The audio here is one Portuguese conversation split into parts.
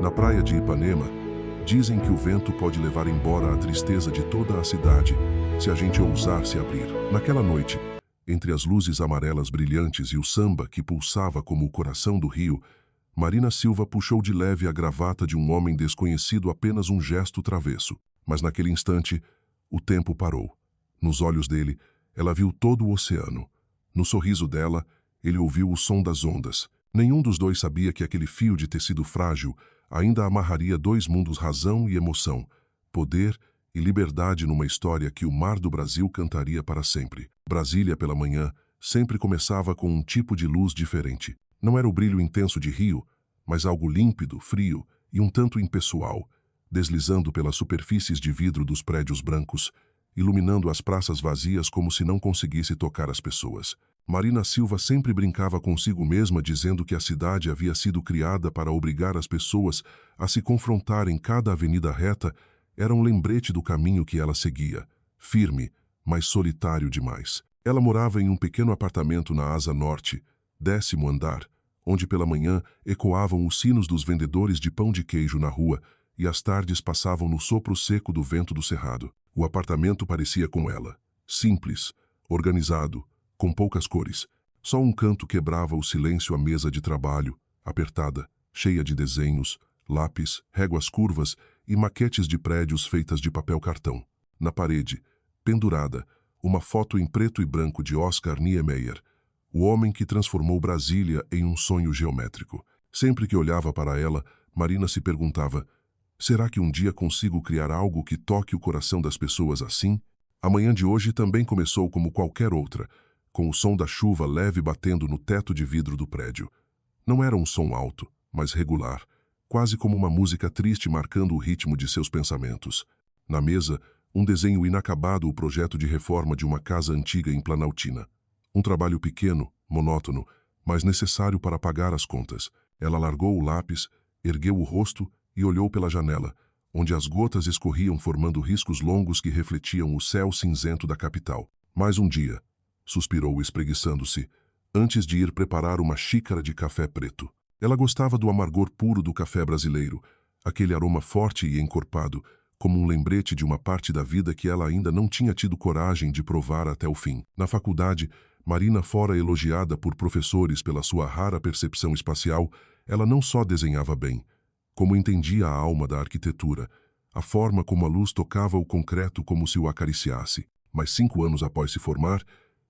Na praia de Ipanema, dizem que o vento pode levar embora a tristeza de toda a cidade, se a gente ousar se abrir. Naquela noite, entre as luzes amarelas brilhantes e o samba que pulsava como o coração do rio, Marina Silva puxou de leve a gravata de um homem desconhecido, apenas um gesto travesso. Mas naquele instante, o tempo parou. Nos olhos dele, ela viu todo o oceano. No sorriso dela, ele ouviu o som das ondas. Nenhum dos dois sabia que aquele fio de tecido frágil ainda amarraria dois mundos, razão e emoção, poder e liberdade, numa história que o mar do Brasil cantaria para sempre. Brasília, pela manhã, sempre começava com um tipo de luz diferente. Não era o brilho intenso de rio, mas algo límpido, frio e um tanto impessoal, deslizando pelas superfícies de vidro dos prédios brancos, iluminando as praças vazias como se não conseguisse tocar as pessoas. Marina Silva sempre brincava consigo mesma, dizendo que a cidade havia sido criada para obrigar as pessoas a se confrontarem. Cada avenida reta era um lembrete do caminho que ela seguia, firme, mas solitário demais. Ela morava em um pequeno apartamento na Asa Norte, 10º andar, onde pela manhã ecoavam os sinos dos vendedores de pão de queijo na rua e as tardes passavam no sopro seco do vento do cerrado. O apartamento parecia com ela, simples, organizado, com poucas cores. Só um canto quebrava o silêncio: a mesa de trabalho, apertada, cheia de desenhos, lápis, réguas curvas e maquetes de prédios feitas de papel cartão. Na parede, pendurada, uma foto em preto e branco de Oscar Niemeyer, o homem que transformou Brasília em um sonho geométrico. Sempre que olhava para ela, Marina se perguntava: será que um dia consigo criar algo que toque o coração das pessoas assim? A manhã de hoje também começou como qualquer outra, com o som da chuva leve batendo no teto de vidro do prédio. Não era um som alto, mas regular, quase como uma música triste marcando o ritmo de seus pensamentos. Na mesa, um desenho inacabado: o projeto de reforma de uma casa antiga em Planaltina. Um trabalho pequeno, monótono, mas necessário para pagar as contas. Ela largou o lápis, ergueu o rosto e olhou pela janela, onde as gotas escorriam formando riscos longos que refletiam o céu cinzento da capital. Mais um dia, suspirou espreguiçando-se, antes de ir preparar uma xícara de café preto. Ela gostava do amargor puro do café brasileiro, aquele aroma forte e encorpado, como um lembrete de uma parte da vida que ela ainda não tinha tido coragem de provar até o fim. Na faculdade, Marina fora elogiada por professores pela sua rara percepção espacial. Ela não só desenhava bem, como entendia a alma da arquitetura, a forma como a luz tocava o concreto como se o acariciasse. Mas 5 anos após se formar,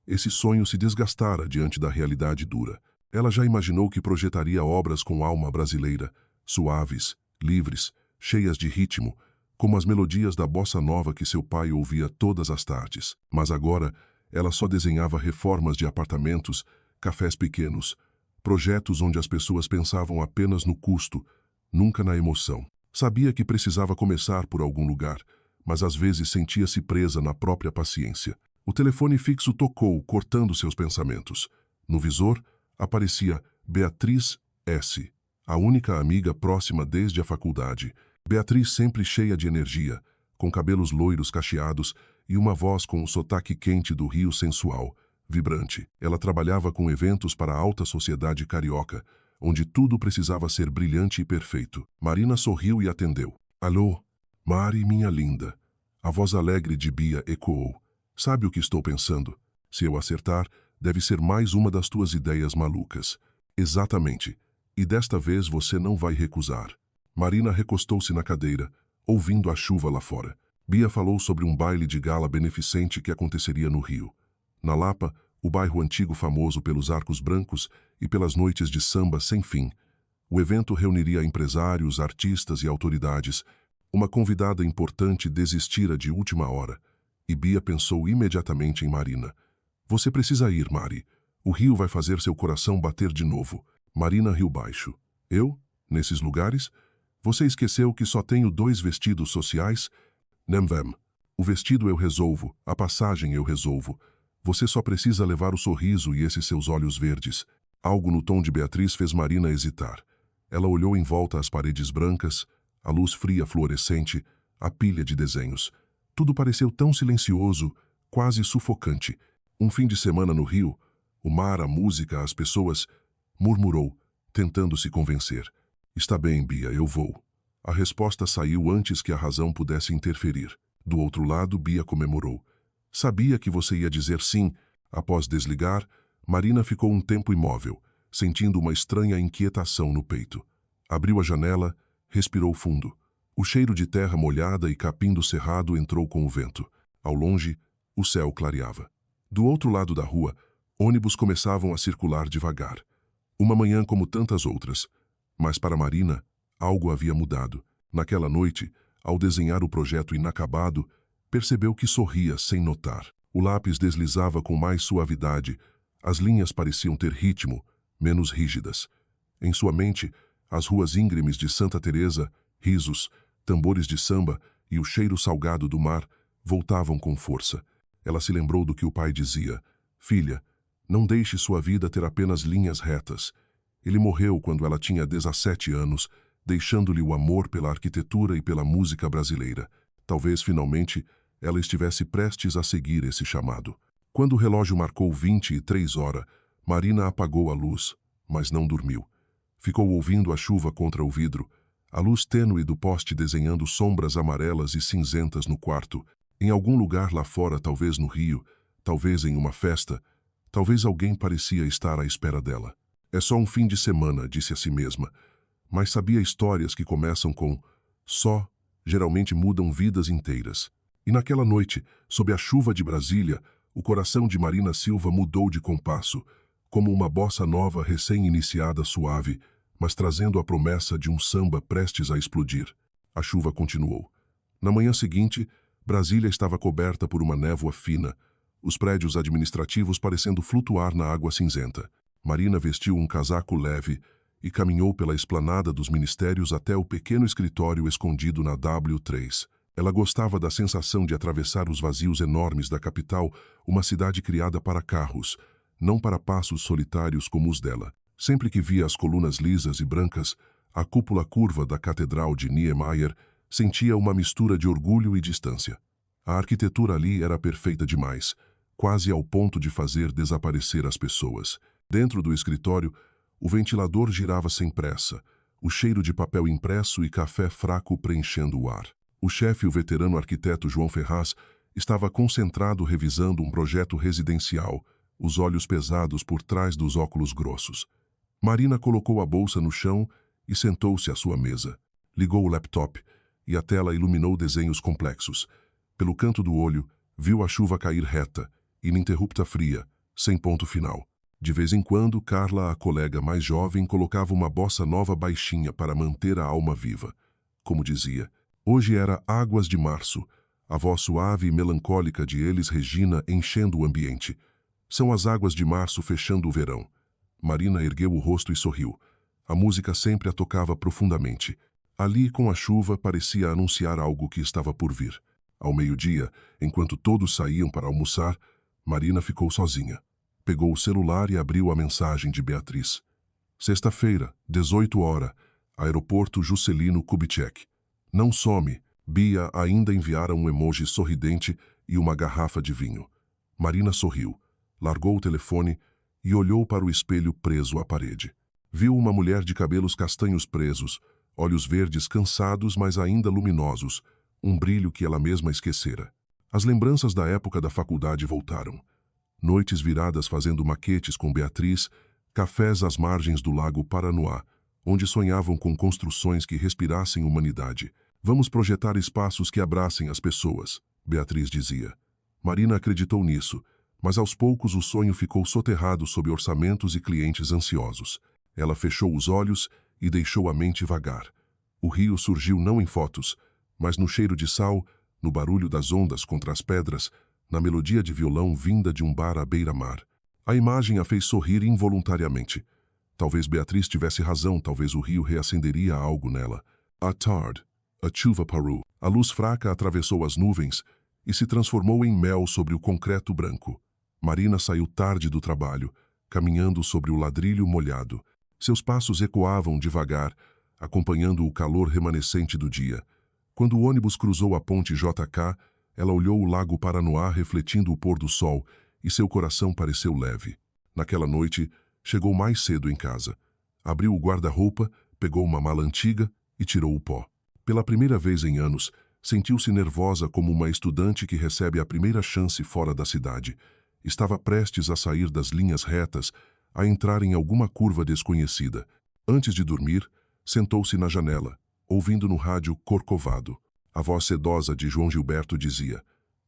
esse sonho se desgastara diante da realidade dura. Ela já imaginou que projetaria obras com alma brasileira, suaves, livres, cheias de ritmo, como as melodias da bossa nova que seu pai ouvia todas as tardes. Mas agora, ela só desenhava reformas de apartamentos, cafés pequenos, projetos onde as pessoas pensavam apenas no custo, nunca na emoção. Sabia que precisava começar por algum lugar, mas às vezes sentia-se presa na própria paciência. O telefone fixo tocou, cortando seus pensamentos. No visor, aparecia Beatriz S., a única amiga próxima desde a faculdade. Beatriz, sempre cheia de energia, com cabelos loiros cacheados e uma voz com o sotaque quente do Rio, sensual, vibrante. Ela trabalhava com eventos para a alta sociedade carioca, onde tudo precisava ser brilhante e perfeito. Marina sorriu e atendeu. Alô, Mari, minha linda. A voz alegre de Bia ecoou. Sabe o que estou pensando? Se eu acertar, deve ser mais uma das tuas ideias malucas. Exatamente. E desta vez você não vai recusar. Marina recostou-se na cadeira, ouvindo a chuva lá fora. Bia falou sobre um baile de gala beneficente que aconteceria no Rio. Na Lapa, o bairro antigo famoso pelos arcos brancos e pelas noites de samba sem fim. O evento reuniria empresários, artistas e autoridades. Uma convidada importante desistira de última hora, e Bia pensou imediatamente em Marina. Você precisa ir, Mari. O Rio vai fazer seu coração bater de novo. Marina riu baixo. Eu? Nesses lugares? Você esqueceu que só tenho 2 vestidos sociais? Nem vem. O vestido eu resolvo, a passagem eu resolvo. Você só precisa levar o sorriso e esses seus olhos verdes. Algo no tom de Beatriz fez Marina hesitar. Ela olhou em volta às paredes brancas, a luz fria fluorescente, a pilha de desenhos. Tudo pareceu tão silencioso, quase sufocante. Um fim de semana no Rio, o mar, a música, as pessoas, murmurou, tentando se convencer. Está bem, Bia, eu vou. A resposta saiu antes que a razão pudesse interferir. Do outro lado, Bia comemorou. Sabia que você ia dizer sim. Após desligar, Marina ficou um tempo imóvel, sentindo uma estranha inquietação no peito. Abriu a janela, respirou fundo. O cheiro de terra molhada e capim do cerrado entrou com o vento. Ao longe, o céu clareava. Do outro lado da rua, ônibus começavam a circular devagar. Uma manhã como tantas outras. Mas para Marina, algo havia mudado. Naquela noite, ao desenhar o projeto inacabado, percebeu que sorria sem notar. O lápis deslizava com mais suavidade. As linhas pareciam ter ritmo, menos rígidas. Em sua mente, as ruas íngremes de Santa Teresa, risos, tambores de samba e o cheiro salgado do mar voltavam com força. Ela se lembrou do que o pai dizia: filha, não deixe sua vida ter apenas linhas retas. Ele morreu quando ela tinha 17 anos, deixando-lhe o amor pela arquitetura e pela música brasileira. Talvez, finalmente, ela estivesse prestes a seguir esse chamado. Quando o relógio marcou 23 horas, Marina apagou a luz, mas não dormiu. Ficou ouvindo a chuva contra o vidro, a luz tênue do poste desenhando sombras amarelas e cinzentas no quarto. Em algum lugar lá fora, talvez no rio, talvez em uma festa, talvez alguém parecia estar à espera dela. É só um fim de semana, disse a si mesma, mas sabia histórias que começam com só, geralmente mudam vidas inteiras. E naquela noite, sob a chuva de Brasília, o coração de Marina Silva mudou de compasso, como uma bossa nova recém-iniciada suave, mas trazendo a promessa de um samba prestes a explodir. A chuva continuou. Na manhã seguinte, Brasília estava coberta por uma névoa fina, os prédios administrativos parecendo flutuar na água cinzenta. Marina vestiu um casaco leve e caminhou pela esplanada dos ministérios até o pequeno escritório escondido na W3. Ela gostava da sensação de atravessar os vazios enormes da capital, uma cidade criada para carros, não para passos solitários como os dela. Sempre que via as colunas lisas e brancas, a cúpula curva da Catedral de Niemeyer, sentia uma mistura de orgulho e distância. A arquitetura ali era perfeita demais, quase ao ponto de fazer desaparecer as pessoas. Dentro do escritório, o ventilador girava sem pressa, o cheiro de papel impresso e café fraco preenchendo o ar. O chefe, o veterano arquiteto João Ferraz, estava concentrado revisando um projeto residencial, os olhos pesados por trás dos óculos grossos. Marina colocou a bolsa no chão e sentou-se à sua mesa. Ligou o laptop e a tela iluminou desenhos complexos. Pelo canto do olho, viu a chuva cair reta, ininterrupta fria, sem ponto final. De vez em quando, Carla, a colega mais jovem, colocava uma bossa nova baixinha para manter a alma viva. Como dizia, hoje era Águas de Março, a voz suave e melancólica de Elis Regina enchendo o ambiente. São as águas de março fechando o verão. Marina ergueu o rosto e sorriu. A música sempre a tocava profundamente. Ali, com a chuva, parecia anunciar algo que estava por vir. Ao meio-dia, enquanto todos saíam para almoçar, Marina ficou sozinha. Pegou o celular e abriu a mensagem de Beatriz. Sexta-feira, 18 horas, aeroporto Juscelino Kubitschek. Não some. Bia ainda enviara um emoji sorridente e uma garrafa de vinho. Marina sorriu, largou o telefone e olhou para o espelho preso à parede. Viu uma mulher de cabelos castanhos presos, olhos verdes cansados, mas ainda luminosos, um brilho que ela mesma esquecera. As lembranças da época da faculdade voltaram. Noites viradas fazendo maquetes com Beatriz, cafés às margens do lago Paranoá, onde sonhavam com construções que respirassem humanidade. Vamos projetar espaços que abracem as pessoas, Beatriz dizia. Marina acreditou nisso, mas aos poucos o sonho ficou soterrado sob orçamentos e clientes ansiosos. Ela fechou os olhos e deixou a mente vagar. O rio surgiu não em fotos, mas no cheiro de sal, no barulho das ondas contra as pedras, na melodia de violão vinda de um bar à beira-mar. A imagem a fez sorrir involuntariamente. Talvez Beatriz tivesse razão, talvez o rio reacenderia algo nela. À tarde, a chuva parou. A luz fraca atravessou as nuvens e se transformou em mel sobre o concreto branco. Marina saiu tarde do trabalho, caminhando sobre o ladrilho molhado. Seus passos ecoavam devagar, acompanhando o calor remanescente do dia. Quando o ônibus cruzou a ponte JK, ela olhou o lago Paranoá refletindo o pôr do sol e seu coração pareceu leve. Naquela noite, chegou mais cedo em casa. Abriu o guarda-roupa, pegou uma mala antiga e tirou o pó. Pela primeira vez em anos, sentiu-se nervosa como uma estudante que recebe a primeira chance fora da cidade. Estava prestes a sair das linhas retas, a entrar em alguma curva desconhecida. Antes de dormir, sentou-se na janela, ouvindo no rádio Corcovado. A voz sedosa de João Gilberto dizia: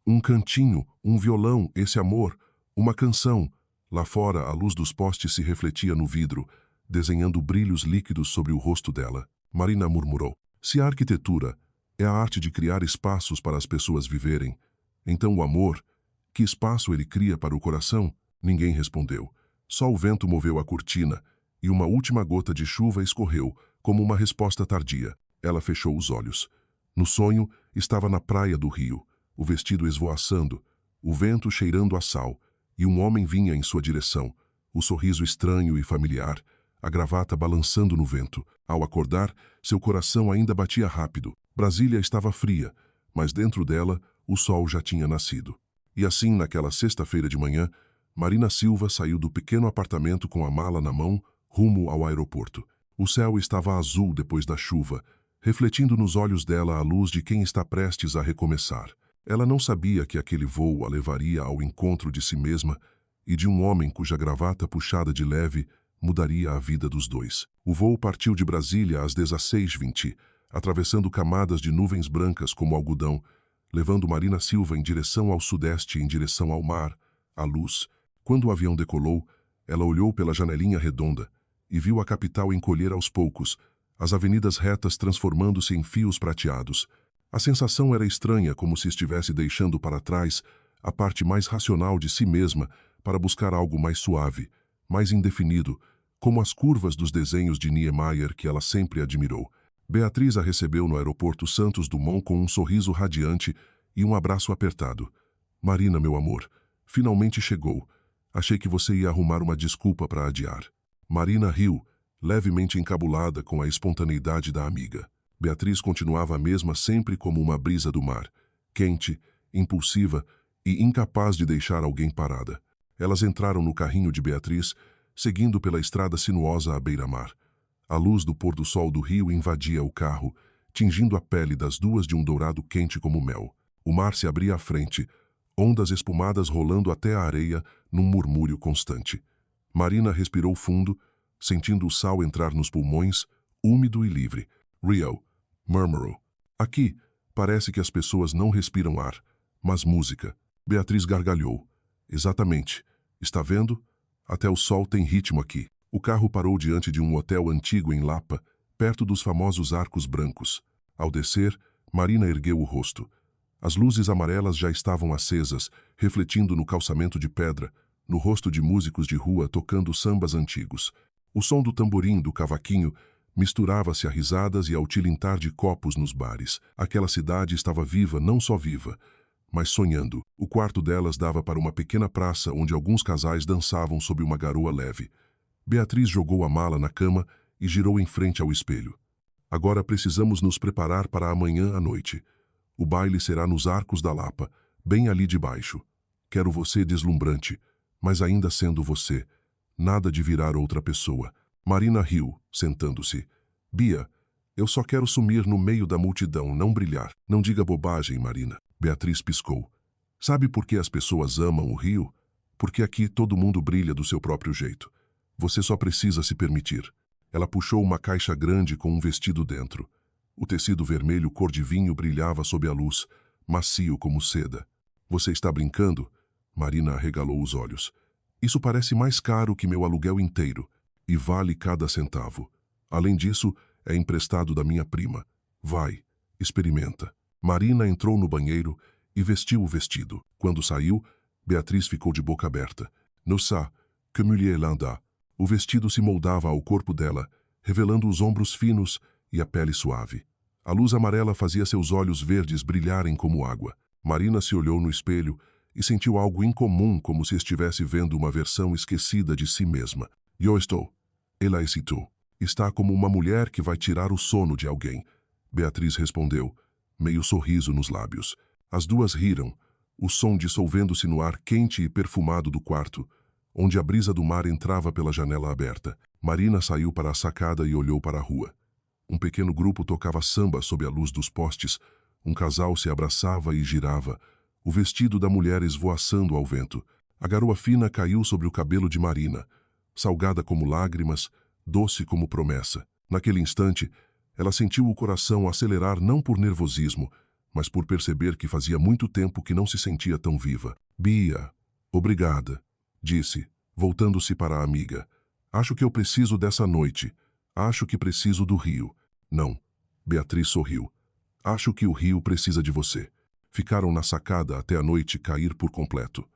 "Um cantinho, um violão, esse amor, uma canção." Lá fora, a luz dos postes se refletia no vidro, desenhando brilhos líquidos sobre o rosto dela. Marina murmurou: "Se a arquitetura é a arte de criar espaços para as pessoas viverem, então o amor, que espaço ele cria para o coração?" Ninguém respondeu. Só o vento moveu a cortina e uma última gota de chuva escorreu, como uma resposta tardia. Ela fechou os olhos. No sonho, estava na praia do rio, o vestido esvoaçando, o vento cheirando a sal, e um homem vinha em sua direção, o sorriso estranho e familiar, a gravata balançando no vento. Ao acordar, seu coração ainda batia rápido. Brasília estava fria, mas dentro dela o sol já tinha nascido. E assim, naquela sexta-feira de manhã, Marina Silva saiu do pequeno apartamento com a mala na mão, rumo ao aeroporto. O céu estava azul depois da chuva, refletindo nos olhos dela a luz de quem está prestes a recomeçar. Ela não sabia que aquele voo a levaria ao encontro de si mesma e de um homem cuja gravata puxada de leve mudaria a vida dos dois. O voo partiu de Brasília às 16h20, atravessando camadas de nuvens brancas como algodão, levando Marina Silva em direção ao sudeste, em direção ao mar, à luz. Quando o avião decolou, ela olhou pela janelinha redonda e viu a capital encolher aos poucos, as avenidas retas transformando-se em fios prateados. A sensação era estranha, como se estivesse deixando para trás a parte mais racional de si mesma para buscar algo mais suave, mais indefinido, como as curvas dos desenhos de Niemeyer que ela sempre admirou. Beatriz a recebeu no aeroporto Santos Dumont com um sorriso radiante e um abraço apertado. "Marina, meu amor, finalmente chegou. Achei que você ia arrumar uma desculpa para adiar." Marina riu, levemente encabulada com a espontaneidade da amiga. Beatriz continuava a mesma sempre como uma brisa do mar, quente, impulsiva e incapaz de deixar alguém parada. Elas entraram no carrinho de Beatriz, seguindo pela estrada sinuosa à beira-mar. A luz do pôr do sol do rio invadia o carro, tingindo a pele das duas de um dourado quente como mel. O mar se abria à frente, ondas espumadas rolando até a areia num murmúrio constante. Marina respirou fundo, sentindo o sal entrar nos pulmões, úmido e livre. "Rio", murmurou. "Aqui, parece que as pessoas não respiram ar, mas música." Beatriz gargalhou. "Exatamente. Está vendo? Até o sol tem ritmo aqui." O carro parou diante de um hotel antigo em Lapa, perto dos famosos arcos brancos. Ao descer, Marina ergueu o rosto. As luzes amarelas já estavam acesas, refletindo no calçamento de pedra, no rosto de músicos de rua tocando sambas antigos. O som do tamborim, do cavaquinho, misturava-se a risadas e ao tilintar de copos nos bares. Aquela cidade estava viva, não só viva, mas sonhando. O quarto delas dava para uma pequena praça onde alguns casais dançavam sob uma garoa leve. Beatriz jogou a mala na cama e girou em frente ao espelho. "Agora precisamos nos preparar para amanhã à noite. O baile será nos Arcos da Lapa, bem ali de baixo. Quero você deslumbrante, mas ainda sendo você. Nada de virar outra pessoa." Marina riu, sentando-se. "Bia, eu só quero sumir no meio da multidão, não brilhar." "Não diga bobagem, Marina." Beatriz piscou. "Sabe por que as pessoas amam o Rio? Porque aqui todo mundo brilha do seu próprio jeito. Você só precisa se permitir." Ela puxou uma caixa grande com um vestido dentro. O tecido vermelho cor de vinho brilhava sob a luz, macio como seda. "Você está brincando?" Marina arregalou os olhos. "Isso parece mais caro que meu aluguel inteiro, e vale cada centavo. Além disso, é emprestado da minha prima. Vai, experimenta." Marina entrou no banheiro e vestiu o vestido. Quando saiu, Beatriz ficou de boca aberta. "Non ça, que mulher linda." O vestido se moldava ao corpo dela, revelando os ombros finos e a pele suave. A luz amarela fazia seus olhos verdes brilharem como água. Marina se olhou no espelho e sentiu algo incomum, como se estivesse vendo uma versão esquecida de si mesma. "Eu estou. Ela és tu." "Está como uma mulher que vai tirar o sono de alguém." Beatriz respondeu, meio sorriso nos lábios. As duas riram, o som dissolvendo-se no ar quente e perfumado do quarto, onde a brisa do mar entrava pela janela aberta. Marina saiu para a sacada e olhou para a rua. Um pequeno grupo tocava samba sob a luz dos postes. Um casal se abraçava e girava, o vestido da mulher esvoaçando ao vento. A garoa fina caiu sobre o cabelo de Marina, salgada como lágrimas, doce como promessa. Naquele instante, ela sentiu o coração acelerar não por nervosismo, mas por perceber que fazia muito tempo que não se sentia tão viva. Bia, obrigada, disse, voltando-se para a amiga. Acho que eu preciso dessa noite. Acho que preciso do rio. Não. Beatriz sorriu. Acho que o rio precisa de você. Ficaram na sacada até a noite cair por completo.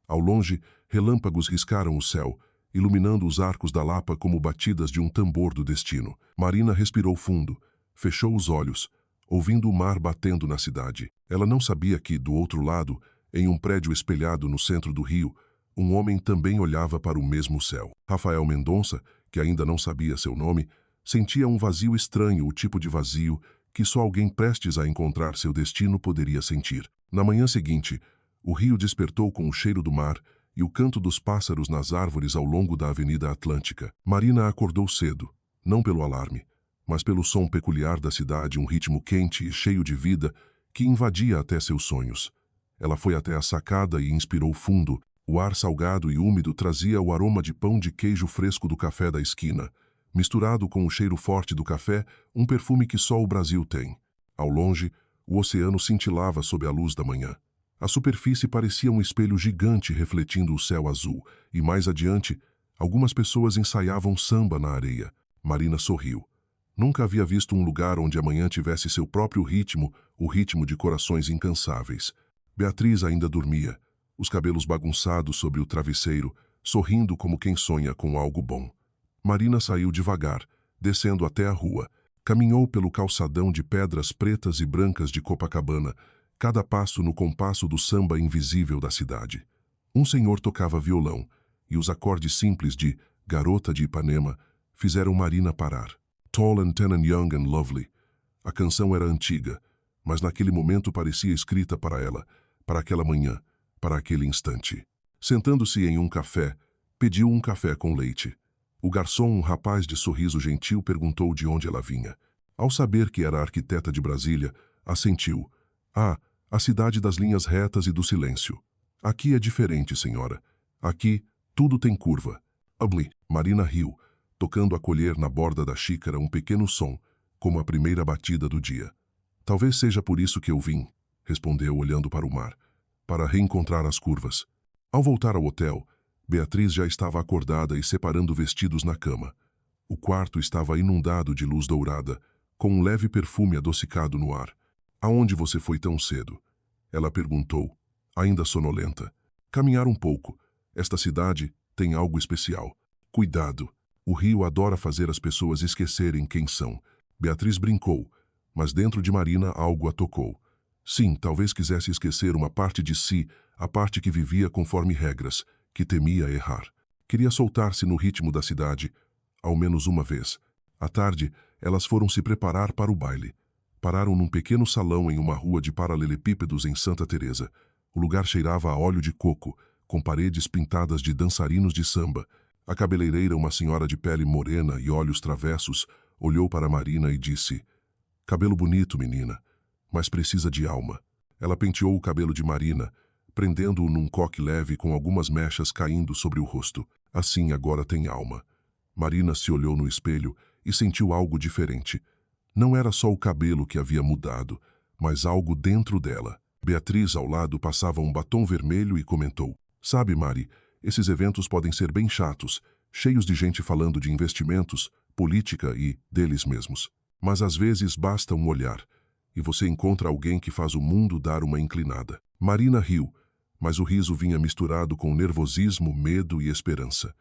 Ao longe, relâmpagos riscaram o céu, iluminando os arcos da Lapa como batidas de um tambor do destino. Marina respirou fundo, fechou os olhos, ouvindo o mar batendo na cidade. Ela não sabia que, do outro lado, em um prédio espelhado no centro do rio, um homem também olhava para o mesmo céu. Rafael Mendonça, que ainda não sabia seu nome, sentia um vazio estranho, o tipo de vazio que só alguém prestes a encontrar seu destino poderia sentir. Na manhã seguinte, o rio despertou com o cheiro do mar e o canto dos pássaros nas árvores ao longo da Avenida Atlântica. Marina acordou cedo, não pelo alarme, mas pelo som peculiar da cidade, um ritmo quente e cheio de vida que invadia até seus sonhos. Ela foi até a sacada e inspirou fundo. O ar salgado e úmido trazia o aroma de pão de queijo fresco do café da esquina, misturado com o cheiro forte do café, um perfume que só o Brasil tem. Ao longe, o oceano cintilava sob a luz da manhã. A superfície parecia um espelho gigante refletindo o céu azul, e mais adiante, algumas pessoas ensaiavam samba na areia. Marina sorriu. Nunca havia visto um lugar onde a manhã tivesse seu próprio ritmo, o ritmo de corações incansáveis. Beatriz ainda dormia, os cabelos bagunçados sobre o travesseiro, sorrindo como quem sonha com algo bom. Marina saiu devagar, descendo até a rua. Caminhou pelo calçadão de pedras pretas e brancas de Copacabana, cada passo no compasso do samba invisível da cidade. Um senhor tocava violão, e os acordes simples de Garota de Ipanema fizeram Marina parar. Tall and Tan and Young and Lovely. A canção era antiga, mas naquele momento parecia escrita para ela, para aquela manhã, para aquele instante. Sentando-se em um café, pediu um café com leite. O garçom, um rapaz de sorriso gentil, perguntou de onde ela vinha. Ao saber que era arquiteta de Brasília, assentiu. Ah, a cidade das linhas retas e do silêncio. Aqui é diferente, senhora. Aqui, tudo tem curva. Ugly. Marina riu, tocando a colher na borda da xícara um pequeno som, como a primeira batida do dia. Talvez seja por isso que eu vim, respondeu olhando para o mar, para reencontrar as curvas. Ao voltar ao hotel, Beatriz já estava acordada e separando vestidos na cama. O quarto estava inundado de luz dourada, com um leve perfume adocicado no ar. Aonde você foi tão cedo? Ela perguntou, ainda sonolenta. Caminhar um pouco. Esta cidade tem algo especial. Cuidado. O rio adora fazer as pessoas esquecerem quem são. Beatriz brincou, mas dentro de Marina algo a tocou. Sim, talvez quisesse esquecer uma parte de si, a parte que vivia conforme regras, que temia errar. Queria soltar-se no ritmo da cidade, ao menos uma vez. À tarde, elas foram se preparar para o baile. Pararam num pequeno salão em uma rua de paralelepípedos em Santa Teresa. O lugar cheirava a óleo de coco, com paredes pintadas de dançarinos de samba. A cabeleireira, uma senhora de pele morena e olhos travessos, olhou para Marina e disse: cabelo bonito, menina, mas precisa de alma. Ela penteou o cabelo de Marina, prendendo-o num coque leve com algumas mechas caindo sobre o rosto. Assim agora tem alma. Marina se olhou no espelho e sentiu algo diferente. Não era só o cabelo que havia mudado, mas algo dentro dela. Beatriz, ao lado, passava um batom vermelho e comentou: sabe, Mari, esses eventos podem ser bem chatos, cheios de gente falando de investimentos, política e deles mesmos. Mas às vezes basta um olhar, e você encontra alguém que faz o mundo dar uma inclinada. Marina riu, mas o riso vinha misturado com nervosismo, medo e esperança.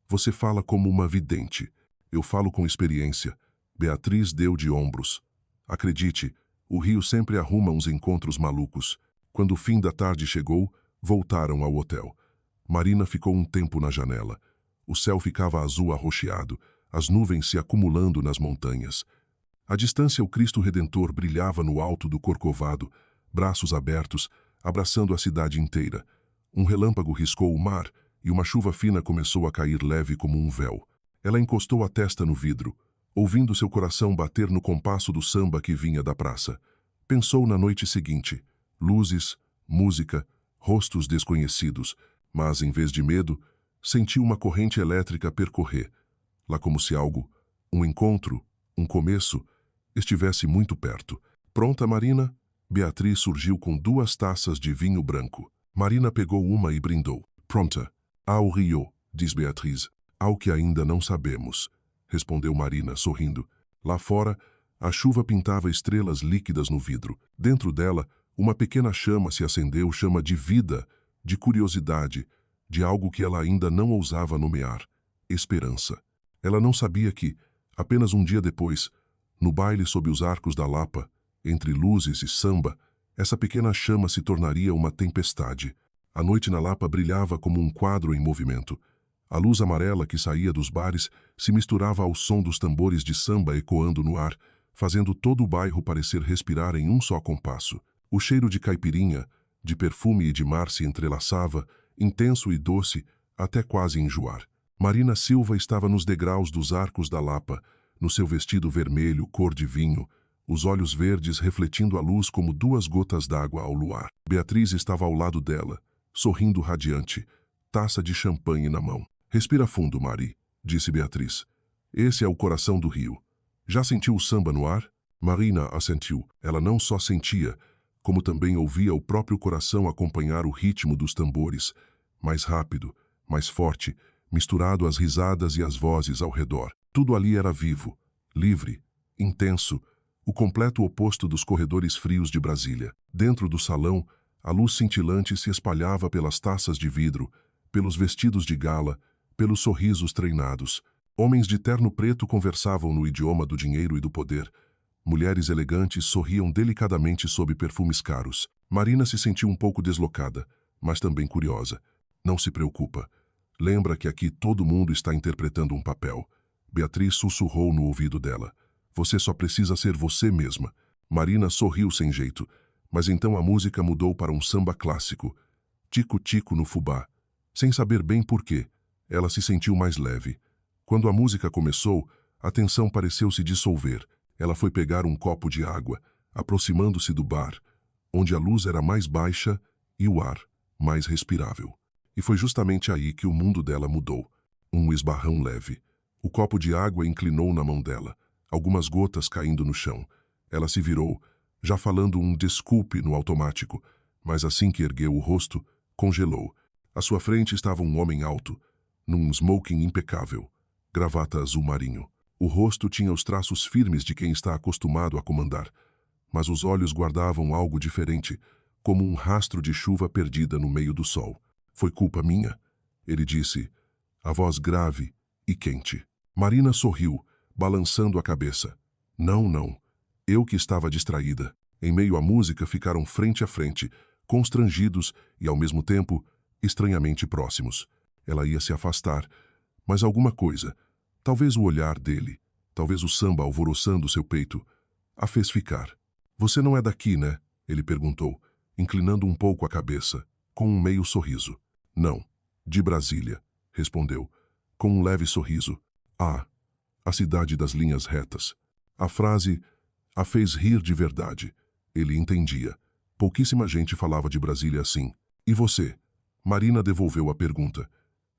Você fala como uma vidente. Eu falo com experiência. Beatriz deu de ombros. Acredite, o rio sempre arruma uns encontros malucos. Quando o fim da tarde chegou, voltaram ao hotel. Marina ficou um tempo na janela. O céu ficava azul arroxeado, as nuvens se acumulando nas montanhas. À distância, o Cristo Redentor brilhava no alto do Corcovado, braços abertos, abraçando a cidade inteira. Um relâmpago riscou o mar e uma chuva fina começou a cair leve como um véu. Ela encostou a testa no vidro. ouvindo seu coração bater no compasso do samba que vinha da praça. Pensou na noite seguinte. Luzes, música, rostos desconhecidos, mas, em vez de medo, sentiu uma corrente elétrica percorrer, lá como se algo, um encontro, um começo, estivesse muito perto. Pronta, Marina? Beatriz surgiu com 2 taças de vinho branco. Marina pegou uma e brindou. Pronta. Ao Rio, diz Beatriz. Ao que ainda não sabemos, respondeu Marina, sorrindo. Lá fora, a chuva pintava estrelas líquidas no vidro. Dentro dela, uma pequena chama se acendeu, chama de vida, de curiosidade, de algo que ela ainda não ousava nomear: esperança. Ela não sabia que, apenas um dia depois, no baile sob os arcos da Lapa, entre luzes e samba, essa pequena chama se tornaria uma tempestade. A noite na Lapa brilhava como um quadro em movimento. A luz amarela que saía dos bares se misturava ao som dos tambores de samba ecoando no ar, fazendo todo o bairro parecer respirar em um só compasso. O cheiro de caipirinha, de perfume e de mar se entrelaçava, intenso e doce, até quase enjoar. Marina Silva estava nos degraus dos arcos da Lapa, no seu vestido vermelho, cor de vinho, os olhos verdes refletindo a luz como 2 gotas d'água ao luar. Beatriz estava ao lado dela, sorrindo radiante, taça de champanhe na mão. Respira fundo, Mari, disse Beatriz. Esse é o coração do Rio. Já sentiu o samba no ar? Marina assentiu. Ela não só sentia, como também ouvia o próprio coração acompanhar o ritmo dos tambores, mais rápido, mais forte, misturado às risadas e às vozes ao redor. Tudo ali era vivo, livre, intenso, o completo oposto dos corredores frios de Brasília. Dentro do salão, a luz cintilante se espalhava pelas taças de vidro, pelos vestidos de gala, pelos sorrisos treinados. Homens de terno preto conversavam no idioma do dinheiro e do poder. Mulheres elegantes sorriam delicadamente sob perfumes caros. Marina se sentiu um pouco deslocada, mas também curiosa. Não se preocupa. Lembra que aqui todo mundo está interpretando um papel. Beatriz sussurrou no ouvido dela. Você só precisa ser você mesma. Marina sorriu sem jeito, mas então a música mudou para um samba clássico. Tico-tico no fubá. Sem saber bem por quê, ela se sentiu mais leve. Quando a música começou, a tensão pareceu se dissolver. Ela foi pegar um copo de água, aproximando-se do bar, onde a luz era mais baixa e o ar mais respirável. E foi justamente aí que o mundo dela mudou. Um esbarrão leve. O copo de água inclinou na mão dela, algumas gotas caindo no chão. Ela se virou, já falando um desculpe no automático, mas assim que ergueu o rosto, congelou. À sua frente estava um homem alto, num smoking impecável, gravata azul marinho. O rosto tinha os traços firmes de quem está acostumado a comandar, mas os olhos guardavam algo diferente, como um rastro de chuva perdida no meio do sol. Foi culpa minha, ele disse, a voz grave e quente. Marina sorriu, balançando a cabeça. Não, não. Eu que estava distraída. Em meio à música ficaram frente a frente, constrangidos e, ao mesmo tempo, estranhamente próximos. Ela ia se afastar, mas alguma coisa, talvez o olhar dele, talvez o samba alvoroçando seu peito, a fez ficar. Você não é daqui, né? Ele perguntou, inclinando um pouco a cabeça, com um meio sorriso. Não, de Brasília, respondeu, com um leve sorriso. Ah, a cidade das linhas retas. A frase a fez rir de verdade. Ele entendia. Pouquíssima gente falava de Brasília assim. E você? Marina devolveu a pergunta.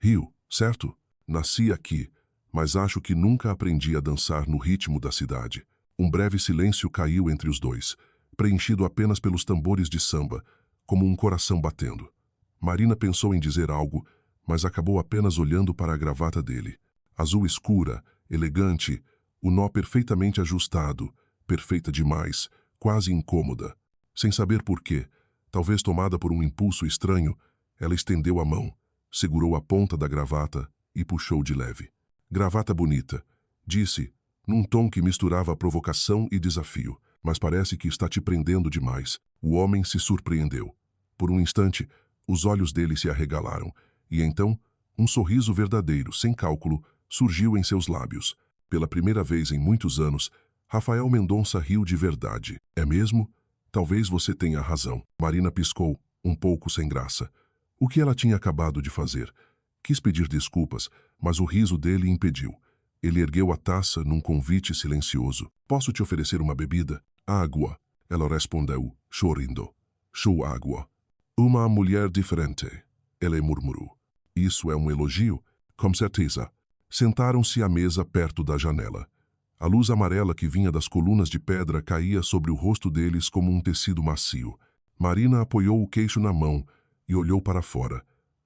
Rio, certo? Nasci aqui, mas acho que nunca aprendi a dançar no ritmo da cidade. Um breve silêncio caiu entre os dois, preenchido apenas pelos tambores de samba, como um coração batendo. Marina pensou em dizer algo, mas acabou apenas olhando para a gravata dele. Azul escura, elegante, o nó perfeitamente ajustado, perfeita demais, quase incômoda. Sem saber por quê, talvez tomada por um impulso estranho, ela estendeu a mão, segurou a ponta da gravata e puxou de leve. Gravata bonita, disse, num tom que misturava provocação e desafio, mas parece que está te prendendo demais. O homem se surpreendeu. Por um instante, os olhos dele se arregalaram, e então, um sorriso verdadeiro, sem cálculo, surgiu em seus lábios. Pela primeira vez em muitos anos, Rafael Mendonça riu de verdade. É mesmo? Talvez você tenha razão. Marina piscou, um pouco sem graça. O que ela tinha acabado de fazer? Quis pedir desculpas, mas o riso dele impediu. Ele ergueu a taça num convite silencioso. Posso te oferecer uma bebida? Água. Ela respondeu, chorrindo. Sou água. Uma mulher diferente. Ele murmurou. Isso é um elogio? Com certeza. Sentaram-se à mesa perto da janela. A luz amarela que vinha das colunas de pedra caía sobre o rosto deles como um tecido macio. Marina apoiou o queixo na mão e olhou para fora.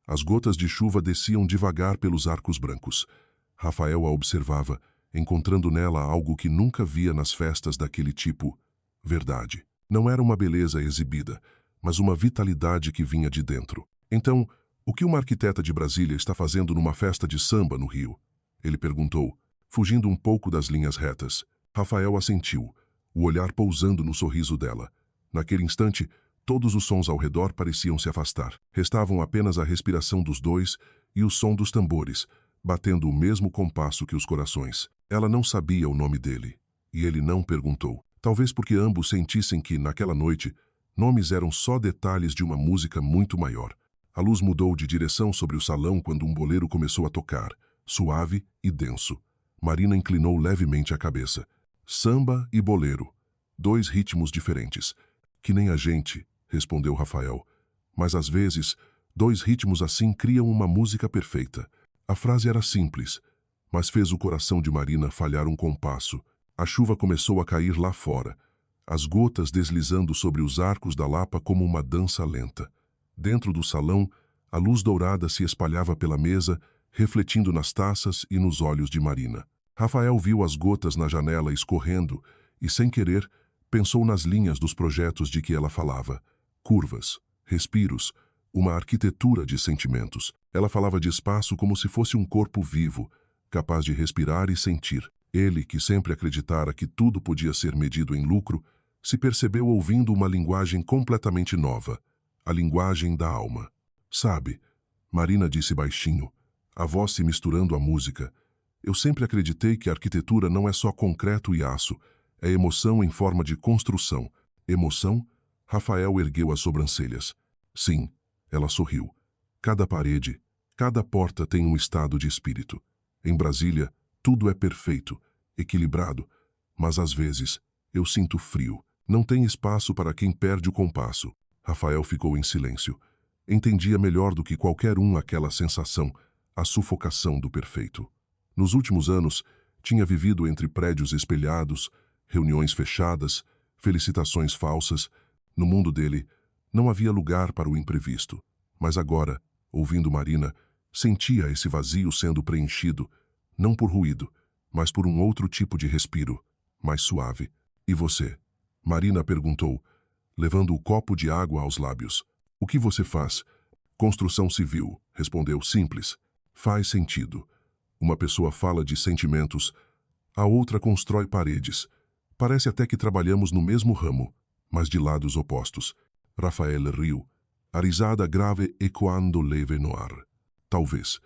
As gotas de chuva desciam devagar pelos arcos brancos. Rafael a observava, encontrando nela algo que nunca via nas festas daquele tipo. Verdade. Não era uma beleza exibida, mas uma vitalidade que vinha de dentro. Então, o que uma arquiteta de Brasília está fazendo numa festa de samba no Rio? Ele perguntou, fugindo um pouco das linhas retas. Rafael assentiu, o olhar pousando no sorriso dela. Naquele instante, todos os sons ao redor pareciam se afastar. Restavam apenas a respiração dos dois e o som dos tambores, batendo o mesmo compasso que os corações. Ela não sabia o nome dele, e ele não perguntou. Talvez porque ambos sentissem que, naquela noite, nomes eram só detalhes de uma música muito maior. A luz mudou de direção sobre o salão quando um bolero começou a tocar, suave e denso. Marina inclinou levemente a cabeça. Samba e bolero. Dois ritmos diferentes. Que nem a gente, respondeu Rafael. Mas às vezes, dois ritmos assim criam uma música perfeita. A frase era simples, mas fez o coração de Marina falhar um compasso. A chuva começou a cair lá fora, as gotas deslizando sobre os arcos da lapa como uma dança lenta. Dentro do salão, a luz dourada se espalhava pela mesa, refletindo nas taças e nos olhos de Marina. Rafael viu as gotas na janela escorrendo e, sem querer, pensou nas linhas dos projetos de que ela falava. Curvas, respiros, uma arquitetura de sentimentos. Ela falava de espaço como se fosse um corpo vivo, capaz de respirar e sentir. Ele, que sempre acreditara que tudo podia ser medido em lucro, se percebeu ouvindo uma linguagem completamente nova, a linguagem da alma. Sabe, Marina disse baixinho, a voz se misturando à música, eu sempre acreditei que a arquitetura não é só concreto e aço, é emoção em forma de construção. Emoção? Rafael ergueu as sobrancelhas. Sim, ela sorriu. Cada parede, cada porta tem um estado de espírito. Em Brasília, tudo é perfeito, equilibrado, mas às vezes eu sinto frio. Não tem espaço para quem perde o compasso. Rafael ficou em silêncio. Entendia melhor do que qualquer um aquela sensação, a sufocação do perfeito. Nos últimos anos, tinha vivido entre prédios espelhados, reuniões fechadas, felicitações falsas. No mundo dele, não havia lugar para o imprevisto. Mas agora, ouvindo Marina, sentia esse vazio sendo preenchido, não por ruído, mas por um outro tipo de respiro, mais suave. E você? Marina perguntou, levando o copo de água aos lábios. O que você faz? Construção civil, respondeu simples. Faz sentido. Uma pessoa fala de sentimentos, a outra constrói paredes. Parece até que trabalhamos no mesmo ramo, mas de lados opostos. Rafael riu. A risada grave ecoando leve no ar. Talvez,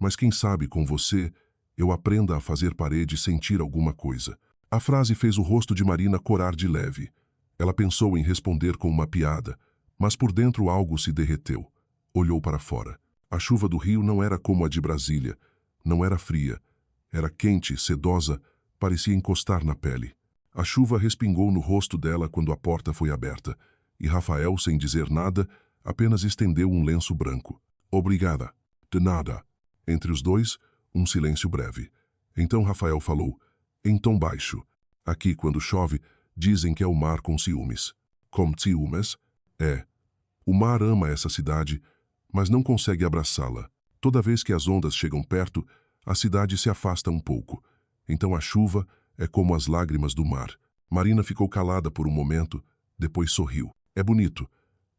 mas quem sabe com você eu aprenda a fazer paredes sentir alguma coisa. A frase fez o rosto de Marina corar de leve. Ela pensou em responder com uma piada, mas por dentro algo se derreteu. Olhou para fora. A chuva do rio não era como a de Brasília. Não era fria. Era quente, sedosa, parecia encostar na pele. A chuva respingou no rosto dela quando a porta foi aberta, e Rafael, sem dizer nada, apenas estendeu um lenço branco. Obrigada. De nada. Entre os dois, um silêncio breve. Então Rafael falou, em tom baixo. Aqui, quando chove, dizem que é o mar com ciúmes. Com ciúmes? É. O mar ama essa cidade, mas não consegue abraçá-la. Toda vez que as ondas chegam perto, a cidade se afasta um pouco. Então a chuva é como as lágrimas do mar. Marina ficou calada por um momento, depois sorriu. É bonito.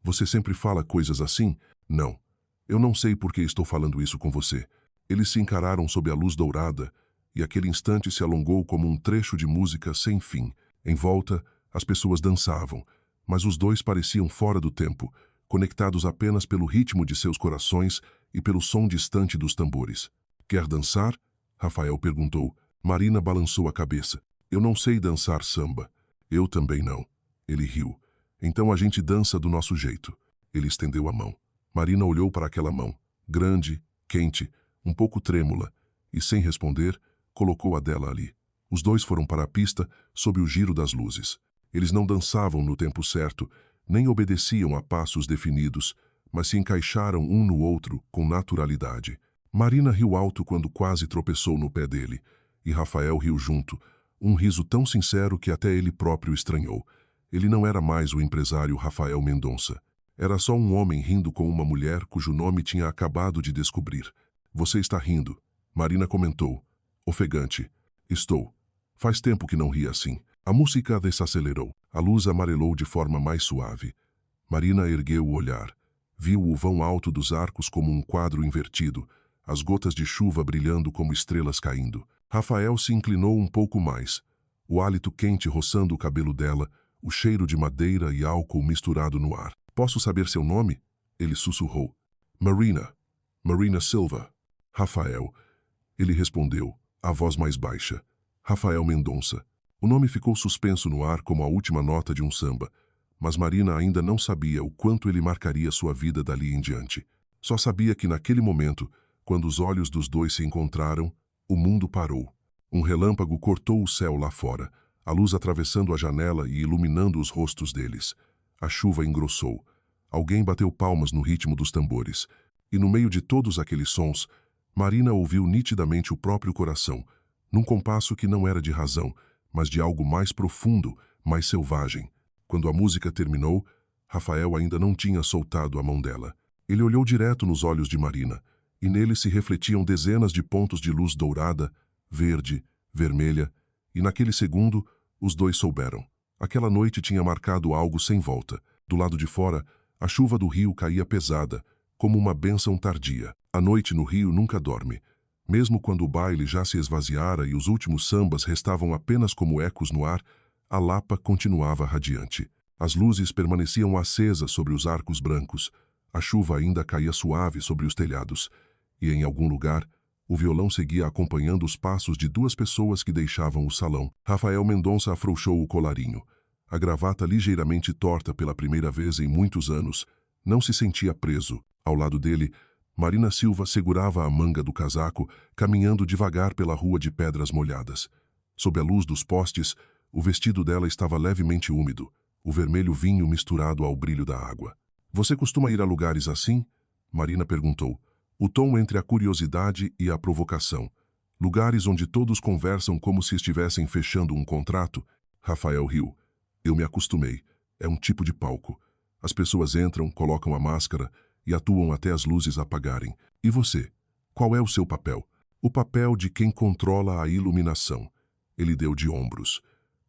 Você sempre fala coisas assim? Não. Eu não sei por que estou falando isso com você. Eles se encararam sob a luz dourada, e aquele instante se alongou como um trecho de música sem fim. Em volta, as pessoas dançavam, mas os dois pareciam fora do tempo, conectados apenas pelo ritmo de seus corações e pelo som distante dos tambores. Quer dançar? Rafael perguntou. Marina balançou a cabeça. Eu não sei dançar samba. Eu também não. Ele riu. Então a gente dança do nosso jeito. Ele estendeu a mão. Marina olhou para aquela mão, grande, quente, um pouco trêmula, e sem responder, colocou a dela ali. Os dois foram para a pista sob o giro das luzes. Eles não dançavam no tempo certo, nem obedeciam a passos definidos, mas se encaixaram um no outro com naturalidade. Marina riu alto quando quase tropeçou no pé dele, e Rafael riu junto, um riso tão sincero que até ele próprio estranhou. Ele não era mais o empresário Rafael Mendonça. Era só um homem rindo com uma mulher cujo nome tinha acabado de descobrir. Você está rindo, Marina comentou, ofegante. Estou. Faz tempo que não ri assim. A música desacelerou. A luz amarelou de forma mais suave. Marina ergueu o olhar. Viu o vão alto dos arcos como um quadro invertido, as gotas de chuva brilhando como estrelas caindo. Rafael se inclinou um pouco mais. O hálito quente roçando o cabelo dela, o cheiro de madeira e álcool misturado no ar. Posso saber seu nome? Ele sussurrou. Marina. Marina Silva. Rafael. Ele respondeu, a voz mais baixa. Rafael Mendonça. O nome ficou suspenso no ar como a última nota de um samba, mas Marina ainda não sabia o quanto ele marcaria sua vida dali em diante. Só sabia que naquele momento, quando os olhos dos dois se encontraram, o mundo parou. Um relâmpago cortou o céu lá fora, a luz atravessando a janela e iluminando os rostos deles. A chuva engrossou. Alguém bateu palmas no ritmo dos tambores. E no meio de todos aqueles sons, Marina ouviu nitidamente o próprio coração, num compasso que não era de razão, mas de algo mais profundo, mais selvagem. Quando a música terminou, Rafael ainda não tinha soltado a mão dela. Ele olhou direto nos olhos de Marina, e neles se refletiam dezenas de pontos de luz dourada, verde, vermelha, e naquele segundo, os dois souberam. Aquela noite tinha marcado algo sem volta. Do lado de fora, a chuva do rio caía pesada, como uma bênção tardia. A noite no rio nunca dorme. Mesmo quando o baile já se esvaziara e os últimos sambas restavam apenas como ecos no ar, a Lapa continuava radiante. As luzes permaneciam acesas sobre os arcos brancos, a chuva ainda caía suave sobre os telhados, e em algum lugar, o violão seguia acompanhando os passos de duas pessoas que deixavam o salão. Rafael Mendonça afrouxou o colarinho. A gravata ligeiramente torta pela primeira vez em muitos anos, não se sentia preso. Ao lado dele, Marina Silva segurava a manga do casaco, caminhando devagar pela rua de pedras molhadas. Sob a luz dos postes, o vestido dela estava levemente úmido, o vermelho vinho misturado ao brilho da água. Você costuma ir a lugares assim? Marina perguntou, o tom entre a curiosidade e a provocação. Lugares onde todos conversam como se estivessem fechando um contrato? Rafael riu. Eu me acostumei. É um tipo de palco. As pessoas entram, colocam a máscara e atuam até as luzes apagarem. E você? Qual é o seu papel? O papel de quem controla a iluminação. Ele deu de ombros.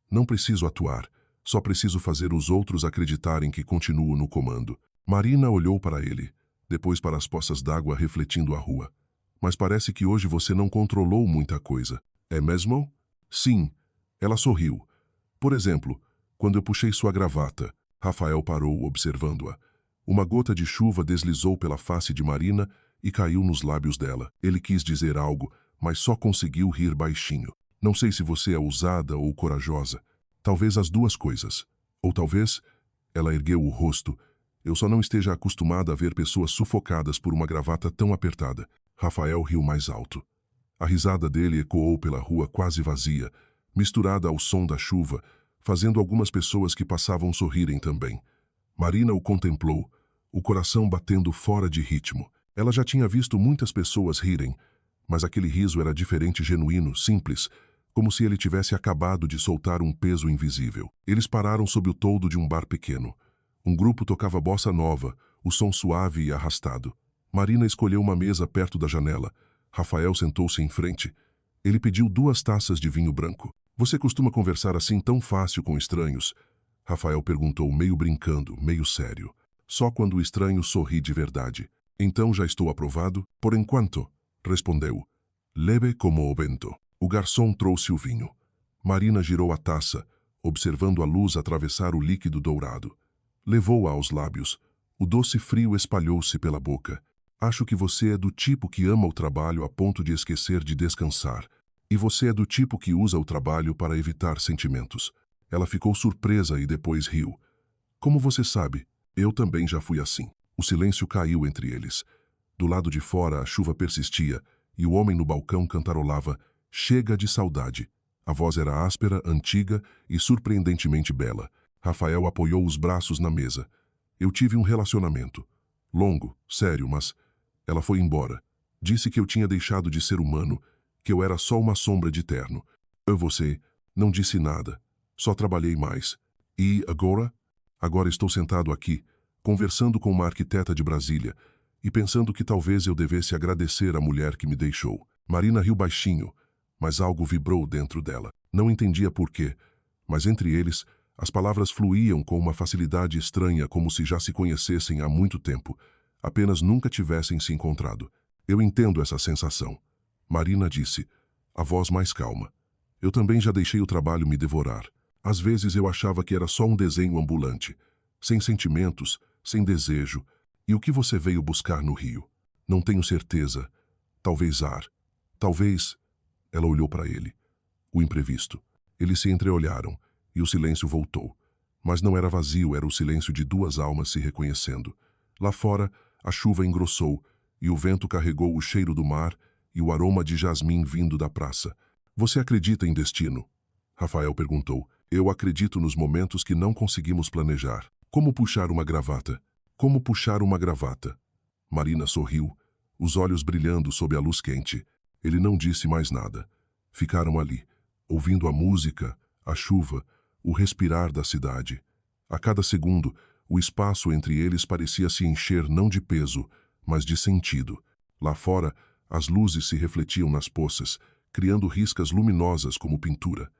Não preciso atuar. Só preciso fazer os outros acreditarem que continuo no comando. Marina olhou para ele, depois para as poças d'água refletindo a rua. Mas parece que hoje você não controlou muita coisa. É mesmo? Sim. Ela sorriu. Por exemplo, quando eu puxei sua gravata, Rafael parou observando-a. Uma gota de chuva deslizou pela face de Marina e caiu nos lábios dela. Ele quis dizer algo, mas só conseguiu rir baixinho. Não sei se você é ousada ou corajosa. Talvez as duas coisas. Ou talvez... Ela ergueu o rosto. Eu só não esteja acostumada a ver pessoas sufocadas por uma gravata tão apertada. Rafael riu mais alto. A risada dele ecoou pela rua quase vazia, misturada ao som da chuva, fazendo algumas pessoas que passavam sorrirem também. Marina o contemplou, o coração batendo fora de ritmo. Ela já tinha visto muitas pessoas rirem, mas aquele riso era diferente, genuíno, simples, como se ele tivesse acabado de soltar um peso invisível. Eles pararam sob o toldo de um bar pequeno. Um grupo tocava bossa nova, o som suave e arrastado. Marina escolheu uma mesa perto da janela. Rafael sentou-se em frente. Ele pediu 2 taças de vinho branco. Você costuma conversar assim tão fácil com estranhos? Rafael perguntou, meio brincando, meio sério. Só quando o estranho sorri de verdade. Então já estou aprovado? Por enquanto, respondeu. Leve como o vento. O garçom trouxe o vinho. Marina girou a taça, observando a luz atravessar o líquido dourado. Levou-a aos lábios. O doce frio espalhou-se pela boca. Acho que você é do tipo que ama o trabalho a ponto de esquecer de descansar. E você é do tipo que usa o trabalho para evitar sentimentos. Ela ficou surpresa e depois riu. Como você sabe, eu também já fui assim. O silêncio caiu entre eles. Do lado de fora a chuva persistia e o homem no balcão cantarolava Chega de saudade. A voz era áspera, antiga e surpreendentemente bela. Rafael apoiou os braços na mesa. Eu tive um relacionamento. Longo, sério, mas ela foi embora. Disse que eu tinha deixado de ser humano, que eu era só uma sombra de terno. Você não disse nada. Só trabalhei mais. E agora? Agora estou sentado aqui, conversando com uma arquiteta de Brasília e pensando que talvez eu devesse agradecer a mulher que me deixou. Marina riu baixinho, mas algo vibrou dentro dela. Não entendia por quê, mas entre eles, as palavras fluíam com uma facilidade estranha, como se já se conhecessem há muito tempo, apenas nunca tivessem se encontrado. Eu entendo essa sensação. Marina disse, a voz mais calma. Eu também já deixei o trabalho me devorar. Às vezes eu achava que era só um desenho ambulante, sem sentimentos, sem desejo. E o que você veio buscar no Rio? Não tenho certeza. Talvez ar. Talvez... Ela olhou para ele. O imprevisto. Eles se entreolharam, e o silêncio voltou. Mas não era vazio, era o silêncio de duas almas se reconhecendo. Lá fora, a chuva engrossou, e o vento carregou o cheiro do mar e o aroma de jasmim vindo da praça. Você acredita em destino? Rafael perguntou. Eu acredito nos momentos que não conseguimos planejar. Como puxar uma gravata? Como puxar uma gravata? Marina sorriu, os olhos brilhando sob a luz quente. Ele não disse mais nada. Ficaram ali, ouvindo a música, a chuva, o respirar da cidade. A cada segundo, o espaço entre eles parecia se encher não de peso, mas de sentido. Lá fora, as luzes se refletiam nas poças, criando riscas luminosas como pintura.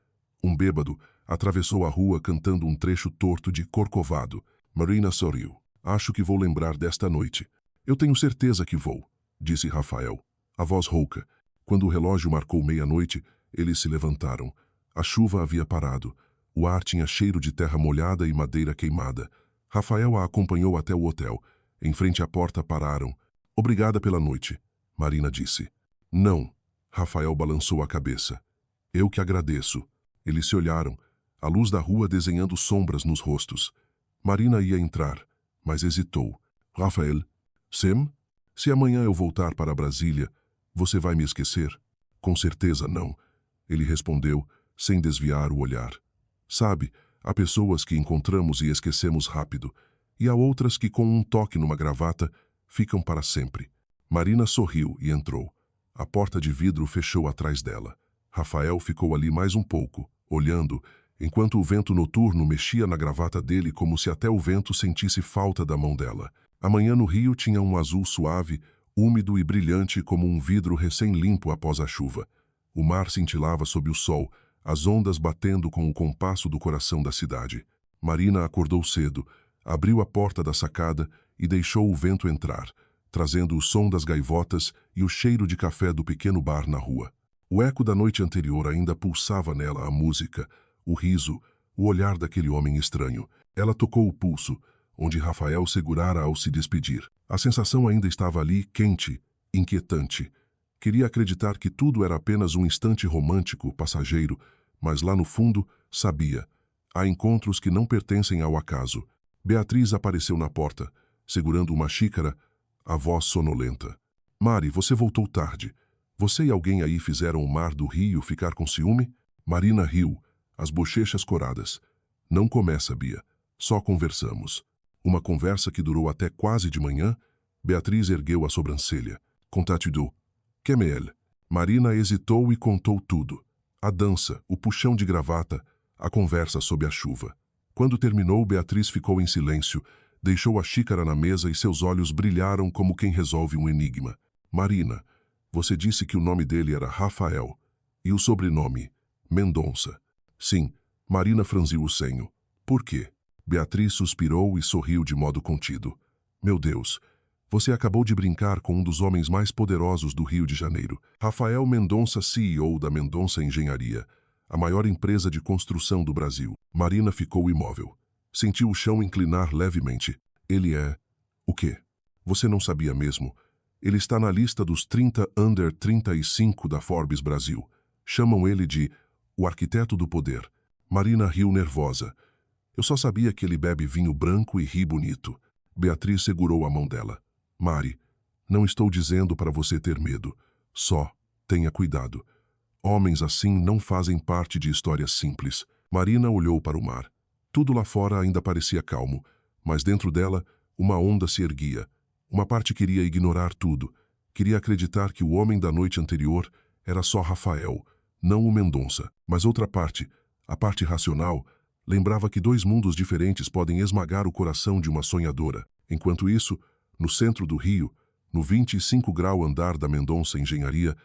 Um bêbado atravessou a rua cantando um trecho torto de Corcovado. Marina sorriu. Acho que vou lembrar desta noite. Eu tenho certeza que vou, disse Rafael. A voz rouca. Quando o relógio marcou meia-noite, eles se levantaram. A chuva havia parado. O ar tinha cheiro de terra molhada e madeira queimada. Rafael a acompanhou até o hotel. Em frente à porta pararam. Obrigada pela noite, Marina disse. Não. Rafael balançou a cabeça. Eu que agradeço. Eles se olharam, a luz da rua desenhando sombras nos rostos. Marina ia entrar, mas hesitou. Rafael, Sam, se amanhã eu voltar para Brasília, você vai me esquecer? Com certeza não. Ele respondeu, sem desviar o olhar. Sabe, há pessoas que encontramos e esquecemos rápido, e há outras que, com um toque numa gravata, ficam para sempre. Marina sorriu e entrou. A porta de vidro fechou atrás dela. Rafael ficou ali mais um pouco, olhando, enquanto o vento noturno mexia na gravata dele como se até o vento sentisse falta da mão dela. A manhã no Rio tinha um azul suave, úmido e brilhante como um vidro recém-limpo após a chuva. O mar cintilava sob o sol, as ondas batendo com o compasso do coração da cidade. Marina acordou cedo, abriu a porta da sacada e deixou o vento entrar, trazendo o som das gaivotas e o cheiro de café do pequeno bar na rua. O eco da noite anterior ainda pulsava nela a música, o riso, o olhar daquele homem estranho. Ela tocou o pulso, onde Rafael segurara ao se despedir. A sensação ainda estava ali, quente, inquietante. Queria acreditar que tudo era apenas um instante romântico, passageiro, mas lá no fundo, sabia. Há encontros que não pertencem ao acaso. Beatriz apareceu na porta, segurando uma xícara, a voz sonolenta. Mari, você voltou tarde. Você e alguém aí fizeram o mar do Rio ficar com ciúme? Marina riu, as bochechas coradas. Não começa, Bia. Só conversamos. Uma conversa que durou até quase de manhã. Beatriz ergueu a sobrancelha. Contate-do. Quem-me-elle? Marina hesitou e contou tudo. A dança, o puxão de gravata, a conversa sob a chuva. Quando terminou, Beatriz ficou em silêncio, deixou a xícara na mesa e seus olhos brilharam como quem resolve um enigma. Marina, você disse que o nome dele era Rafael. E o sobrenome? Mendonça. Sim, Marina franziu o senho. Por quê? Beatriz suspirou e sorriu de modo contido. Meu Deus, você acabou de brincar com um dos homens mais poderosos do Rio de Janeiro. Rafael Mendonça, CEO da Mendonça Engenharia, a maior empresa de construção do Brasil. Marina ficou imóvel. Sentiu o chão inclinar levemente. Ele é... O quê? Você não sabia mesmo? Ele está na lista dos 30 Under 35 da Forbes Brasil. Chamam ele de o arquiteto do poder. Marina riu nervosa. Eu só sabia que ele bebe vinho branco e ri bonito. Beatriz segurou a mão dela. Mari, não estou dizendo para você ter medo. Só tenha cuidado. Homens assim não fazem parte de histórias simples. Marina olhou para o mar. Tudo lá fora ainda parecia calmo, mas dentro dela, uma onda se erguia. Uma parte queria ignorar tudo. Queria acreditar que o homem da noite anterior era só Rafael, não o Mendonça. Mas outra parte, a parte racional, lembrava que dois mundos diferentes podem esmagar o coração de uma sonhadora. Enquanto isso, no centro do rio, no 25º andar da Mendonça Engenharia,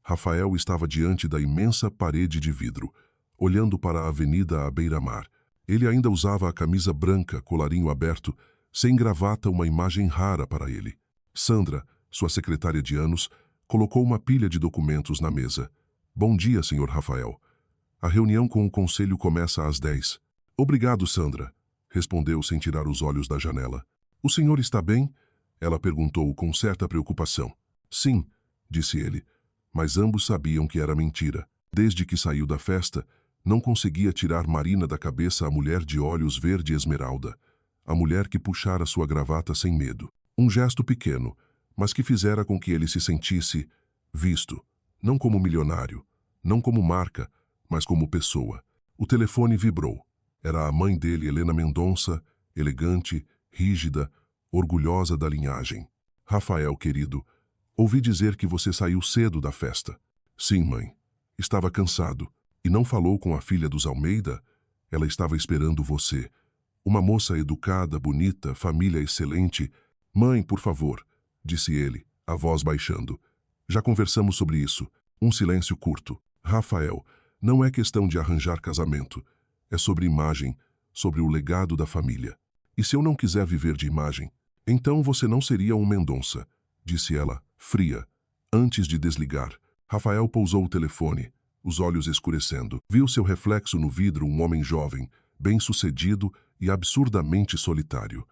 Rafael estava diante da imensa parede de vidro, olhando para a avenida à beira-mar. Ele ainda usava a camisa branca, colarinho aberto, sem gravata, uma imagem rara para ele. Sandra, sua secretária de anos, colocou uma pilha de documentos na mesa. Bom dia, Sr. Rafael. A reunião com o conselho começa às 10. Obrigado, Sandra, respondeu sem tirar os olhos da janela. O senhor está bem? Ela perguntou com certa preocupação. Sim, disse ele, mas ambos sabiam que era mentira. Desde que saiu da festa, não conseguia tirar Marina da cabeça a mulher de olhos verde esmeralda, a mulher que puxara sua gravata sem medo. Um gesto pequeno, mas que fizera com que ele se sentisse visto, não como milionário, não como marca, mas como pessoa. O telefone vibrou. Era a mãe dele, Helena Mendonça, elegante, rígida, orgulhosa da linhagem. Rafael, querido, ouvi dizer que você saiu cedo da festa. Sim, mãe. Estava cansado. E não falou com a filha dos Almeida? Ela estava esperando você. Uma moça educada, bonita, família excelente. Mãe, por favor, disse ele, a voz baixando. Já conversamos sobre isso. Um silêncio curto. Rafael, não é questão de arranjar casamento. É sobre imagem, sobre o legado da família. E se eu não quiser viver de imagem? Então você não seria um Mendonça, disse ela, fria. Antes de desligar, Rafael pousou o telefone, os olhos escurecendo. Viu seu reflexo no vidro, um homem jovem, bem-sucedido e absurdamente solitário.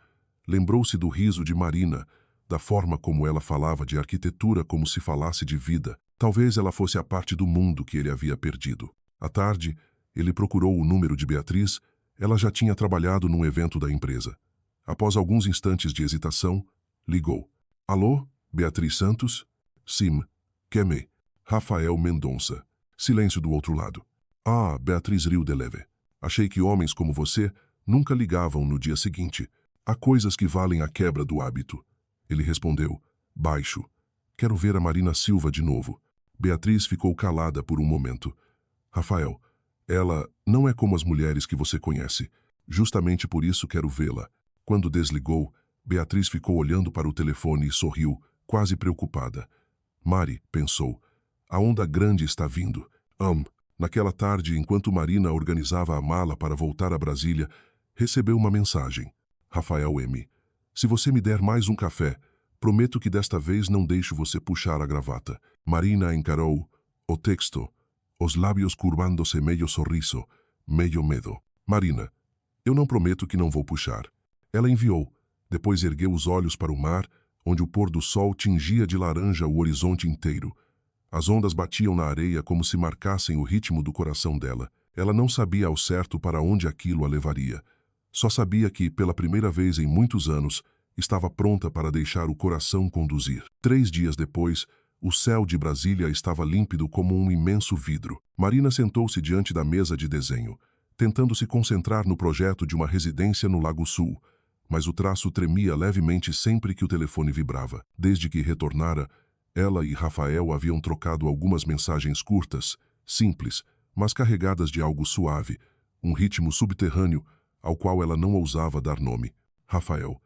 Lembrou-se do riso de Marina, da forma como ela falava de arquitetura como se falasse de vida. Talvez ela fosse a parte do mundo que ele havia perdido. À tarde, ele procurou o número de Beatriz. Ela já tinha trabalhado num evento da empresa. Após alguns instantes de hesitação, ligou. Alô, Beatriz Santos? Sim, Keme. Rafael Mendonça. Silêncio do outro lado. Ah, Beatriz Rio de Leve. Achei que homens como você nunca ligavam no dia seguinte. Há coisas que valem a quebra do hábito. Ele respondeu, baixo. Quero ver a Marina Silva de novo. Beatriz ficou calada por um momento. Rafael, ela não é como as mulheres que você conhece. Justamente por isso quero vê-la. Quando desligou, Beatriz ficou olhando para o telefone e sorriu, quase preocupada. Mari, pensou, a onda grande está vindo. Naquela tarde, enquanto Marina organizava a mala para voltar a Brasília, recebeu uma mensagem. Rafael M. Se você me der mais um café, prometo que desta vez não deixo você puxar a gravata. Marina encarou o texto, os lábios curvando-se meio sorriso, meio medo. Marina, eu não prometo que não vou puxar. Ela enviou, depois ergueu os olhos para o mar, onde o pôr do sol tingia de laranja o horizonte inteiro. As ondas batiam na areia como se marcassem o ritmo do coração dela. Ela não sabia ao certo para onde aquilo a levaria. Só sabia que, pela primeira vez em muitos anos, estava pronta para deixar o coração conduzir. 3 dias depois, o céu de Brasília estava límpido como um imenso vidro. Marina sentou-se diante da mesa de desenho, tentando se concentrar no projeto de uma residência no Lago Sul, mas o traço tremia levemente sempre que o telefone vibrava. Desde que retornara, ela e Rafael haviam trocado algumas mensagens curtas, simples, mas carregadas de algo suave, um ritmo subterrâneo ao qual ela não ousava dar nome. Rafael,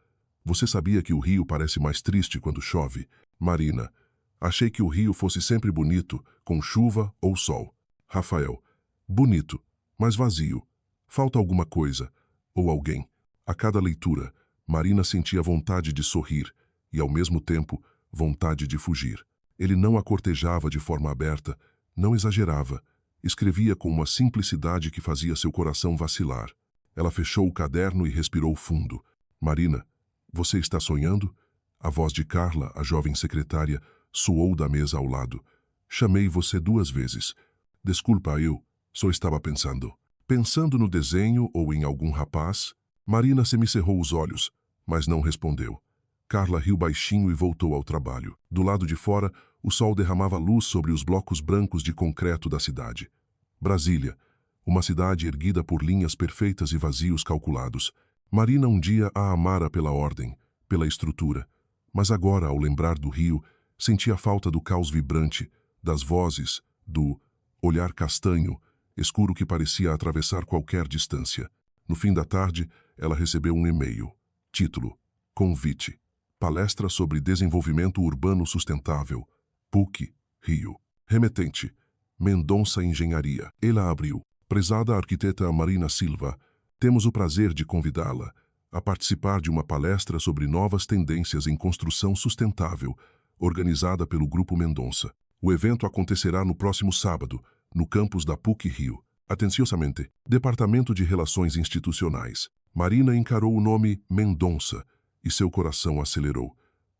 você sabia que o rio parece mais triste quando chove? Marina, achei que o rio fosse sempre bonito, com chuva ou sol. Rafael, bonito, mas vazio. Falta alguma coisa, ou alguém. A cada leitura, Marina sentia vontade de sorrir e, ao mesmo tempo, vontade de fugir. Ele não a cortejava de forma aberta, não exagerava. Escrevia com uma simplicidade que fazia seu coração vacilar. Ela fechou o caderno e respirou fundo. Marina, você está sonhando? A voz de Carla, a jovem secretária, soou da mesa ao lado. Chamei você 2 vezes. Desculpa, eu só estava pensando. Pensando no desenho ou em algum rapaz? Marina semicerrou os olhos, mas não respondeu. Carla riu baixinho e voltou ao trabalho. Do lado de fora, O sol derramava luz sobre os blocos brancos de concreto da cidade. Brasília, uma cidade erguida por linhas perfeitas e vazios calculados. Marina um dia a amara pela ordem, pela estrutura, mas agora, ao lembrar do Rio, sentia a falta do caos vibrante, das vozes, do olhar castanho, escuro que parecia atravessar qualquer distância. No fim da tarde, ela recebeu um e-mail. Título: Convite. Palestra sobre desenvolvimento urbano sustentável. PUC, Rio. Remetente: Mendonça Engenharia. Ela abriu. Prezada arquiteta Marina Silva, temos o prazer de convidá-la a participar de uma palestra sobre novas tendências em construção sustentável, organizada pelo Grupo Mendonça. O evento acontecerá no próximo sábado, no campus da PUC Rio. Atenciosamente, Departamento de Relações Institucionais. Marina encarou o nome Mendonça e seu coração acelerou.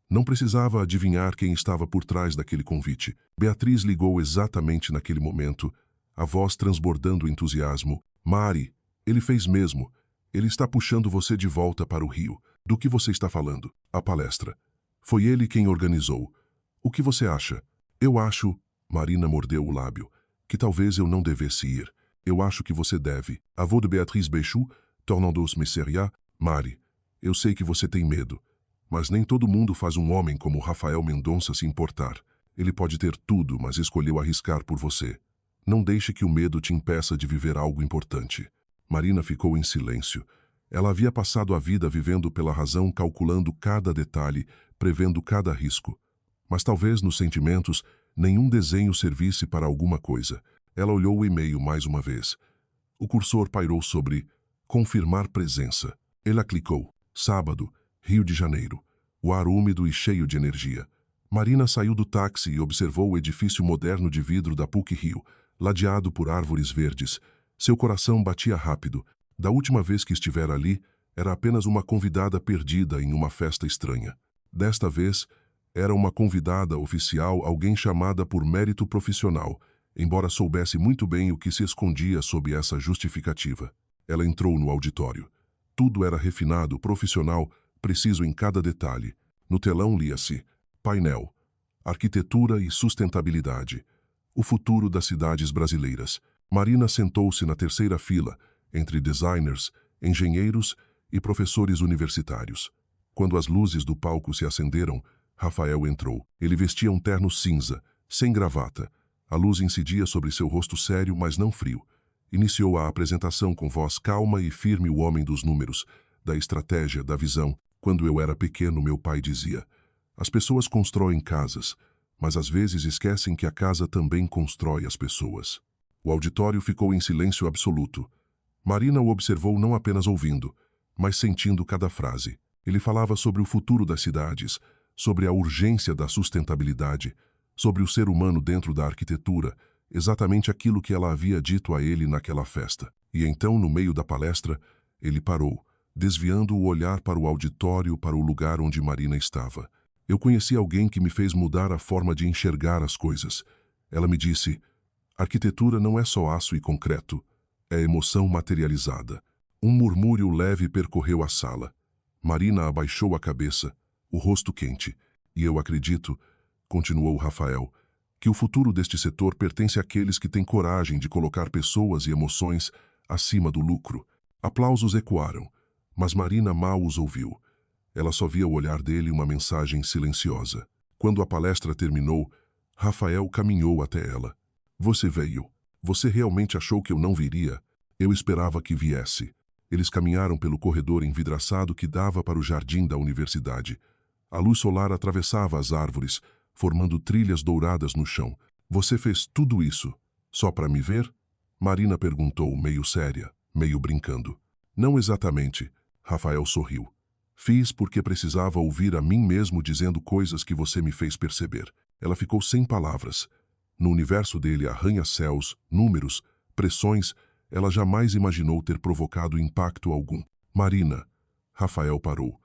Não precisava adivinhar quem estava por trás daquele convite. Beatriz ligou exatamente naquele momento, a voz transbordando entusiasmo. Mari, ele fez mesmo. Ele está puxando você de volta para o Rio. Do que você está falando? A palestra. Foi ele quem organizou. O que você acha? Eu acho, Marina mordeu o lábio, que talvez eu não devesse ir. Eu acho que você deve. Avô de Beatriz Béchu, tornando-se Messeria. Mari, eu sei que você tem medo, mas nem todo mundo faz um homem como Rafael Mendonça se importar. Ele pode ter tudo, mas escolheu arriscar por você. Não deixe que o medo te impeça de viver algo importante. Marina ficou em silêncio. Ela havia passado a vida vivendo pela razão, calculando cada detalhe, prevendo cada risco. Mas talvez nos sentimentos, nenhum desenho servisse para alguma coisa. Ela olhou o e-mail mais uma vez. O cursor pairou sobre confirmar presença. Ela clicou. Sábado, Rio de Janeiro. O ar úmido e cheio de energia. Marina saiu do táxi e observou o edifício moderno de vidro da PUC Rio, ladeado por árvores verdes. Seu coração batia rápido. Da última vez que estivera ali, era apenas uma convidada perdida em uma festa estranha. Desta vez, era uma convidada oficial, alguém chamada por mérito profissional, embora soubesse muito bem o que se escondia sob essa justificativa. Ela entrou no auditório. Tudo era refinado, profissional, preciso em cada detalhe. No telão lia-se: Painel, Arquitetura e Sustentabilidade. O futuro das cidades brasileiras. Marina sentou-se na terceira fila, entre designers, engenheiros e professores universitários. Quando as luzes do palco se acenderam, Rafael entrou. Ele vestia um terno cinza, sem gravata. A luz incidia sobre seu rosto sério, mas não frio. Iniciou a apresentação com voz calma e firme, o homem dos números, da estratégia, da visão. Quando eu era pequeno, meu pai dizia: as pessoas constroem casas, mas às vezes esquecem que a casa também constrói as pessoas. O auditório ficou em silêncio absoluto. Marina o observou não apenas ouvindo, mas sentindo cada frase. Ele falava sobre o futuro das cidades, sobre a urgência da sustentabilidade, sobre o ser humano dentro da arquitetura, exatamente aquilo que ela havia dito a ele naquela festa. E então, no meio da palestra, ele parou, desviando o olhar para o auditório, para o lugar onde Marina estava. Eu conheci alguém que me fez mudar a forma de enxergar as coisas. Ela me disse: arquitetura não é só aço e concreto, é emoção materializada. Um murmúrio leve percorreu a sala. Marina abaixou a cabeça, o rosto quente. E eu acredito, continuou Rafael, que o futuro deste setor pertence àqueles que têm coragem de colocar pessoas e emoções acima do lucro. Aplausos ecoaram, mas Marina mal os ouviu. Ela só via o olhar dele, uma mensagem silenciosa. Quando a palestra terminou, Rafael caminhou até ela. Você veio. Você realmente achou que eu não viria? Eu esperava que viesse. Eles caminharam pelo corredor envidraçado que dava para o jardim da universidade. A luz solar atravessava as árvores, formando trilhas douradas no chão. Você fez tudo isso só para me ver? Marina perguntou, meio séria, meio brincando. Não exatamente. Rafael sorriu. Fiz porque precisava ouvir a mim mesmo dizendo coisas que você me fez perceber. Ela ficou sem palavras. No universo dele, arranha-céus, números, pressões, ela jamais imaginou ter provocado impacto algum. Marina, Rafael parou.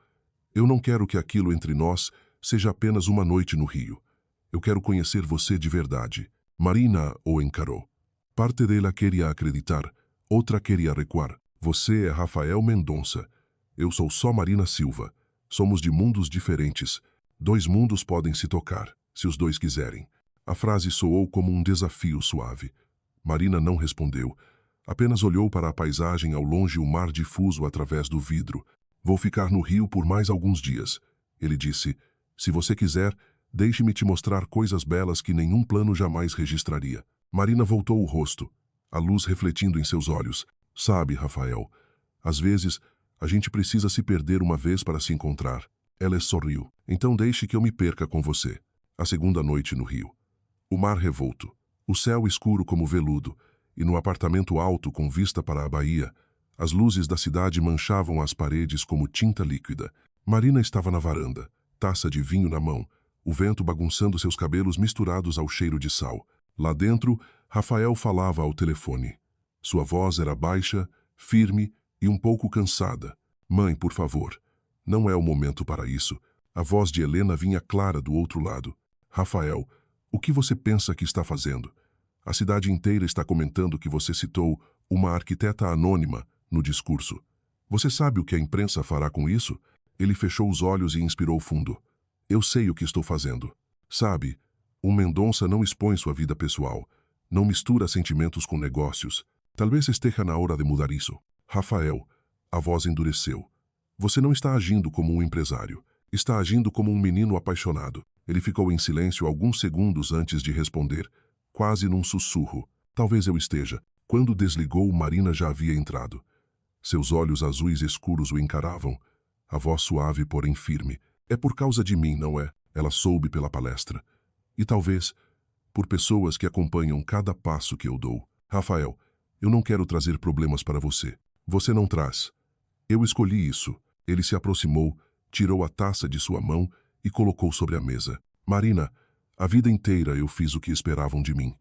Eu não quero que aquilo entre nós seja apenas uma noite no Rio. Eu quero conhecer você de verdade. Marina o encarou. Parte dela queria acreditar, outra queria recuar. Você é Rafael Mendonça. Eu sou só Marina Silva. Somos de mundos diferentes. Dois mundos podem se tocar. se os dois quiserem. A frase soou como um desafio suave. Marina não respondeu. Apenas olhou para a paisagem ao longe e o mar difuso através do vidro. Vou ficar no rio por mais alguns dias. Ele disse, se você quiser, deixe-me te mostrar coisas belas que nenhum plano jamais registraria. Marina voltou o rosto, a luz refletindo em seus olhos. Sabe, Rafael, às vezes a gente precisa se perder uma vez para se encontrar. Ela sorriu. Então deixe que eu me perca com você. A segunda noite no rio. O mar revolto, o céu escuro como veludo, e no apartamento alto com vista para a baía, as luzes da cidade manchavam as paredes como tinta líquida. Marina estava na varanda, taça de vinho na mão, o vento bagunçando seus cabelos misturados ao cheiro de sal. Lá dentro, Rafael falava ao telefone. Sua voz era baixa, firme e um pouco cansada. Mãe, por favor, não é o momento para isso. A voz de Helena vinha clara do outro lado. Rafael, o que você pensa que está fazendo? A cidade inteira está comentando que você citou uma arquiteta anônima no discurso. Você sabe o que a imprensa fará com isso? Ele fechou os olhos e inspirou fundo. Eu sei o que estou fazendo. Sabe, um Mendonça não expõe sua vida pessoal, não mistura sentimentos com negócios. Talvez esteja na hora de mudar isso. Rafael, a voz endureceu. Você não está agindo como um empresário. Está agindo como um menino apaixonado. Ele ficou em silêncio alguns segundos antes de responder, quase num sussurro. Talvez eu esteja. Quando desligou, Marina já havia entrado. Seus olhos azuis escuros o encaravam. A voz suave, porém firme. É por causa de mim, não é? Ela soube pela palestra. E talvez por pessoas que acompanham cada passo que eu dou. Rafael, eu não quero trazer problemas para você. Você não traz. Eu escolhi isso. Ele se aproximou, tirou a taça de sua mão e colocou sobre a mesa. Marina, a vida inteira eu fiz o que esperavam de mim.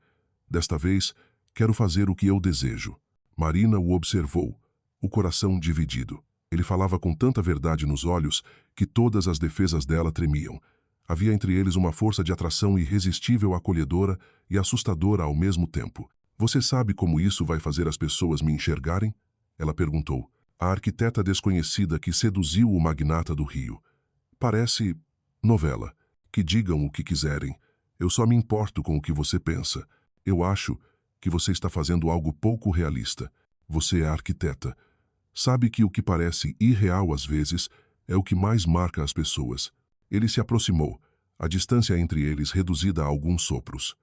Desta vez, quero fazer o que eu desejo. Marina o observou, o coração dividido. Ele falava com tanta verdade nos olhos que todas as defesas dela tremiam. Havia entre eles uma força de atração irresistível, acolhedora e assustadora ao mesmo tempo. Você sabe como isso vai fazer as pessoas me enxergarem? Ela perguntou. A arquiteta desconhecida que seduziu o magnata do Rio. Parece novela. Que digam o que quiserem. Eu só me importo com o que você pensa. Eu acho que você está fazendo algo pouco realista. Você é arquiteta. Sabe que o que parece irreal às vezes é o que mais marca as pessoas. Ele se aproximou, a distância entre eles reduzida a alguns sopros.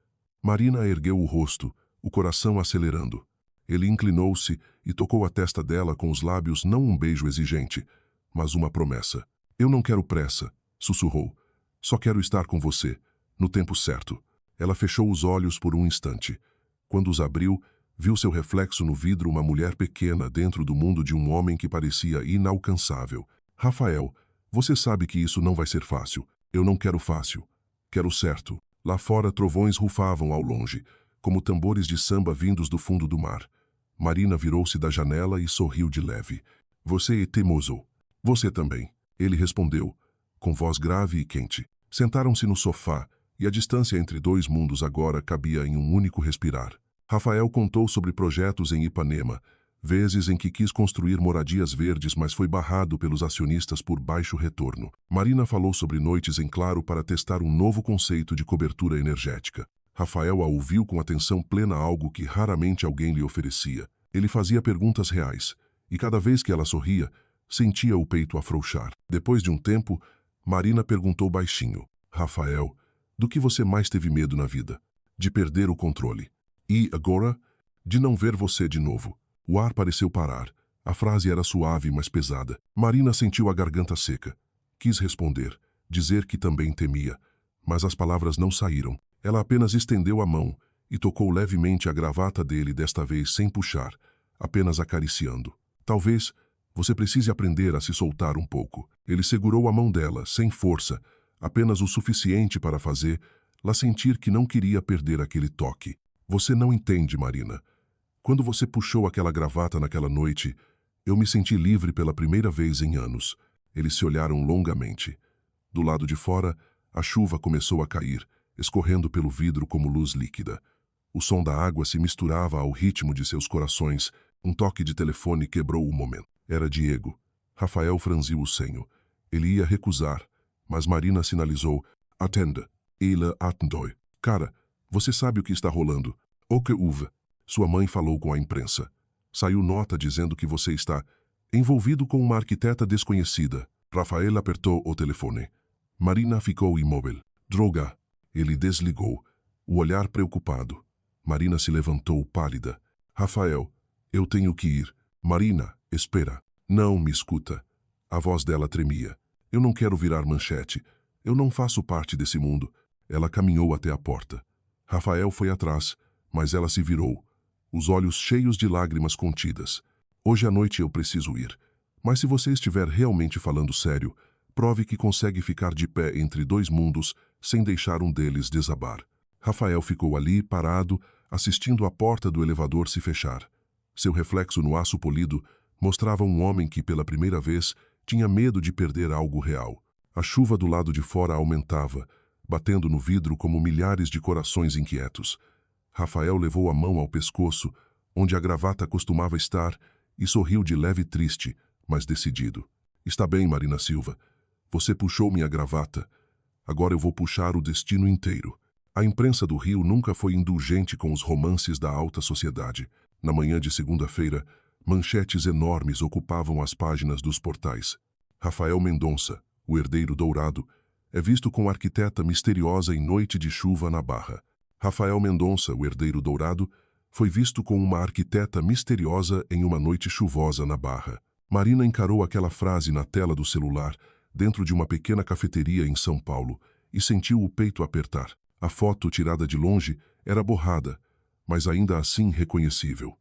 Marina ergueu o rosto, o coração acelerando. Ele inclinou-se e tocou a testa dela com os lábios, não um beijo exigente, mas uma promessa. Eu não quero pressa, sussurrou. Só quero estar com você, no tempo certo. Ela fechou os olhos por um instante. Quando os abriu, viu seu reflexo no vidro, uma mulher pequena dentro do mundo de um homem que parecia inalcançável. Rafael, você sabe que isso não vai ser fácil. Eu não quero fácil. Quero certo. Lá fora trovões rufavam ao longe, como tambores de samba vindos do fundo do mar. Marina virou-se da janela e sorriu de leve. Você é teimoso. Você também. Ele respondeu, com voz grave e quente. Sentaram-se no sofá, e a distância entre dois mundos agora cabia em um único respirar. Rafael contou sobre projetos em Ipanema, vezes em que quis construir moradias verdes, mas foi barrado pelos acionistas por baixo retorno. Marina falou sobre noites em claro para testar um novo conceito de cobertura energética. Rafael a ouviu com atenção plena, algo que raramente alguém lhe oferecia. Ele fazia perguntas reais, e cada vez que ela sorria, sentia o peito afrouxar. Depois de um tempo, Marina perguntou baixinho. Rafael, do que você mais teve medo na vida? De perder o controle. E, agora, de não ver você de novo. O ar pareceu parar. A frase era suave, mas pesada. Marina sentiu a garganta seca. Quis responder, dizer que também temia, mas as palavras não saíram. Ela apenas estendeu a mão e tocou levemente a gravata dele, desta vez sem puxar, apenas acariciando. Talvez você precise aprender a se soltar um pouco. Ele segurou a mão dela, sem força, apenas o suficiente para fazê-la sentir que não queria perder aquele toque. Você não entende, Marina. Quando você puxou aquela gravata naquela noite, eu me senti livre pela primeira vez em anos. Eles se olharam longamente. Do lado de fora, a chuva começou a cair, escorrendo pelo vidro como luz líquida. O som da água se misturava ao ritmo de seus corações. Um toque de telefone quebrou o momento. Era Diego. Rafael franziu o senho. Ele ia recusar, mas Marina sinalizou, atenda. Ela atendeu. Cara, você sabe o que está rolando. O que houve? Sua mãe falou com a imprensa. Saiu nota dizendo que você está envolvido com uma arquiteta desconhecida. Rafael apertou o telefone. Marina ficou imóvel. Droga. Ele desligou, o olhar preocupado. Marina se levantou pálida. Rafael, eu tenho que ir. Marina, espera. Não me escuta. A voz dela tremia. Eu não quero virar manchete. Eu não faço parte desse mundo. Ela caminhou até a porta. Rafael foi atrás, mas ela se virou, os olhos cheios de lágrimas contidas. Hoje à noite eu preciso ir. Mas se você estiver realmente falando sério, prove que consegue ficar de pé entre dois mundos sem deixar um deles desabar. Rafael ficou ali, parado, assistindo a porta do elevador se fechar. Seu reflexo no aço polido mostrava um homem que, pela primeira vez, tinha medo de perder algo real. A chuva do lado de fora aumentava, batendo no vidro como milhares de corações inquietos. Rafael levou a mão ao pescoço, onde a gravata costumava estar, e sorriu de leve e triste, mas decidido. Está bem, Marina Silva. Você puxou minha gravata. Agora eu vou puxar o destino inteiro. A imprensa do Rio nunca foi indulgente com os romances da alta sociedade. Na manhã de segunda-feira, manchetes enormes ocupavam as páginas dos portais. Rafael Mendonça, o herdeiro dourado, é visto com arquiteta misteriosa em noite de chuva na Barra. Rafael Mendonça, o herdeiro dourado, foi visto com uma arquiteta misteriosa em uma noite chuvosa na Barra. Marina encarou aquela frase na tela do celular, dentro de uma pequena cafeteria em São Paulo, e sentiu o peito apertar. A foto, tirada de longe, era borrada, mas ainda assim reconhecível.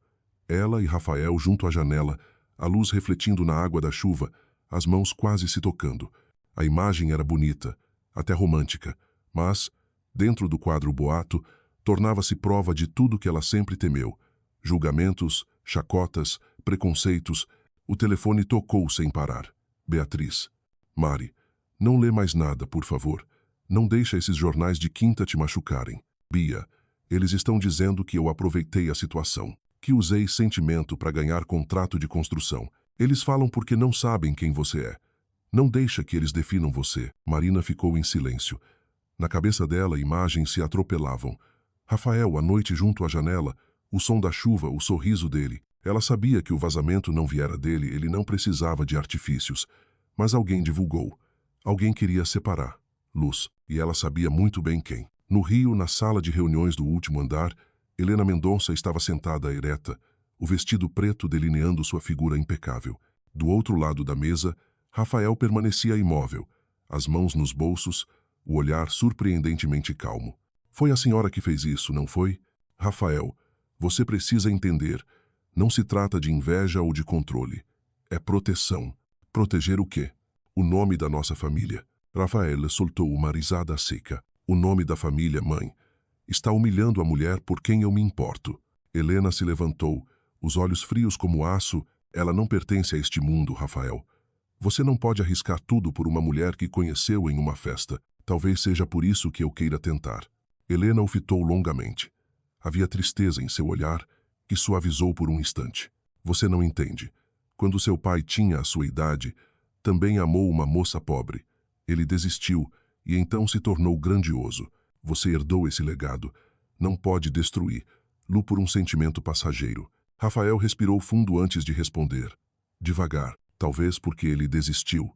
Ela e Rafael junto à janela, a luz refletindo na água da chuva, as mãos quase se tocando. A imagem era bonita, até romântica, mas, dentro do quadro boato, tornava-se prova de tudo que ela sempre temeu. Julgamentos, chacotas, preconceitos. O telefone tocou sem parar. Beatriz. Mari, não lê mais nada, por favor. Não deixa esses jornais de quinta te machucarem. Bia, eles estão dizendo que eu aproveitei a situação, que usei sentimento para ganhar contrato de construção. Eles falam porque não sabem quem você é. Não deixa que eles definam você. Marina ficou em silêncio. Na cabeça dela, imagens se atropelavam. Rafael, à noite junto à janela, o som da chuva, o sorriso dele. Ela sabia que o vazamento não viera dele, ele não precisava de artifícios. Mas alguém divulgou. Alguém queria separar. Luz. E ela sabia muito bem quem. No Rio, na sala de reuniões do último andar, Helena Mendonça estava sentada ereta, o vestido preto delineando sua figura impecável. Do outro lado da mesa, Rafael permanecia imóvel, as mãos nos bolsos, o olhar surpreendentemente calmo. Foi a senhora que fez isso, não foi? Rafael, você precisa entender. Não se trata de inveja ou de controle. É proteção. Proteger o quê? O nome da nossa família. Rafael soltou uma risada seca. O nome da família, mãe. Está humilhando a mulher por quem eu me importo. Helena se levantou, os olhos frios como aço. Ela não pertence a este mundo, Rafael. Você não pode arriscar tudo por uma mulher que conheceu em uma festa. Talvez seja por isso que eu queira tentar. Helena o fitou longamente. Havia tristeza em seu olhar, que suavizou por um instante. Você não entende. Quando seu pai tinha a sua idade, também amou uma moça pobre. Ele desistiu e então se tornou grandioso. Você herdou esse legado. Não pode destruí-lo por um sentimento passageiro. Rafael respirou fundo antes de responder. Devagar. Talvez porque ele desistiu.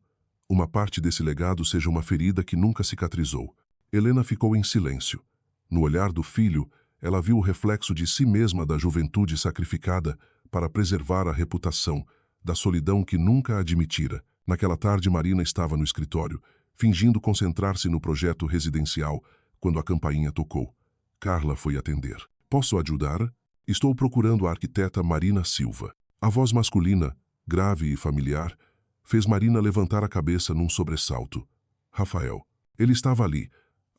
Uma parte desse legado seja uma ferida que nunca cicatrizou. Helena ficou em silêncio. No olhar do filho, ela viu o reflexo de si mesma da juventude sacrificada para preservar a reputação, da solidão que nunca admitira. Naquela tarde, Marina estava no escritório, fingindo concentrar-se no projeto residencial, quando a campainha tocou. Carla foi atender. Posso ajudar? Estou procurando a arquiteta Marina Silva. A voz masculina, grave e familiar, fez Marina levantar a cabeça num sobressalto. Rafael. Ele estava ali,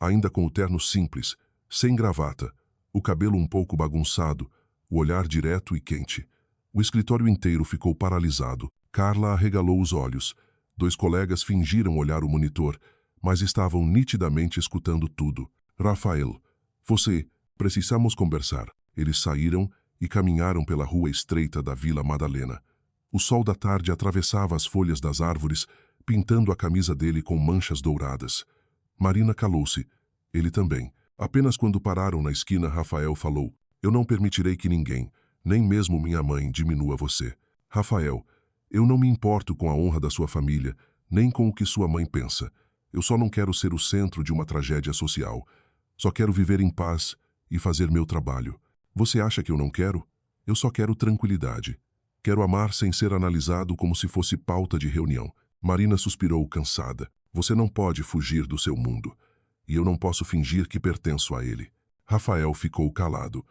ainda com o terno simples, sem gravata, o cabelo um pouco bagunçado, o olhar direto e quente. O escritório inteiro ficou paralisado. Carla arregalou os olhos. Dois colegas fingiram olhar o monitor, mas estavam nitidamente escutando tudo. Rafael, você, precisamos conversar. Eles saíram e caminharam pela rua estreita da Vila Madalena. O sol da tarde atravessava as folhas das árvores, pintando a camisa dele com manchas douradas. Marina calou-se. Ele também. Apenas quando pararam na esquina, Rafael falou: eu não permitirei que ninguém, nem mesmo minha mãe, diminua você. Rafael, eu não me importo com a honra da sua família, nem com o que sua mãe pensa. Eu só não quero ser o centro de uma tragédia social. Só quero viver em paz e fazer meu trabalho. Você acha que eu não quero? Eu só quero tranquilidade. Quero amar sem ser analisado como se fosse pauta de reunião. Marina suspirou cansada. Você não pode fugir do seu mundo. E eu não posso fingir que pertenço a ele. Rafael ficou calado.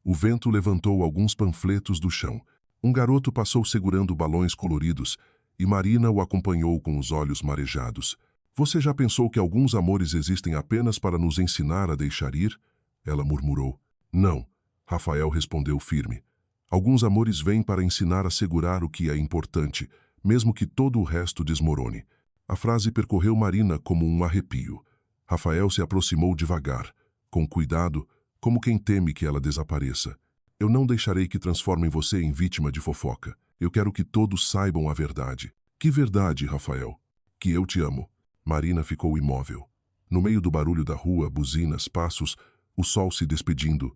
O vento levantou alguns panfletos do chão. Um garoto passou segurando balões coloridos e Marina o acompanhou com os olhos marejados. Você já pensou que alguns amores existem apenas para nos ensinar a deixar ir? Ela murmurou. Não. Rafael respondeu firme. Alguns amores vêm para ensinar a segurar o que é importante, mesmo que todo o resto desmorone. A frase percorreu Marina como um arrepio. Rafael se aproximou devagar, com cuidado, como quem teme que ela desapareça. Eu não deixarei que transformem você em vítima de fofoca. Eu quero que todos saibam a verdade. Que verdade, Rafael? Que eu te amo. Marina ficou imóvel. No meio do barulho da rua, buzinas, passos, o sol se despedindo.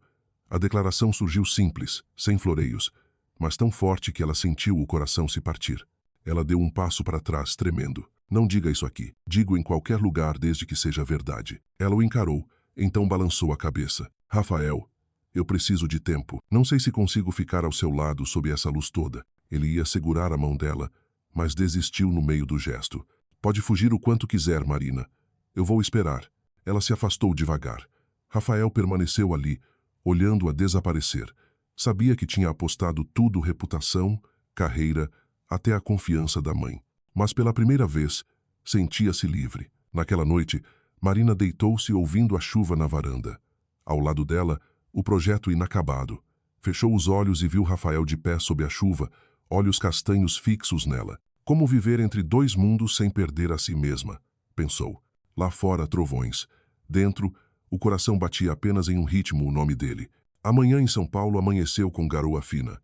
A declaração surgiu simples, sem floreios, mas tão forte que ela sentiu o coração se partir. Ela deu um passo para trás, tremendo. Não diga isso aqui. Digo em qualquer lugar desde que seja verdade. Ela o encarou, então balançou a cabeça. Rafael, eu preciso de tempo. Não sei se consigo ficar ao seu lado sob essa luz toda. Ele ia segurar a mão dela, mas desistiu no meio do gesto. Pode fugir o quanto quiser, Marina. Eu vou esperar. Ela se afastou devagar. Rafael permaneceu ali, olhando-a desaparecer. Sabia que tinha apostado tudo, reputação, carreira, até a confiança da mãe. Mas pela primeira vez, sentia-se livre. Naquela noite, Marina deitou-se ouvindo a chuva na varanda. Ao lado dela, o projeto inacabado. Fechou os olhos e viu Rafael de pé sob a chuva, olhos castanhos fixos nela. Como viver entre dois mundos sem perder a si mesma? Pensou. Lá fora, trovões. Dentro, o coração batia apenas em um ritmo o nome dele. Amanhã em São Paulo amanheceu com garoa fina.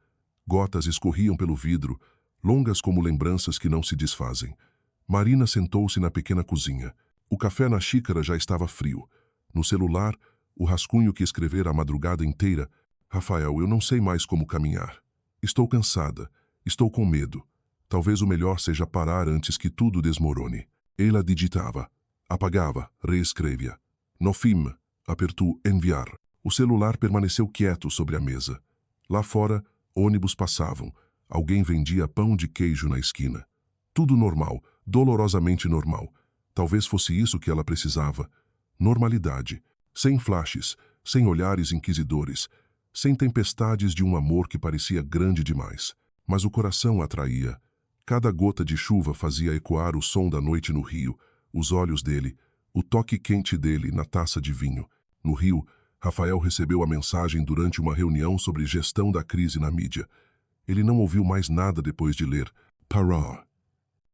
Gotas escorriam pelo vidro, longas como lembranças que não se desfazem. Marina sentou-se na pequena cozinha. O café na xícara já estava frio. No celular, o rascunho que escrevera a madrugada inteira. Rafael, eu não sei mais como caminhar. Estou cansada. Estou com medo. Talvez o melhor seja parar antes que tudo desmorone. Ela digitava. Apagava, reescrevia. No fim, apertou enviar. O celular permaneceu quieto sobre a mesa. Lá fora, ônibus passavam. Alguém vendia pão de queijo na esquina. Tudo normal, dolorosamente normal. Talvez fosse isso que ela precisava. Normalidade. Sem flashes, sem olhares inquisidores, sem tempestades de um amor que parecia grande demais. Mas o coração atraía. Cada gota de chuva fazia ecoar o som da noite no rio, os olhos dele, o toque quente dele na taça de vinho. No rio, Rafael recebeu a mensagem durante uma reunião sobre gestão da crise na mídia. Ele não ouviu mais nada depois de ler Pará.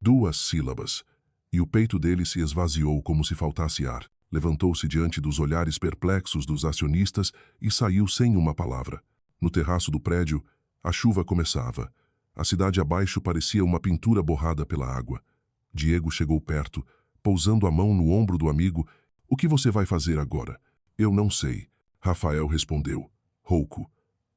2 sílabas. E o peito dele se esvaziou como se faltasse ar. Levantou-se diante dos olhares perplexos dos acionistas e saiu sem uma palavra. No terraço do prédio, a chuva começava. A cidade abaixo parecia uma pintura borrada pela água. Diego chegou perto, pousando a mão no ombro do amigo. O que você vai fazer agora? Eu não sei. Rafael respondeu, rouco.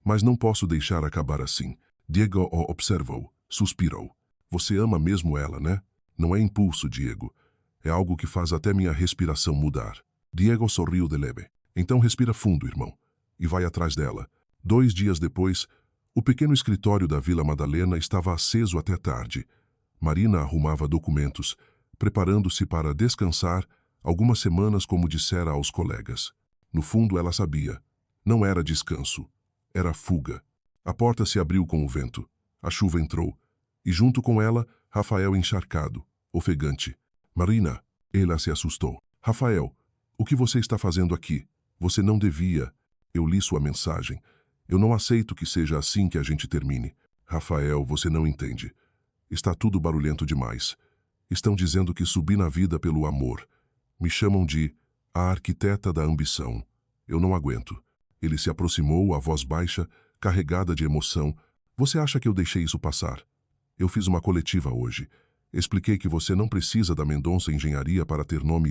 Mas não posso deixar acabar assim. Diego o observou, suspirou. Você ama mesmo ela, né? Não é impulso, Diego. É algo que faz até minha respiração mudar. Diego sorriu de leve. Então respira fundo, irmão. E vai atrás dela. 2 dias depois, o pequeno escritório da Vila Madalena estava aceso até tarde. Marina arrumava documentos, preparando-se para descansar algumas semanas como dissera aos colegas. No fundo ela sabia. Não era descanso. Era fuga. A porta se abriu com o vento. A chuva entrou. E junto com ela, Rafael encharcado, ofegante. Marina, ela se assustou. Rafael, o que você está fazendo aqui? Você não devia. Eu li sua mensagem. Eu não aceito que seja assim que a gente termine. Rafael, você não entende. Está tudo barulhento demais. Estão dizendo que subi na vida pelo amor. Me chamam de a arquiteta da ambição. Eu não aguento. Ele se aproximou, a voz baixa, carregada de emoção. Você acha que eu deixei isso passar? Eu fiz uma coletiva hoje. Expliquei que você não precisa da Mendonça Engenharia para ter nome.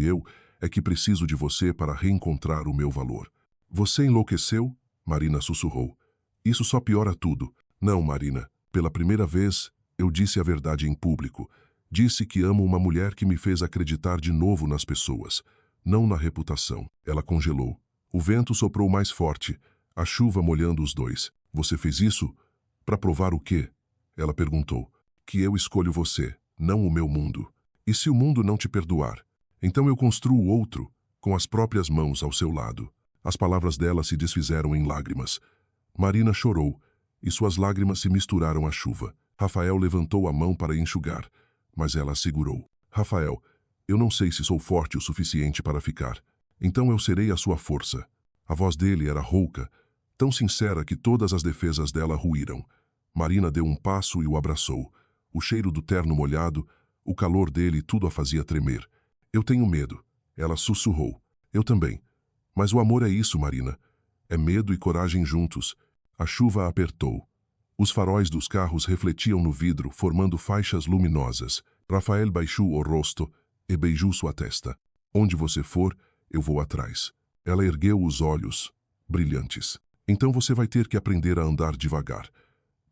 É que preciso de você para reencontrar o meu valor. Você enlouqueceu? Marina sussurrou. Isso só piora tudo. Não, Marina. Pela primeira vez, eu disse a verdade em público. Disse que amo uma mulher que me fez acreditar de novo nas pessoas, não na reputação. Ela congelou. O vento soprou mais forte, a chuva molhando os dois. Você fez isso? Para provar o quê? Ela perguntou. Que eu escolho você, não o meu mundo. E se o mundo não te perdoar? Então eu construo outro, com as próprias mãos ao seu lado. As palavras dela se desfizeram em lágrimas. Marina chorou, e suas lágrimas se misturaram à chuva. Rafael levantou a mão para enxugar, mas ela a segurou. Rafael, eu não sei se sou forte o suficiente para ficar. Então eu serei a sua força. A voz dele era rouca, tão sincera que todas as defesas dela ruíram. Marina deu um passo e o abraçou. O cheiro do terno molhado, o calor dele, tudo a fazia tremer. Eu tenho medo. Ela sussurrou. Eu também. Mas o amor é isso, Marina. É medo e coragem juntos. A chuva apertou. Os faróis dos carros refletiam no vidro, formando faixas luminosas. Rafael baixou o rosto e beijou sua testa. Onde você for, eu vou atrás. Ela ergueu os olhos, brilhantes. Então você vai ter que aprender a andar devagar.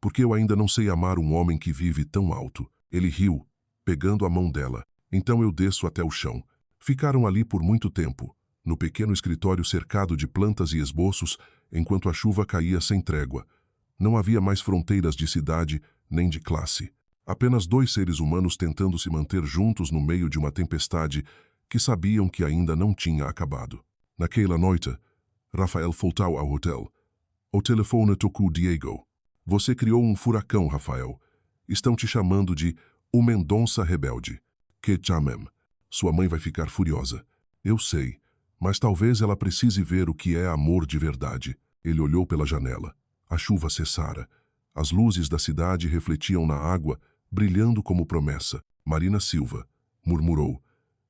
Porque eu ainda não sei amar um homem que vive tão alto. Ele riu, pegando a mão dela. Então eu desço até o chão. Ficaram ali por muito tempo, no pequeno escritório cercado de plantas e esboços, enquanto a chuva caía sem trégua. Não havia mais fronteiras de cidade nem de classe. Apenas dois seres humanos tentando se manter juntos no meio de uma tempestade que sabiam que ainda não tinha acabado. Naquela noite, Rafael voltou ao hotel. O telefone tocou Diego. Você criou um furacão, Rafael. Estão te chamando de o Mendonça rebelde. Que chamem. Sua mãe vai ficar furiosa. Eu sei, mas talvez ela precise ver o que é amor de verdade. Ele olhou pela janela. A chuva cessara. As luzes da cidade refletiam na água, brilhando como promessa. Marina Silva murmurou.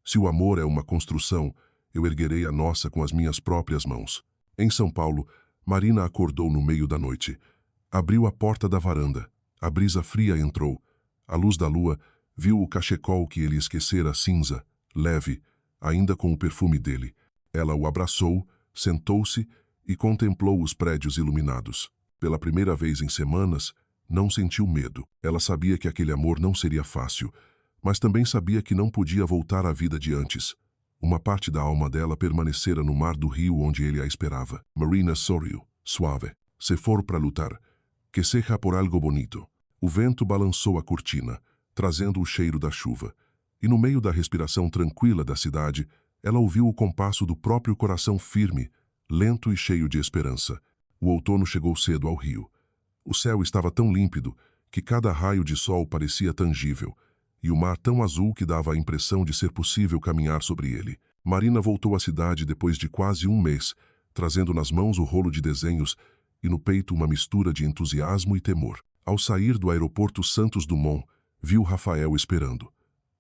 Se o amor é uma construção, eu erguerei a nossa com as minhas próprias mãos. Em São Paulo, Marina acordou no meio da noite. Abriu a porta da varanda. A brisa fria entrou. À luz da lua, viu o cachecol que ele esquecera cinza, leve, ainda com o perfume dele. Ela o abraçou, sentou-se e contemplou os prédios iluminados. Pela primeira vez em semanas, não sentiu medo. Ela sabia que aquele amor não seria fácil, mas também sabia que não podia voltar à vida de antes. Uma parte da alma dela permanecera no mar do rio onde ele a esperava. Marina sorriu, suave. Se for para lutar, que seja por algo bonito. O vento balançou a cortina, trazendo o cheiro da chuva. E no meio da respiração tranquila da cidade, ela ouviu o compasso do próprio coração firme, lento e cheio de esperança. O outono chegou cedo ao rio. O céu estava tão límpido que cada raio de sol parecia tangível, e o mar tão azul que dava a impressão de ser possível caminhar sobre ele. Marina voltou à cidade depois de quase um mês, trazendo nas mãos o rolo de desenhos e no peito uma mistura de entusiasmo e temor. Ao sair do aeroporto Santos Dumont, viu Rafael esperando.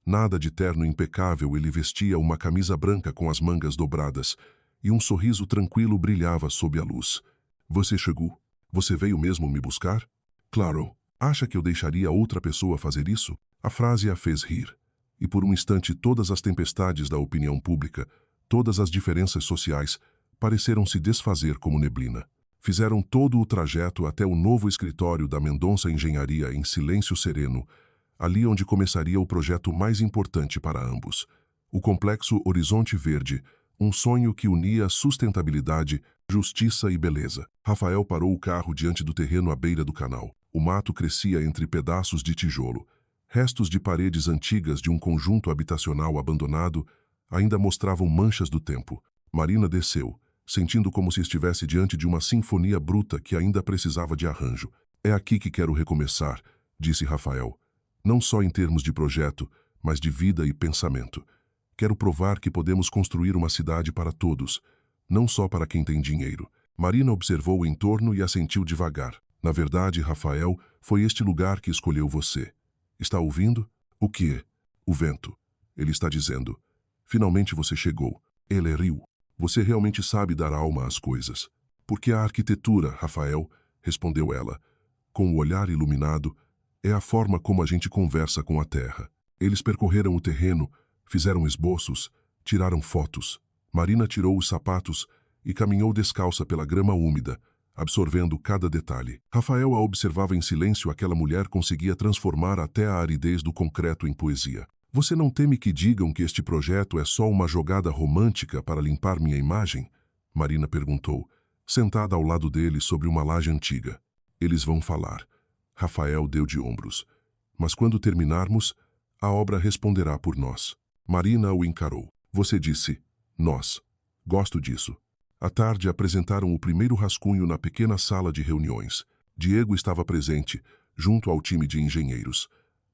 Nada de terno impecável, ele vestia uma camisa branca com as mangas dobradas, e um sorriso tranquilo brilhava sob a luz. Você chegou? Você veio mesmo me buscar? Claro. Acha que eu deixaria outra pessoa fazer isso? A frase a fez rir. E por um instante todas as tempestades da opinião pública, todas as diferenças sociais, pareceram se desfazer como neblina. Fizeram todo o trajeto até o novo escritório da Mendonça Engenharia em silêncio sereno, ali onde começaria o projeto mais importante para ambos. O complexo Horizonte Verde, um sonho que unia sustentabilidade, justiça e beleza. Rafael parou o carro diante do terreno à beira do canal. O mato crescia entre pedaços de tijolo. Restos de paredes antigas de um conjunto habitacional abandonado ainda mostravam manchas do tempo. Marina desceu, sentindo como se estivesse diante de uma sinfonia bruta que ainda precisava de arranjo. É aqui que quero recomeçar, disse Rafael. Não só em termos de projeto, mas de vida e pensamento. Quero provar que podemos construir uma cidade para todos, não só para quem tem dinheiro. Marina observou o entorno e assentiu devagar. Na verdade, Rafael, foi este lugar que escolheu você. Está ouvindo? O que é? O vento. Ele está dizendo. Finalmente você chegou. Ele riu. Você realmente sabe dar alma às coisas. Porque a arquitetura, Rafael, respondeu ela, com o olhar iluminado, é a forma como a gente conversa com a terra. Eles percorreram o terreno, fizeram esboços, Tiraram fotos. Marina tirou os sapatos e caminhou descalça pela grama úmida, absorvendo cada detalhe. Rafael a observava em silêncio. Aquela mulher conseguia transformar até a aridez do concreto em poesia. Você não teme que digam que este projeto é só uma jogada romântica para limpar minha imagem? Marina perguntou, sentada ao lado dele sobre uma laje antiga. Eles vão falar. Rafael deu de ombros. Mas quando terminarmos, a obra responderá por nós. Marina o encarou. Você disse, nós. Gosto disso. À tarde apresentaram o primeiro rascunho na pequena sala de reuniões. Diego estava presente, junto ao time de engenheiros.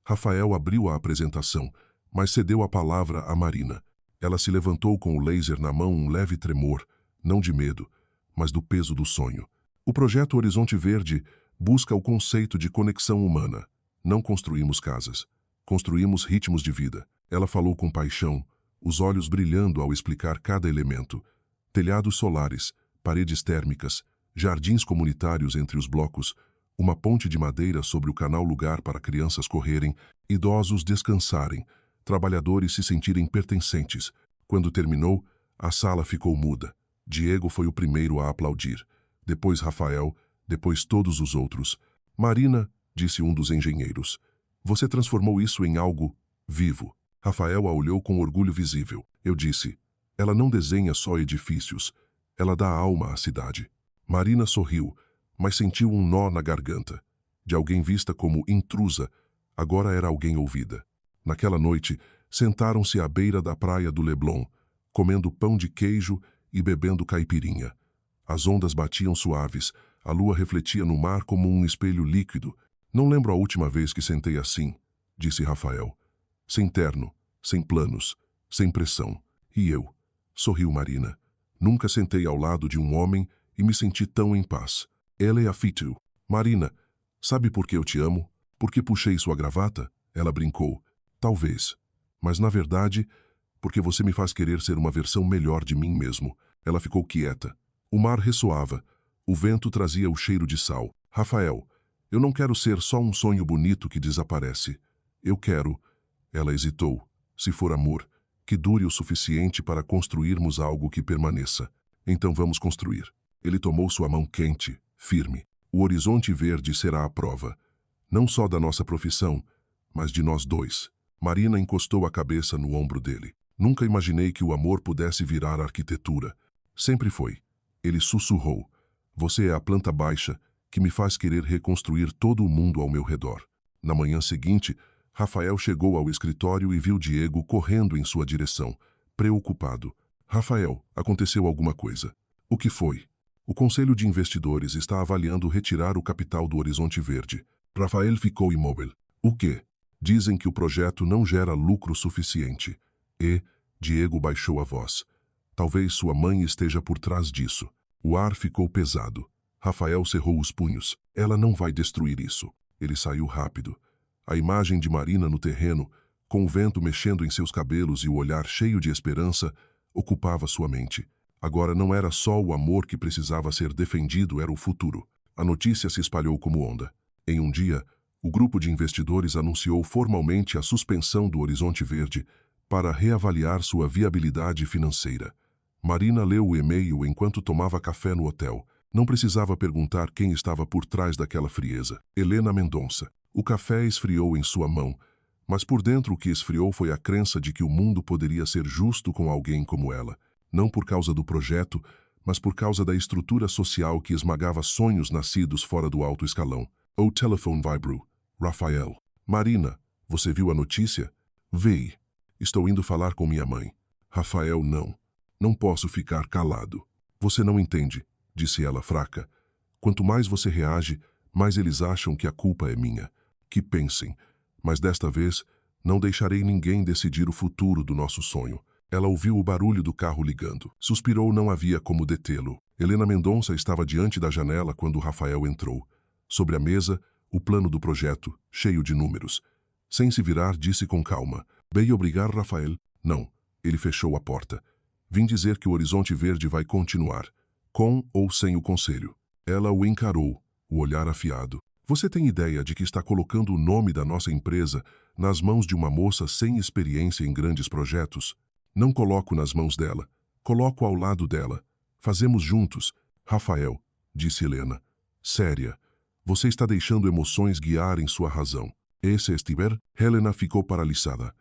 Rafael abriu a apresentação, mas cedeu a palavra a Marina. Ela se levantou com o laser na mão, um leve tremor, não de medo, mas do peso do sonho. O projeto Horizonte Verde busca o conceito de conexão humana. Não construímos casas. Construímos ritmos de vida. Ela falou com paixão, os olhos brilhando ao explicar cada elemento. Telhados solares, paredes térmicas, jardins comunitários entre os blocos, uma ponte de madeira sobre o canal, lugar para crianças correrem, idosos descansarem, trabalhadores se sentirem pertencentes. Quando terminou, a sala ficou muda. Diego foi o primeiro a aplaudir. Depois Rafael, depois todos os outros. Marina, disse um dos engenheiros, você transformou isso em algo vivo. Rafael a olhou com orgulho visível. Eu disse, ela não desenha só edifícios, ela dá alma à cidade. Marina sorriu, mas sentiu um nó na garganta. De alguém vista como intrusa, agora era alguém ouvida. Naquela noite, sentaram-se à beira da praia do Leblon, comendo pão de queijo e bebendo caipirinha. As ondas batiam suaves, a lua refletia no mar como um espelho líquido. Não lembro a última vez que sentei assim, disse Rafael. Sem terno, sem planos, sem pressão. E eu? Sorriu Marina. Nunca sentei ao lado de um homem e me senti tão em paz. Ele é a Fitu. Marina, sabe por que eu te amo? Porque puxei sua gravata? Ela brincou. Talvez. Mas, na verdade, porque você me faz querer ser uma versão melhor de mim mesmo. Ela ficou quieta. O mar ressoava. O vento trazia o cheiro de sal. Rafael, eu não quero ser só um sonho bonito que desaparece. Eu quero... Ela hesitou. Se for amor, que dure o suficiente para construirmos algo que permaneça. Então vamos construir. Ele tomou sua mão quente, firme. O Horizonte Verde será a prova. Não só da nossa profissão, mas de nós dois. Marina encostou a cabeça no ombro dele. Nunca imaginei que o amor pudesse virar arquitetura. Sempre foi. Ele sussurrou. Você é a planta baixa que me faz querer reconstruir todo o mundo ao meu redor. Na manhã seguinte, Rafael chegou ao escritório e viu Diego correndo em sua direção, preocupado. Rafael, aconteceu alguma coisa. O que foi? O Conselho de Investidores está avaliando retirar o capital do Horizonte Verde. Rafael ficou imóvel. O quê? Dizem que o projeto não gera lucro suficiente. E, Diego baixou a voz. Talvez sua mãe esteja por trás disso. O ar ficou pesado. Rafael cerrou os punhos. Ela não vai destruir isso. Ele saiu rápido. A imagem de Marina no terreno, com o vento mexendo em seus cabelos e o olhar cheio de esperança, ocupava sua mente. Agora não era só o amor que precisava ser defendido, era o futuro. A notícia se espalhou como onda. Em um dia, o grupo de investidores anunciou formalmente a suspensão do Horizonte Verde para reavaliar sua viabilidade financeira. Marina leu o e-mail enquanto tomava café no hotel. Não precisava perguntar quem estava por trás daquela frieza. Helena Mendonça. O café esfriou em sua mão, mas por dentro o que esfriou foi a crença de que o mundo poderia ser justo com alguém como ela. Não por causa do projeto, mas por causa da estrutura social que esmagava sonhos nascidos fora do alto escalão. O telefone vibrou. Rafael. Marina, você viu a notícia? Vi. Estou indo falar com minha mãe. Rafael, não. Não posso ficar calado. Você não entende, disse ela fraca. Quanto mais você reage, mais eles acham que a culpa é minha. Que pensem, mas desta vez não deixarei ninguém decidir o futuro do nosso sonho. Ela ouviu o barulho do carro ligando. Suspirou, não havia como detê-lo. Helena Mendonça estava diante da janela quando Rafael entrou. Sobre a mesa, o plano do projeto, cheio de números. Sem se virar, disse com calma. Bem obrigar, Rafael. Não. Ele fechou a porta. Vim dizer que o Horizonte Verde vai continuar, com ou sem o conselho. Ela o encarou, o olhar afiado. Você tem ideia de que está colocando o nome da nossa empresa nas mãos de uma moça sem experiência em grandes projetos? Não coloco nas mãos dela. Coloco ao lado dela. Fazemos juntos. Rafael, disse Helena. Séria. Você está deixando emoções guiarem sua razão. Esse estiver? Helena ficou paralisada.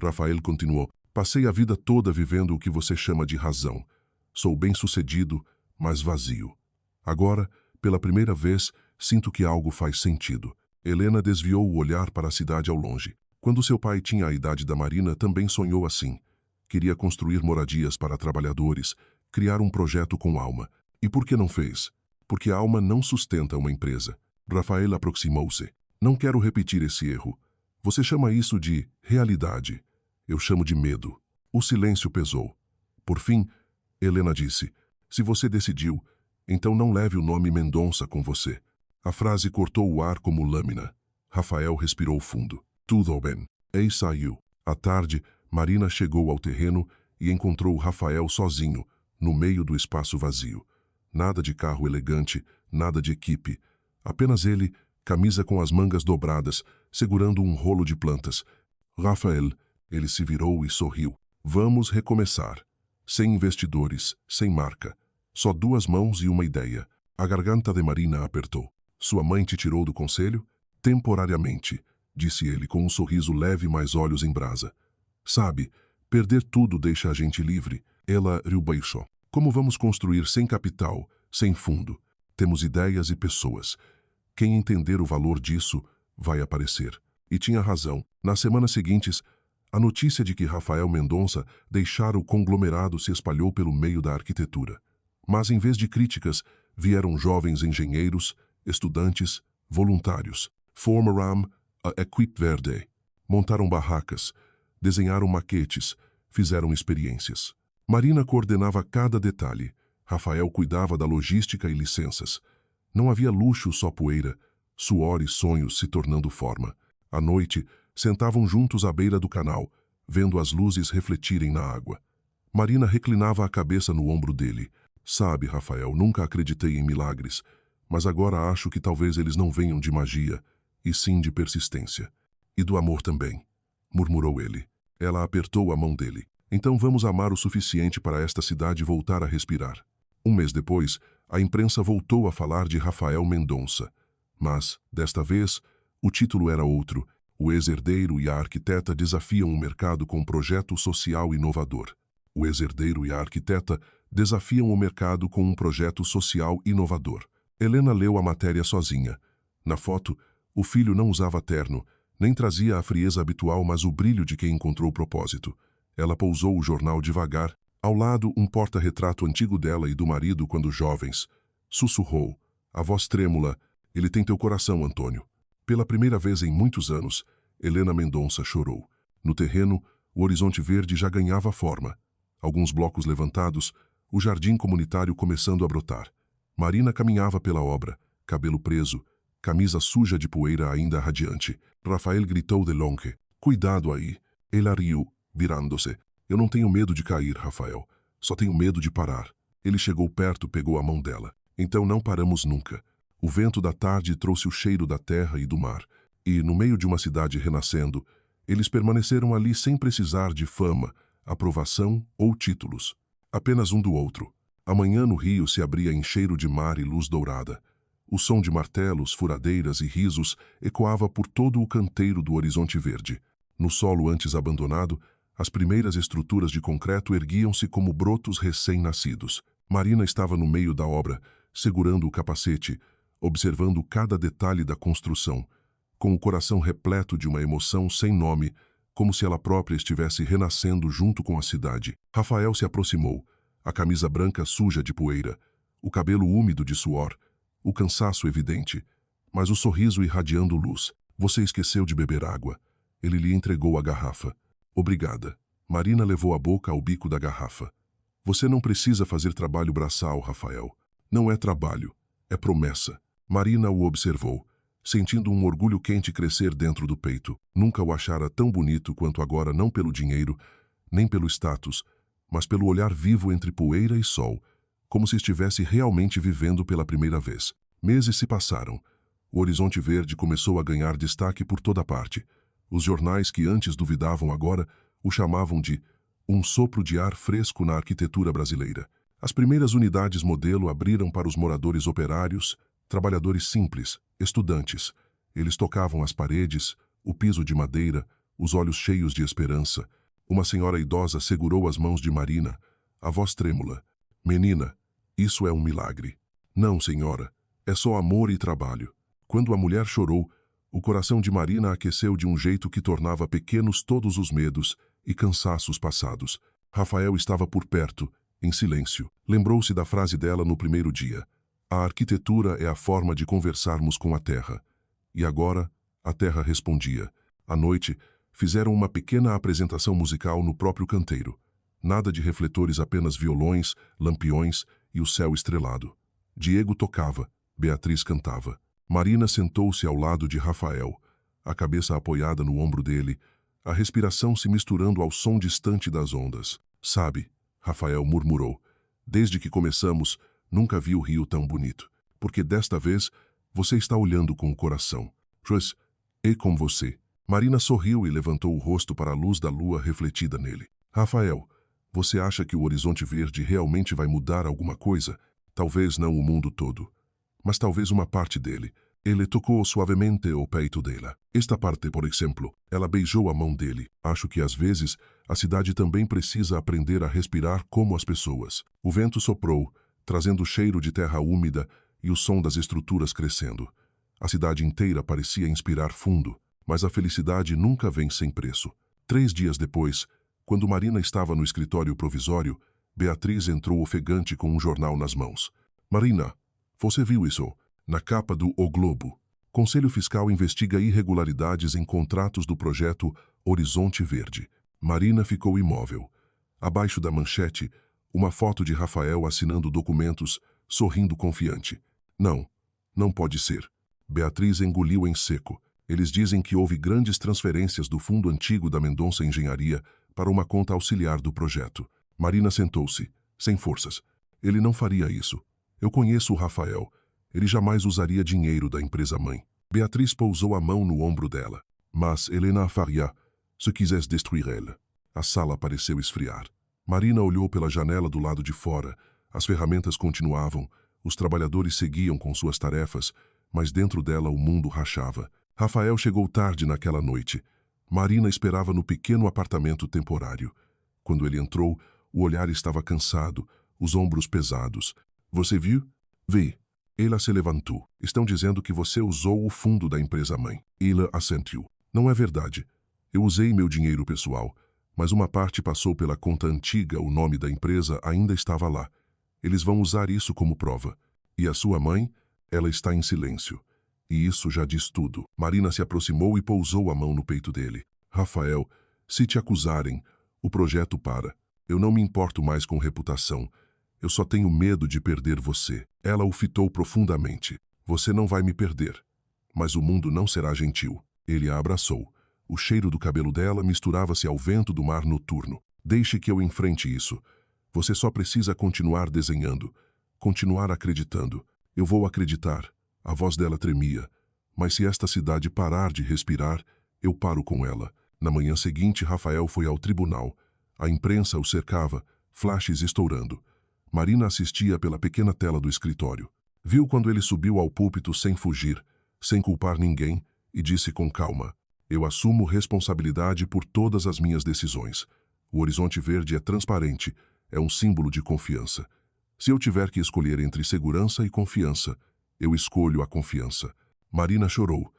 Rafael continuou. Passei a vida toda vivendo o que você chama de razão. Sou bem-sucedido, mas vazio. Agora, pela primeira vez, sinto que algo faz sentido. Helena desviou o olhar para a cidade ao longe. Quando seu pai tinha a idade da Marina, também sonhou assim. Queria construir moradias para trabalhadores, criar um projeto com alma. E por que não fez? Porque a alma não sustenta uma empresa. Rafael aproximou-se. Não quero repetir esse erro. Você chama isso de realidade. Eu chamo de medo. O silêncio pesou. Por fim, Helena disse, se você decidiu, então não leve o nome Mendonça com você. A frase cortou o ar como lâmina. Rafael respirou fundo. Tudo bem. E saiu. À tarde, Marina chegou ao terreno e encontrou Rafael sozinho, no meio do espaço vazio. Nada de carro elegante, nada de equipe. Apenas ele, camisa com as mangas dobradas, segurando um rolo de plantas. Rafael, ele se virou e sorriu. Vamos recomeçar. Sem investidores, sem marca. Só 2 mãos e uma ideia. A garganta de Marina apertou. Sua mãe te tirou do conselho? Temporariamente, disse ele com um sorriso leve mas olhos em brasa. Sabe, perder tudo deixa a gente livre. Ela riu baixo. Como vamos construir sem capital, sem fundo? Temos ideias e pessoas. Quem entender o valor disso vai aparecer. E tinha razão. Nas semanas seguintes, a notícia de que Rafael Mendonça deixara o conglomerado se espalhou pelo meio da arquitetura. Mas em vez de críticas, vieram jovens engenheiros, estudantes, voluntários. Formaram a Equipe Verde. Montaram barracas, desenharam maquetes, fizeram experiências. Marina coordenava cada detalhe. Rafael cuidava da logística e licenças. Não havia luxo, só poeira, suor e sonhos se tornando forma. À noite, sentavam juntos à beira do canal, vendo as luzes refletirem na água. Marina reclinava a cabeça no ombro dele. Sabe, Rafael, nunca acreditei em milagres, mas agora acho que talvez eles não venham de magia, e sim de persistência. E do amor também, murmurou ele. Ela apertou a mão dele. Então vamos amar o suficiente para esta cidade voltar a respirar. 1 mês depois, a imprensa voltou a falar de Rafael Mendonça. Mas, desta vez, o título era outro. O ex-herdeiro e a arquiteta desafiam o mercado com um projeto social inovador. O ex-herdeiro e a arquiteta desafiam o mercado com um projeto social inovador. Helena leu a matéria sozinha. Na foto, o filho não usava terno, nem trazia a frieza habitual, mas o brilho de quem encontrou propósito. Ela pousou o jornal devagar. Ao lado, um porta-retrato antigo dela e do marido quando jovens. Sussurrou. A voz trêmula. Ele tem teu coração, Antônio. Pela primeira vez em muitos anos, Helena Mendonça chorou. No terreno, o horizonte verde já ganhava forma. Alguns blocos levantados, o jardim comunitário começando a brotar. Marina caminhava pela obra, cabelo preso, camisa suja de poeira ainda radiante. Rafael gritou de longe. Cuidado aí. Ela riu, virando-se. Eu não tenho medo de cair, Rafael. Só tenho medo de parar. Ele chegou perto, pegou a mão dela. Então não paramos nunca. O vento da tarde trouxe o cheiro da terra e do mar. E, no meio de uma cidade renascendo, eles permaneceram ali sem precisar de fama, aprovação ou títulos. Apenas um do outro. Amanhã no rio se abria em cheiro de mar e luz dourada. O som de martelos, furadeiras e risos ecoava por todo o canteiro do horizonte verde. No solo antes abandonado, as primeiras estruturas de concreto erguiam-se como brotos recém-nascidos. Marina estava no meio da obra, segurando o capacete, observando cada detalhe da construção, com o coração repleto de uma emoção sem nome, como se ela própria estivesse renascendo junto com a cidade. Rafael se aproximou, a camisa branca suja de poeira, o cabelo úmido de suor, o cansaço evidente, mas o sorriso irradiando luz. Você esqueceu de beber água. Ele lhe entregou a garrafa. Obrigada. Marina levou a boca ao bico da garrafa. Você não precisa fazer trabalho braçal, Rafael. Não é trabalho, é promessa. Marina o observou, sentindo um orgulho quente crescer dentro do peito. Nunca o achara tão bonito quanto agora, não pelo dinheiro, nem pelo status, mas pelo olhar vivo entre poeira e sol, como se estivesse realmente vivendo pela primeira vez. Meses se passaram. O horizonte verde começou a ganhar destaque por toda parte. Os jornais que antes duvidavam agora o chamavam de um sopro de ar fresco na arquitetura brasileira. As primeiras unidades modelo abriram para os moradores operários, trabalhadores simples, estudantes. Eles tocavam as paredes, o piso de madeira, os olhos cheios de esperança. Uma senhora idosa segurou as mãos de Marina, a voz trêmula. Menina, isso é um milagre. Não, senhora, é só amor e trabalho. Quando a mulher chorou, o coração de Marina aqueceu de um jeito que tornava pequenos todos os medos e cansaços passados. Rafael estava por perto, em silêncio. Lembrou-se da frase dela no primeiro dia. A arquitetura é a forma de conversarmos com a terra. E agora, a terra respondia. À noite, fizeram uma pequena apresentação musical no próprio canteiro. Nada de refletores, apenas violões, lampiões e o céu estrelado. Diego tocava, Beatriz cantava. Marina sentou-se ao lado de Rafael, a cabeça apoiada no ombro dele, a respiração se misturando ao som distante das ondas. Sabe, Rafael murmurou, desde que começamos, nunca vi o rio tão bonito. Porque desta vez, você está olhando com o coração. Pois, e com você. Marina sorriu e levantou o rosto para a luz da lua refletida nele. Rafael, você acha que o horizonte verde realmente vai mudar alguma coisa? Talvez não o mundo todo, mas talvez uma parte dele. Ele tocou suavemente o peito dela. Esta parte, por exemplo, ela beijou a mão dele. Acho que às vezes a cidade também precisa aprender a respirar como as pessoas. O vento soprou, trazendo o cheiro de terra úmida e o som das estruturas crescendo. A cidade inteira parecia inspirar fundo, mas a felicidade nunca vem sem preço. 3 dias depois, quando Marina estava no escritório provisório, Beatriz entrou ofegante com um jornal nas mãos. Marina, você viu isso? Na capa do O Globo. Conselho Fiscal investiga irregularidades em contratos do projeto Horizonte Verde. Marina ficou imóvel. Abaixo da manchete, uma foto de Rafael assinando documentos, sorrindo confiante. Não, não pode ser. Beatriz engoliu em seco. Eles dizem que houve grandes transferências do fundo antigo da Mendonça Engenharia para uma conta auxiliar do projeto. Marina sentou-se, sem forças. Ele não faria isso. Eu conheço o Rafael. Ele jamais usaria dinheiro da empresa-mãe. Beatriz pousou a mão no ombro dela. Mas Helena faria, se quisesse destruir ela. A sala pareceu esfriar. Marina olhou pela janela do lado de fora. As ferramentas continuavam. Os trabalhadores seguiam com suas tarefas, mas dentro dela o mundo rachava. Rafael chegou tarde naquela noite. Marina esperava no pequeno apartamento temporário. Quando ele entrou, o olhar estava cansado, os ombros pesados. Você viu? Vi. Ela se levantou. Estão dizendo que você usou o fundo da empresa-mãe. Ela assentiu. Não é verdade. Eu usei meu dinheiro pessoal, mas uma parte passou pela conta antiga, o nome da empresa ainda estava lá. Eles vão usar isso como prova. E a sua mãe? Ela está em silêncio. E isso já diz tudo. Marina se aproximou e pousou a mão no peito dele. Rafael, se te acusarem, o projeto para. Eu não me importo mais com reputação. Eu só tenho medo de perder você. Ela o fitou profundamente. Você não vai me perder. Mas o mundo não será gentil. Ele a abraçou. O cheiro do cabelo dela misturava-se ao vento do mar noturno. Deixe que eu enfrente isso. Você só precisa continuar desenhando. Continuar acreditando. Eu vou acreditar. A voz dela tremia. Mas se esta cidade parar de respirar, eu paro com ela. Na manhã seguinte, Rafael foi ao tribunal. A imprensa o cercava, flashes estourando. Marina assistia pela pequena tela do escritório. Viu quando ele subiu ao púlpito sem fugir, sem culpar ninguém, e disse com calma: eu assumo responsabilidade por todas as minhas decisões. O horizonte verde é transparente, é um símbolo de confiança. Se eu tiver que escolher entre segurança e confiança, eu escolho a confiança. Marina chorou.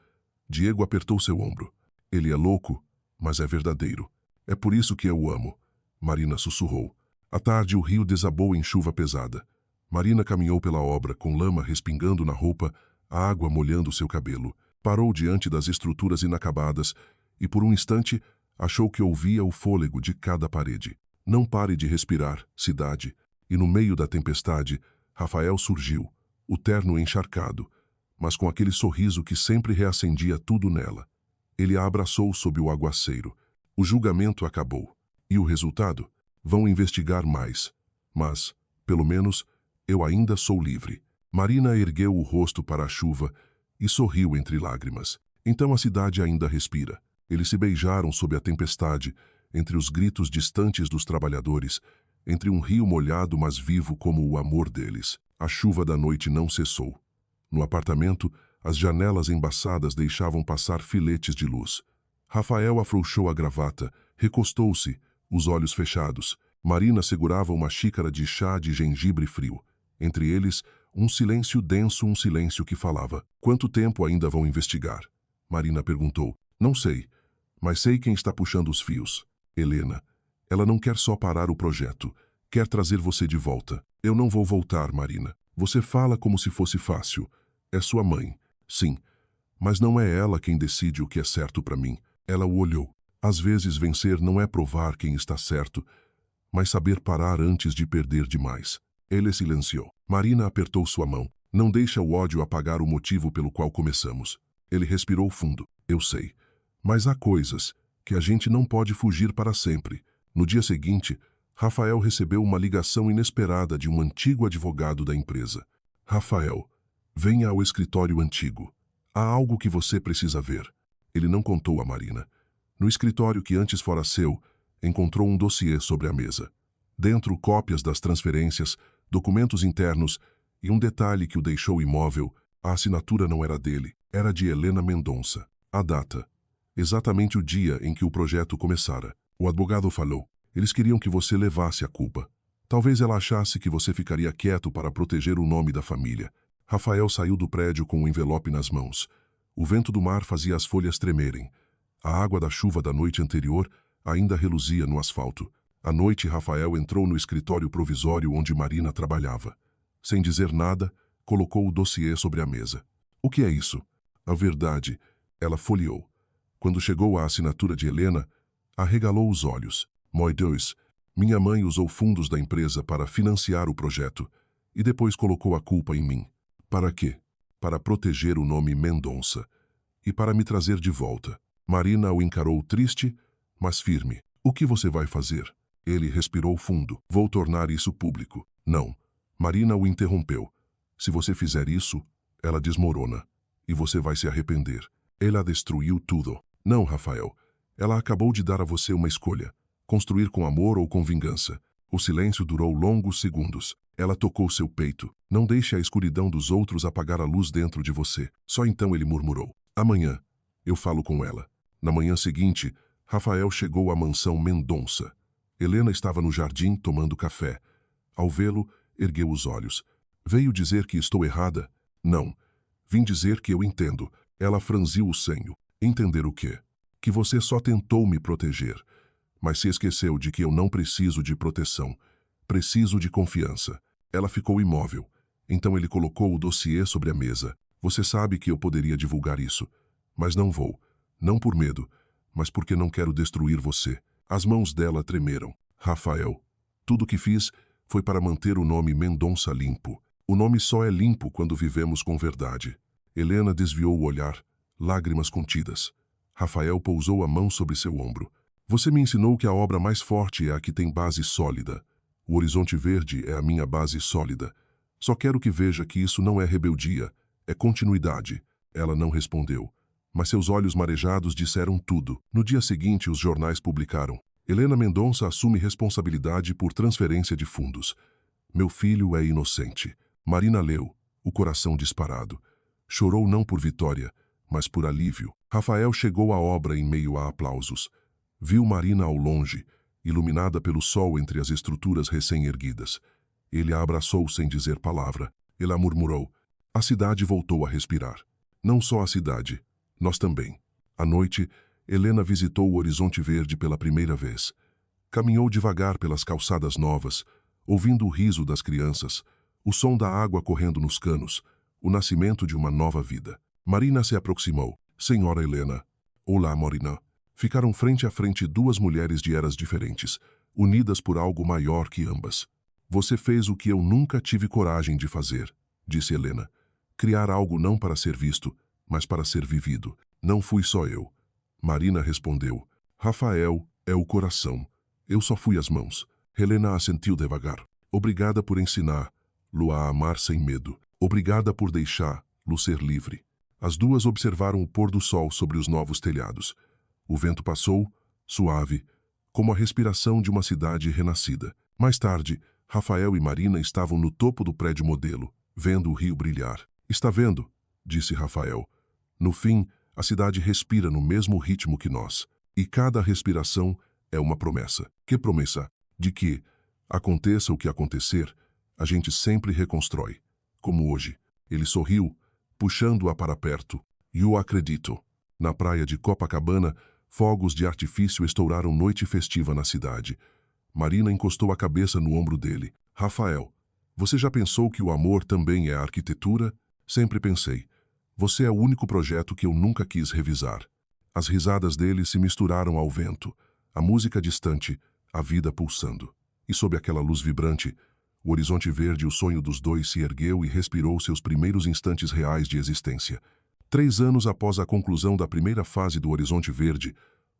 Diego apertou seu ombro. Ele é louco, mas é verdadeiro. É por isso que eu o amo. Marina sussurrou. À tarde, o rio desabou em chuva pesada. Marina caminhou pela obra, com lama respingando na roupa, a água molhando seu cabelo. Parou diante das estruturas inacabadas e, por um instante, achou que ouvia o fôlego de cada parede. Não pare de respirar, cidade. E no meio da tempestade, Rafael surgiu, o terno encharcado, mas com aquele sorriso que sempre reacendia tudo nela. Ele a abraçou sob o aguaceiro. O julgamento acabou. E o resultado? Vão investigar mais. Mas, pelo menos, eu ainda sou livre. Marina ergueu o rosto para a chuva e sorriu entre lágrimas. Então a cidade ainda respira. Eles se beijaram sob a tempestade, entre os gritos distantes dos trabalhadores, entre um rio molhado mas vivo como o amor deles. A chuva da noite não cessou. No apartamento, as janelas embaçadas deixavam passar filetes de luz. Rafael afrouxou a gravata, recostou-se, os olhos fechados. Marina segurava uma xícara de chá de gengibre frio. Entre eles, um silêncio denso, um silêncio que falava. Quanto tempo ainda vão investigar? Marina perguntou. Não sei, mas sei quem está puxando os fios. Helena. Ela não quer só parar o projeto. Quer trazer você de volta. Eu não vou voltar, Marina. Você fala como se fosse fácil. É sua mãe. Sim. Mas não é ela quem decide o que é certo para mim. Ela o olhou. Às vezes vencer não é provar quem está certo, mas saber parar antes de perder demais. Ele silenciou. Marina apertou sua mão. Não deixa o ódio apagar o motivo pelo qual começamos. Ele respirou fundo. Eu sei. Mas há coisas que a gente não pode fugir para sempre. No dia seguinte, Rafael recebeu uma ligação inesperada de um antigo advogado da empresa. Rafael, venha ao escritório antigo. Há algo que você precisa ver. Ele não contou a Marina. No escritório que antes fora seu, encontrou um dossiê sobre a mesa. Dentro, cópias das transferências, documentos internos e um detalhe que o deixou imóvel. A assinatura não era dele, era de Helena Mendonça. A data. Exatamente o dia em que o projeto começara. O advogado falou. Eles queriam que você levasse a culpa. Talvez ela achasse que você ficaria quieto para proteger o nome da família. Rafael saiu do prédio com um envelope nas mãos. O vento do mar fazia as folhas tremerem. A água da chuva da noite anterior ainda reluzia no asfalto. À noite, Rafael entrou no escritório provisório onde Marina trabalhava. Sem dizer nada, colocou o dossiê sobre a mesa. O que é isso? A verdade. Ela folheou. Quando chegou à assinatura de Helena, arregalou os olhos. Meu Deus, minha mãe usou fundos da empresa para financiar o projeto e depois colocou a culpa em mim. Para quê? Para proteger o nome Mendonça e para me trazer de volta. Marina o encarou triste, mas firme. O que você vai fazer? Ele respirou fundo. Vou tornar isso público. Não. Marina o interrompeu. Se você fizer isso, ela desmorona. E você vai se arrepender. Ela destruiu tudo. Não, Rafael. Ela acabou de dar a você uma escolha. Construir com amor ou com vingança. O silêncio durou longos segundos. Ela tocou seu peito. Não deixe a escuridão dos outros apagar a luz dentro de você. Só então ele murmurou. Amanhã, eu falo com ela. Na manhã seguinte, Rafael chegou à mansão Mendonça. Helena estava no jardim tomando café. Ao vê-lo, ergueu os olhos. Veio dizer que estou errada? Não. Vim dizer que eu entendo. Ela franziu o senho. Entender o quê? Que você só tentou me proteger. Mas se esqueceu de que eu não preciso de proteção. Preciso de confiança. Ela ficou imóvel. Então ele colocou o dossiê sobre a mesa. Você sabe que eu poderia divulgar isso. Mas não vou. Não por medo, mas porque não quero destruir você. As mãos dela tremeram. Rafael, tudo o que fiz foi para manter o nome Mendonça limpo. O nome só é limpo quando vivemos com verdade. Helena desviou o olhar, lágrimas contidas. Rafael pousou a mão sobre seu ombro. Você me ensinou que a obra mais forte é a que tem base sólida. O Horizonte Verde é a minha base sólida. Só quero que veja que isso não é rebeldia, é continuidade. Ela não respondeu. Mas seus olhos marejados disseram tudo. No dia seguinte, os jornais publicaram. Helena Mendonça assume responsabilidade por transferência de fundos. Meu filho é inocente. Marina leu, o coração disparado. Chorou não por vitória, mas por alívio. Rafael chegou à obra em meio a aplausos. Viu Marina ao longe, iluminada pelo sol entre as estruturas recém-erguidas. Ele a abraçou sem dizer palavra. Ela murmurou. A cidade voltou a respirar. Não só a cidade. Nós também. À noite, Helena visitou o Horizonte Verde pela primeira vez. Caminhou devagar pelas calçadas novas, ouvindo o riso das crianças, o som da água correndo nos canos, o nascimento de uma nova vida. Marina se aproximou. Senhora Helena. Olá, Marina. Ficaram frente a frente duas mulheres de eras diferentes, unidas por algo maior que ambas. Você fez o que eu nunca tive coragem de fazer, disse Helena. Criar algo não para ser visto, mas para ser vivido. Não fui só eu. Marina respondeu. Rafael é o coração. Eu só fui as mãos. Helena assentiu devagar. Obrigada por ensinar-lo a amar sem medo. Obrigada por deixar-lo ser livre. As duas observaram o pôr do sol sobre os novos telhados. O vento passou, suave, como a respiração de uma cidade renascida. Mais tarde, Rafael e Marina estavam no topo do prédio modelo, vendo o rio brilhar. Está vendo? Disse Rafael. No fim, a cidade respira no mesmo ritmo que nós. E cada respiração é uma promessa. Que promessa? De que, aconteça o que acontecer, a gente sempre reconstrói. Como hoje. Ele sorriu, puxando-a para perto. Eu acredito. Na praia de Copacabana, fogos de artifício estouraram noite festiva na cidade. Marina encostou a cabeça no ombro dele. Rafael, você já pensou que o amor também é arquitetura? Sempre pensei. Você é o único projeto que eu nunca quis revisar. As risadas dele se misturaram ao vento, a música distante, a vida pulsando. E sob aquela luz vibrante, o horizonte verde, o sonho dos dois se ergueu e respirou seus primeiros instantes reais de existência. 3 anos após a conclusão da primeira fase do Horizonte Verde,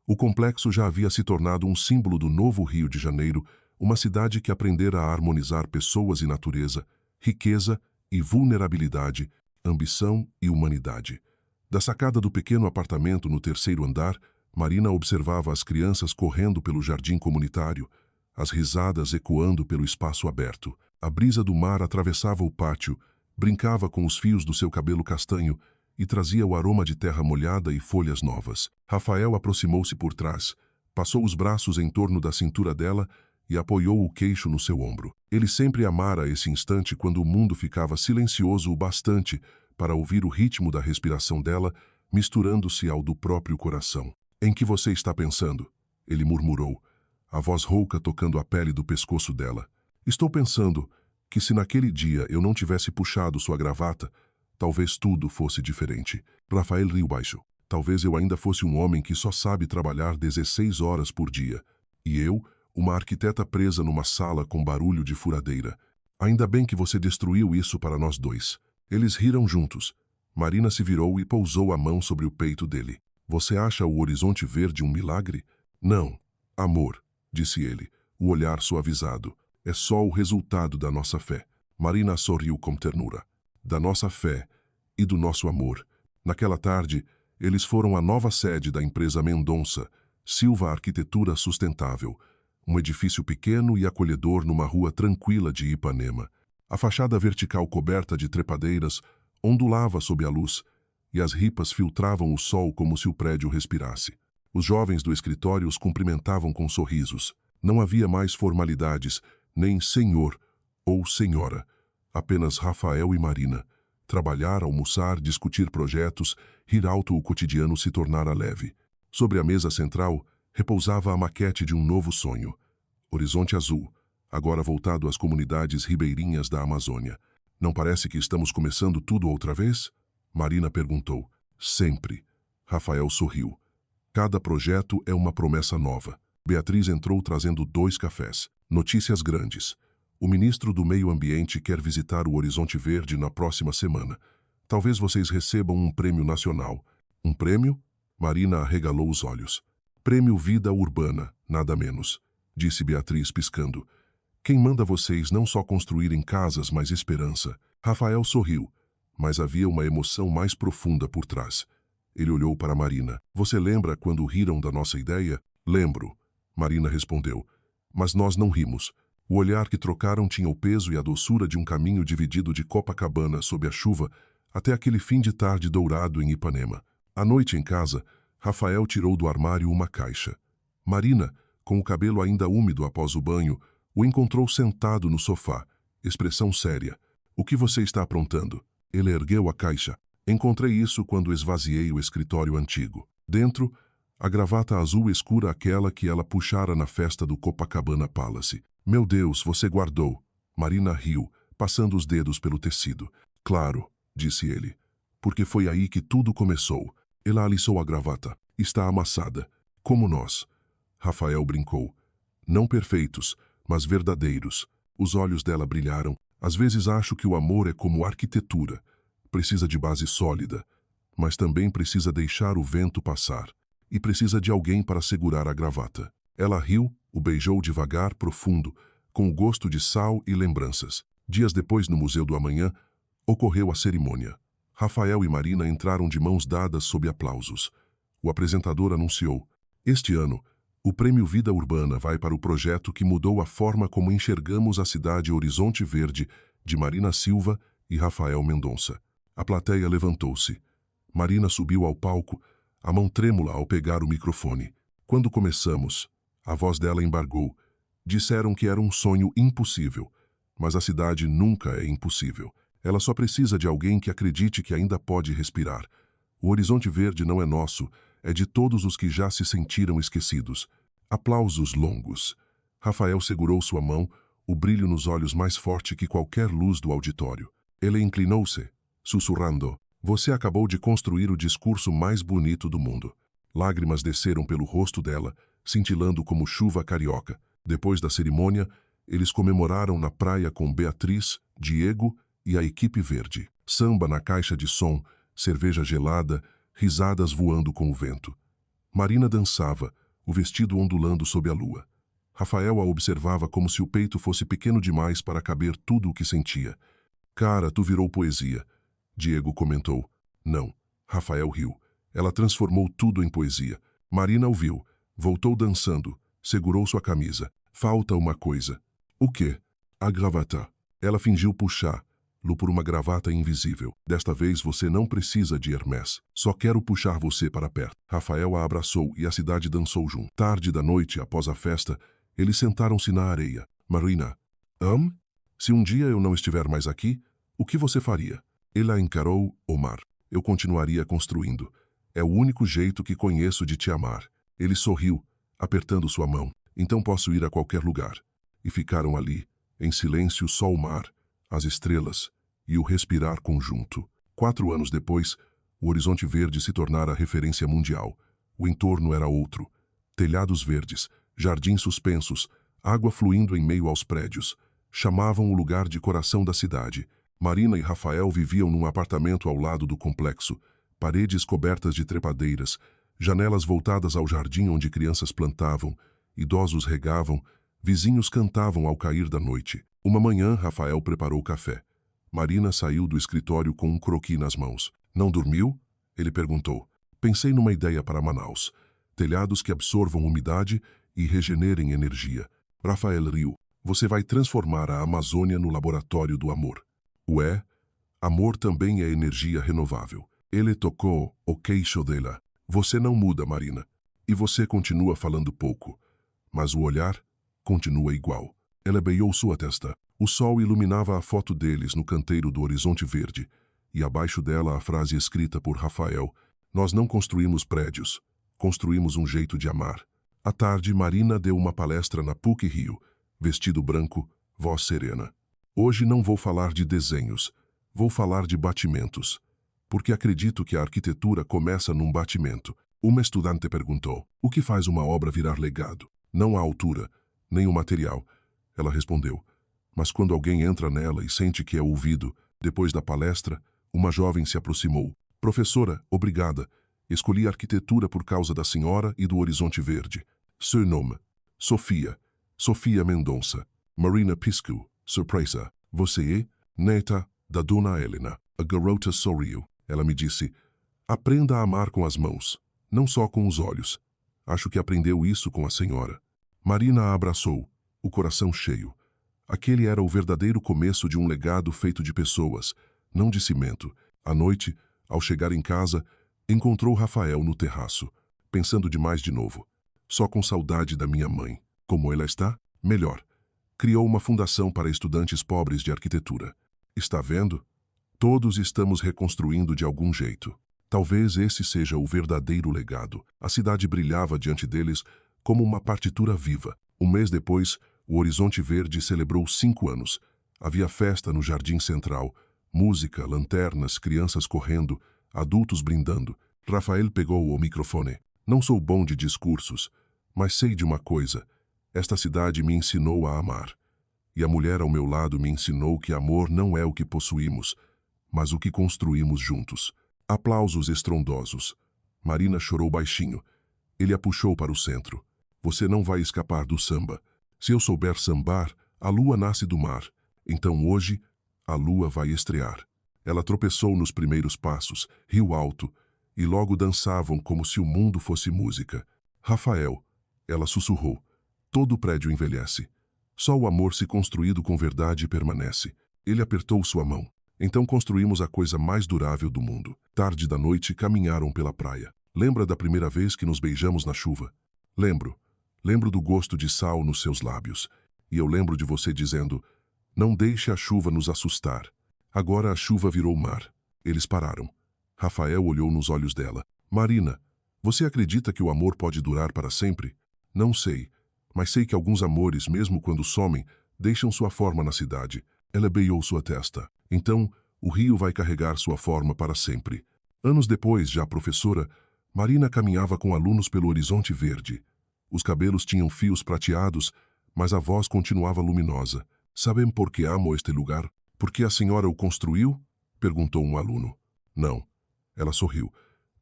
o complexo já havia se tornado um símbolo do novo Rio de Janeiro, uma cidade que aprendera a harmonizar pessoas e natureza, riqueza e vulnerabilidade, ambição e humanidade. Da sacada do pequeno apartamento no 3º andar, Marina observava as crianças correndo pelo jardim comunitário, as risadas ecoando pelo espaço aberto. A brisa do mar atravessava o pátio, brincava com os fios do seu cabelo castanho e trazia o aroma de terra molhada e folhas novas. Rafael aproximou-se por trás, passou os braços em torno da cintura dela e apoiou o queixo no seu ombro. Ele sempre amara esse instante quando o mundo ficava silencioso o bastante para ouvir o ritmo da respiração dela, misturando-se ao do próprio coração. Em que você está pensando? Ele murmurou, a voz rouca tocando a pele do pescoço dela. Estou pensando que se naquele dia eu não tivesse puxado sua gravata, talvez tudo fosse diferente. Rafael riu baixo. Talvez eu ainda fosse um homem que só sabe trabalhar 16 horas por dia. E eu, uma arquiteta presa numa sala com barulho de furadeira. Ainda bem que você destruiu isso para nós dois. Eles riram juntos. Marina se virou e pousou a mão sobre o peito dele. Você acha o horizonte verde um milagre? Não. Amor, disse ele, o olhar suavizado. É só o resultado da nossa fé. Marina sorriu com ternura. Da nossa fé e do nosso amor. Naquela tarde, eles foram à nova sede da empresa Mendonça, Silva Arquitetura Sustentável, um edifício pequeno e acolhedor numa rua tranquila de Ipanema. A fachada vertical coberta de trepadeiras ondulava sob a luz, e as ripas filtravam o sol como se o prédio respirasse. Os jovens do escritório os cumprimentavam com sorrisos. Não havia mais formalidades, nem senhor ou senhora. Apenas Rafael e Marina. Trabalhar, almoçar, discutir projetos, rir alto, o cotidiano se tornara leve. Sobre a mesa central, repousava a maquete de um novo sonho. Horizonte azul, agora voltado às comunidades ribeirinhas da Amazônia. Não parece que estamos começando tudo outra vez? Marina perguntou. Sempre. Rafael sorriu. Cada projeto é uma promessa nova. Beatriz entrou trazendo 2 cafés. Notícias grandes. O ministro do Meio Ambiente quer visitar o Horizonte Verde na próxima semana. Talvez vocês recebam um prêmio nacional. Um prêmio? Marina arregalou os olhos. Prêmio Vida Urbana, nada menos, disse Beatriz piscando. Quem manda vocês não só construírem casas, mas esperança? Rafael sorriu, mas havia uma emoção mais profunda por trás. Ele olhou para Marina. Você lembra quando riram da nossa ideia? Lembro, Marina respondeu. Mas nós não rimos. O olhar que trocaram tinha o peso e a doçura de um caminho dividido de Copacabana sob a chuva até aquele fim de tarde dourado em Ipanema. À noite em casa, Rafael tirou do armário uma caixa. Marina, com o cabelo ainda úmido após o banho, o encontrou sentado no sofá, expressão séria. O que você está aprontando? Ele ergueu a caixa. Encontrei isso quando esvaziei o escritório antigo. Dentro, a gravata azul escura, aquela que ela puxara na festa do Copacabana Palace. Meu Deus, você guardou. Marina riu, passando os dedos pelo tecido. Claro, disse ele, porque foi aí que tudo começou. Ela alisou a gravata. Está amassada. Como nós. Rafael brincou. Não perfeitos, mas verdadeiros. Os olhos dela brilharam. Às vezes acho que o amor é como arquitetura. Precisa de base sólida, mas também precisa deixar o vento passar. E precisa de alguém para segurar a gravata. Ela riu, o beijou devagar, profundo, com o gosto de sal e lembranças. Dias depois, no Museu do Amanhã, ocorreu a cerimônia. Rafael e Marina entraram de mãos dadas sob aplausos. O apresentador anunciou. Este ano, O Prêmio Vida Urbana vai para o projeto que mudou a forma como enxergamos a cidade Horizonte Verde, de Marina Silva e Rafael Mendonça. A plateia levantou-se. Marina subiu ao palco, a mão trêmula ao pegar o microfone. Quando começamos, a voz dela embargou. Disseram que era um sonho impossível, mas a cidade nunca é impossível. Ela só precisa de alguém que acredite que ainda pode respirar. O Horizonte Verde não é nosso, é de todos os que já se sentiram esquecidos. Aplausos longos. Rafael segurou sua mão, o brilho nos olhos mais forte que qualquer luz do auditório. Ele inclinou-se, sussurrando: "Você acabou de construir o discurso mais bonito do mundo." Lágrimas desceram pelo rosto dela, cintilando como chuva carioca. Depois da cerimônia, eles comemoraram na praia com Beatriz, Diego e a equipe verde. Samba na caixa de som, cerveja gelada, risadas voando com o vento. Marina dançava, o vestido ondulando sob a lua. Rafael a observava como se o peito fosse pequeno demais para caber tudo o que sentia. "Cara, tu virou poesia." Diego comentou. "Não." Rafael riu. "Ela transformou tudo em poesia." Marina ouviu, voltou dançando, segurou sua camisa. "Falta uma coisa." "O quê?" "A gravata." Ela fingiu puxá-lo por uma gravata invisível. "Desta vez você não precisa de Hermès. Só quero puxar você para perto." Rafael a abraçou e a cidade dançou junto. Tarde da noite, após a festa, eles sentaram-se na areia. "Marina, se um dia eu não estiver mais aqui, o que você faria?" Ele a encarou, "Omar, eu continuaria construindo. É o único jeito que conheço de te amar." Ele sorriu, apertando sua mão. "Então posso ir a qualquer lugar." E ficaram ali, em silêncio, só o mar, as estrelas e o respirar conjunto. 4 anos depois, o Horizonte Verde se tornara referência mundial. O entorno era outro. Telhados verdes, jardins suspensos, água fluindo em meio aos prédios. Chamavam o lugar de coração da cidade. Marina e Rafael viviam num apartamento ao lado do complexo. Paredes cobertas de trepadeiras, janelas voltadas ao jardim onde crianças plantavam, idosos regavam, vizinhos cantavam ao cair da noite. Uma manhã, Rafael preparou café. Marina saiu do escritório com um croquis nas mãos. "Não dormiu?" ele perguntou. "Pensei numa ideia para Manaus. Telhados que absorvam umidade e regenerem energia." Rafael riu. "Você vai transformar a Amazônia no laboratório do amor." "Ué, amor também é energia renovável." Ele tocou o queixo dela. "Você não muda, Marina. E você continua falando pouco. Mas o olhar continua igual." Ela beijou sua testa. O sol iluminava a foto deles no canteiro do Horizonte Verde, e abaixo dela a frase escrita por Rafael: "Nós não construímos prédios, construímos um jeito de amar." À tarde, Marina deu uma palestra na PUC-Rio, vestido branco, voz serena. "Hoje não vou falar de desenhos, vou falar de batimentos. Porque acredito que a arquitetura começa num batimento." Uma estudante perguntou: "O que faz uma obra virar legado?" "Não a altura, nem o material." Ela respondeu. "Mas quando alguém entra nela e sente que é ouvido." Depois da palestra, uma jovem se aproximou. "Professora, obrigada. Escolhi arquitetura por causa da senhora e do Horizonte Verde." "Seu nome?" "Sofia. Sofia Mendonça." "Marina Pisco, surpresa. Você é neta da Dona Helena." A garota sorriu. Ela me disse: "Aprenda a amar com as mãos, não só com os olhos. Acho que aprendeu isso com a senhora." Marina a abraçou, o coração cheio. Aquele era o verdadeiro começo de um legado feito de pessoas, não de cimento. À noite, ao chegar em casa, encontrou Rafael no terraço, pensando demais de novo. "Só com saudade da minha mãe." "Como ela está?" "Melhor. Criou uma fundação para estudantes pobres de arquitetura." "Está vendo? Todos estamos reconstruindo de algum jeito." Talvez esse seja o verdadeiro legado. A cidade brilhava diante deles como uma partitura viva. Um mês depois, o Horizonte Verde celebrou 5 anos. Havia festa no Jardim Central. Música, lanternas, crianças correndo, adultos brindando. Rafael pegou o microfone. "Não sou bom de discursos, mas sei de uma coisa. Esta cidade me ensinou a amar. E a mulher ao meu lado me ensinou que amor não é o que possuímos, mas o que construímos juntos." Aplausos estrondosos. Marina chorou baixinho. Ele a puxou para o centro. "Você não vai escapar do samba. Se eu souber sambar, a lua nasce do mar. Então hoje, a lua vai estrear." Ela tropeçou nos primeiros passos, riu alto, e logo dançavam como se o mundo fosse música. Rafael, Ela sussurrou. Todo prédio envelhece. Só o amor se construído com verdade permanece. Ele apertou sua mão. Então construímos a coisa mais durável do mundo. Tarde da noite caminharam pela praia. Lembra da primeira vez que nos beijamos na chuva? Lembro. Lembro do gosto de sal nos seus lábios. E eu lembro de você dizendo, não deixe a chuva nos assustar. Agora a chuva virou mar. Eles pararam. Rafael olhou nos olhos dela. Marina, você acredita que o amor pode durar para sempre? Não sei, mas sei que alguns amores, mesmo quando somem, deixam sua forma na cidade. Ela beijou sua testa. Então, o rio vai carregar sua forma para sempre. Anos depois, já professora, Marina caminhava com alunos pelo horizonte verde. Os cabelos tinham fios prateados, mas a voz continuava luminosa. Sabem por que amo este lugar? Porque a senhora o construiu? Perguntou um aluno. Não. Ela sorriu.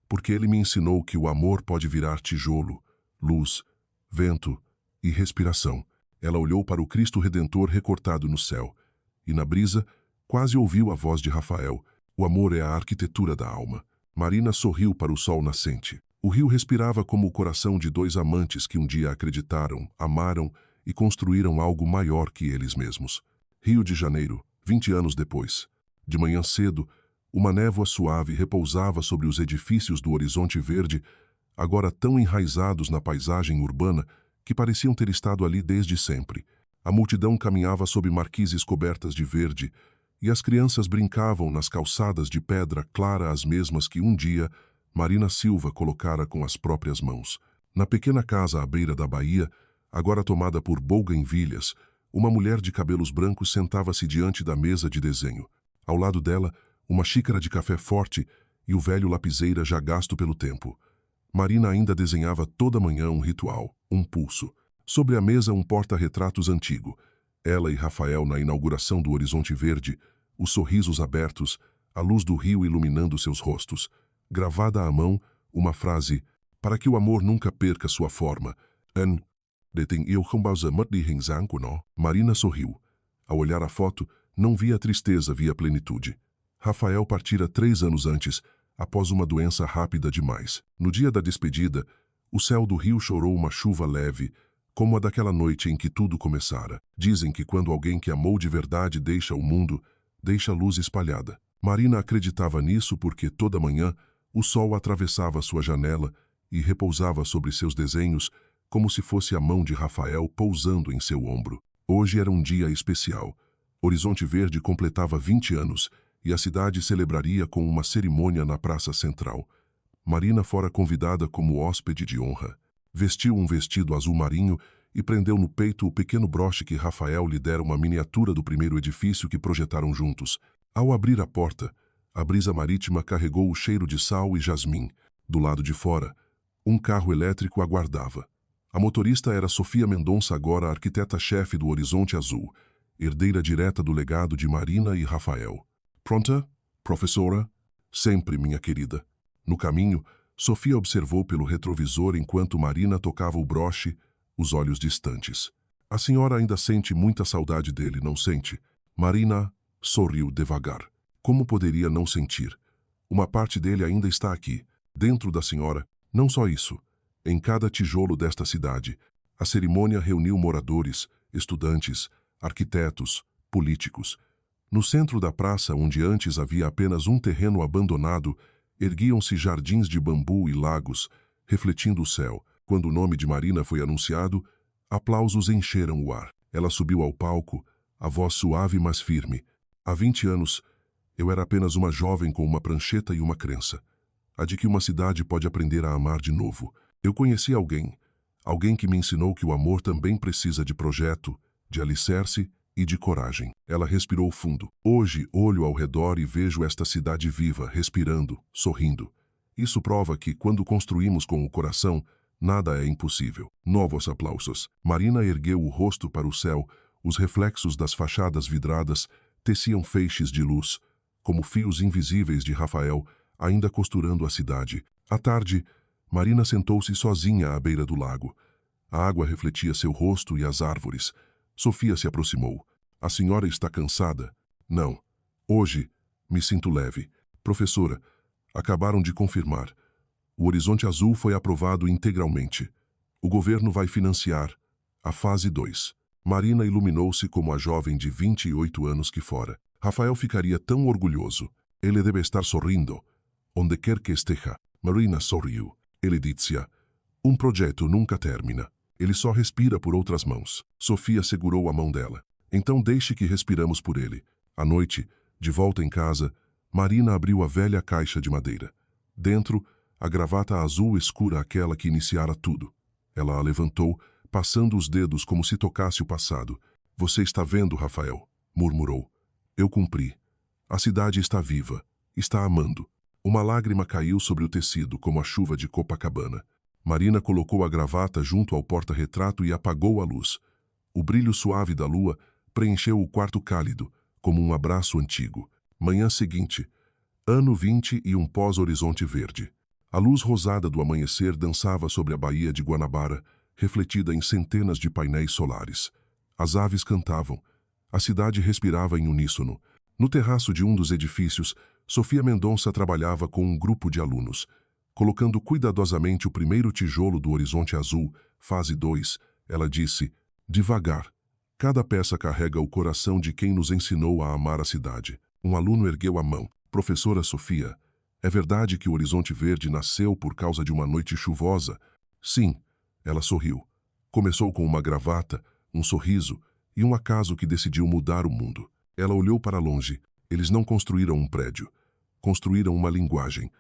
Porque ele me ensinou que o amor pode virar tijolo, luz, vento e respiração. Ela olhou para o Cristo Redentor recortado no céu. E na brisa, quase ouviu a voz de Rafael. O amor é a arquitetura da alma. Marina sorriu para o sol nascente. O rio respirava como o coração de dois amantes que um dia acreditaram, amaram e construíram algo maior que eles mesmos. Rio de Janeiro, 20 anos depois. De manhã cedo, uma névoa suave repousava sobre os edifícios do horizonte verde, agora tão enraizados na paisagem urbana que pareciam ter estado ali desde sempre. A multidão caminhava sob marquises cobertas de verde, e as crianças brincavam nas calçadas de pedra clara as mesmas que um dia Marina Silva colocara com as próprias mãos. Na pequena casa à beira da baía, agora tomada por bougainvilhas, uma mulher de cabelos brancos sentava-se diante da mesa de desenho. Ao lado dela, uma xícara de café forte e o velho lapiseira já gasto pelo tempo. Marina ainda desenhava toda manhã um ritual, um pulso. Sobre a mesa um porta-retratos antigo. Ela e Rafael na inauguração do Horizonte Verde, os sorrisos abertos, a luz do rio iluminando seus rostos. Gravada à mão, uma frase, para que o amor nunca perca sua forma. Để tình yêu không bao giờ mất đi hình dáng của nó. Marina sorriu. Ao olhar a foto, não via tristeza, via plenitude. Rafael partira 3 anos antes, após uma doença rápida demais. No dia da despedida, o céu do rio chorou uma chuva leve, como a daquela noite em que tudo começara. Dizem que quando alguém que amou de verdade deixa o mundo, deixa a luz espalhada. Marina acreditava nisso porque toda manhã o sol atravessava sua janela e repousava sobre seus desenhos como se fosse a mão de Rafael pousando em seu ombro. Hoje era um dia especial. Horizonte Verde completava 20 anos e a cidade celebraria com uma cerimônia na Praça Central. Marina fora convidada como hóspede de honra. Vestiu um vestido azul marinho e prendeu no peito o pequeno broche que Rafael lhe dera uma miniatura do primeiro edifício que projetaram juntos. Ao abrir a porta, a brisa marítima carregou o cheiro de sal e jasmim. Do lado de fora, um carro elétrico aguardava. A motorista era Sofia Mendonça, agora arquiteta-chefe do Horizonte Azul, herdeira direta do legado de Marina e Rafael. Pronta, professora? Sempre, minha querida. No caminho, Sofia observou pelo retrovisor enquanto Marina tocava o broche, os olhos distantes. A senhora ainda sente muita saudade dele, não sente? Marina sorriu devagar. Como poderia não sentir? Uma parte dele ainda está aqui, dentro da senhora. Não só isso. Em cada tijolo desta cidade, a cerimônia reuniu moradores, estudantes, arquitetos, políticos. No centro da praça, onde antes havia apenas um terreno abandonado, erguiam-se jardins de bambu e lagos, refletindo o céu. Quando o nome de Marina foi anunciado, aplausos encheram o ar. Ela subiu ao palco, a voz suave mas firme. Há 20 anos, eu era apenas uma jovem com uma prancheta e uma crença. A de que uma cidade pode aprender a amar de novo. Eu conheci alguém que me ensinou que o amor também precisa de projeto, de alicerce e de coragem. Ela respirou fundo. Hoje, olho ao redor e vejo esta cidade viva, respirando, sorrindo. Isso prova que, quando construímos com o coração, nada é impossível. Novos aplausos. Marina ergueu o rosto para o céu, os reflexos das fachadas vidradas teciam feixes de luz, como fios invisíveis de Rafael, ainda costurando a cidade. À tarde, Marina sentou-se sozinha à beira do lago. A água refletia seu rosto e as árvores. Sofia se aproximou. A senhora está cansada? Não. Hoje, me sinto leve. Professora, acabaram de confirmar. O Horizonte Azul foi aprovado integralmente. O governo vai financiar a fase 2. Marina iluminou-se como a jovem de 28 anos que fora. Rafael ficaria tão orgulhoso. Ele deve estar sorrindo. Onde quer que esteja. Marina sorriu. Ele disse: projeto nunca termina. Ele só respira por outras mãos. Sofia segurou a mão dela. Então deixe que respiramos por ele. À noite, de volta em casa, Marina abriu a velha caixa de madeira. Dentro, a gravata azul escura, aquela que iniciara tudo. Ela a levantou, passando os dedos como se tocasse o passado. Você está vendo, Rafael? Murmurou. Eu cumpri. A cidade está viva. Está amando. Uma lágrima caiu sobre o tecido, como a chuva de Copacabana. Marina colocou a gravata junto ao porta-retrato e apagou a luz. O brilho suave da lua preencheu o quarto cálido, como um abraço antigo. Manhã seguinte, ano 20 e um pós-horizonte verde. A luz rosada do amanhecer dançava sobre a baía de Guanabara, refletida em centenas de painéis solares. As aves cantavam. A cidade respirava em uníssono. No terraço de um dos edifícios, Sofia Mendonça trabalhava com um grupo de alunos. Colocando cuidadosamente o primeiro tijolo do horizonte azul, fase 2, ela disse, devagar. Cada peça carrega o coração de quem nos ensinou a amar a cidade. Um aluno ergueu a mão. Professora Sofia, é verdade que o horizonte verde nasceu por causa de uma noite chuvosa? Sim, ela sorriu. Começou com uma gravata, um sorriso e um acaso que decidiu mudar o mundo. Ela olhou para longe. Eles não construíram um prédio. Construíram uma linguagem.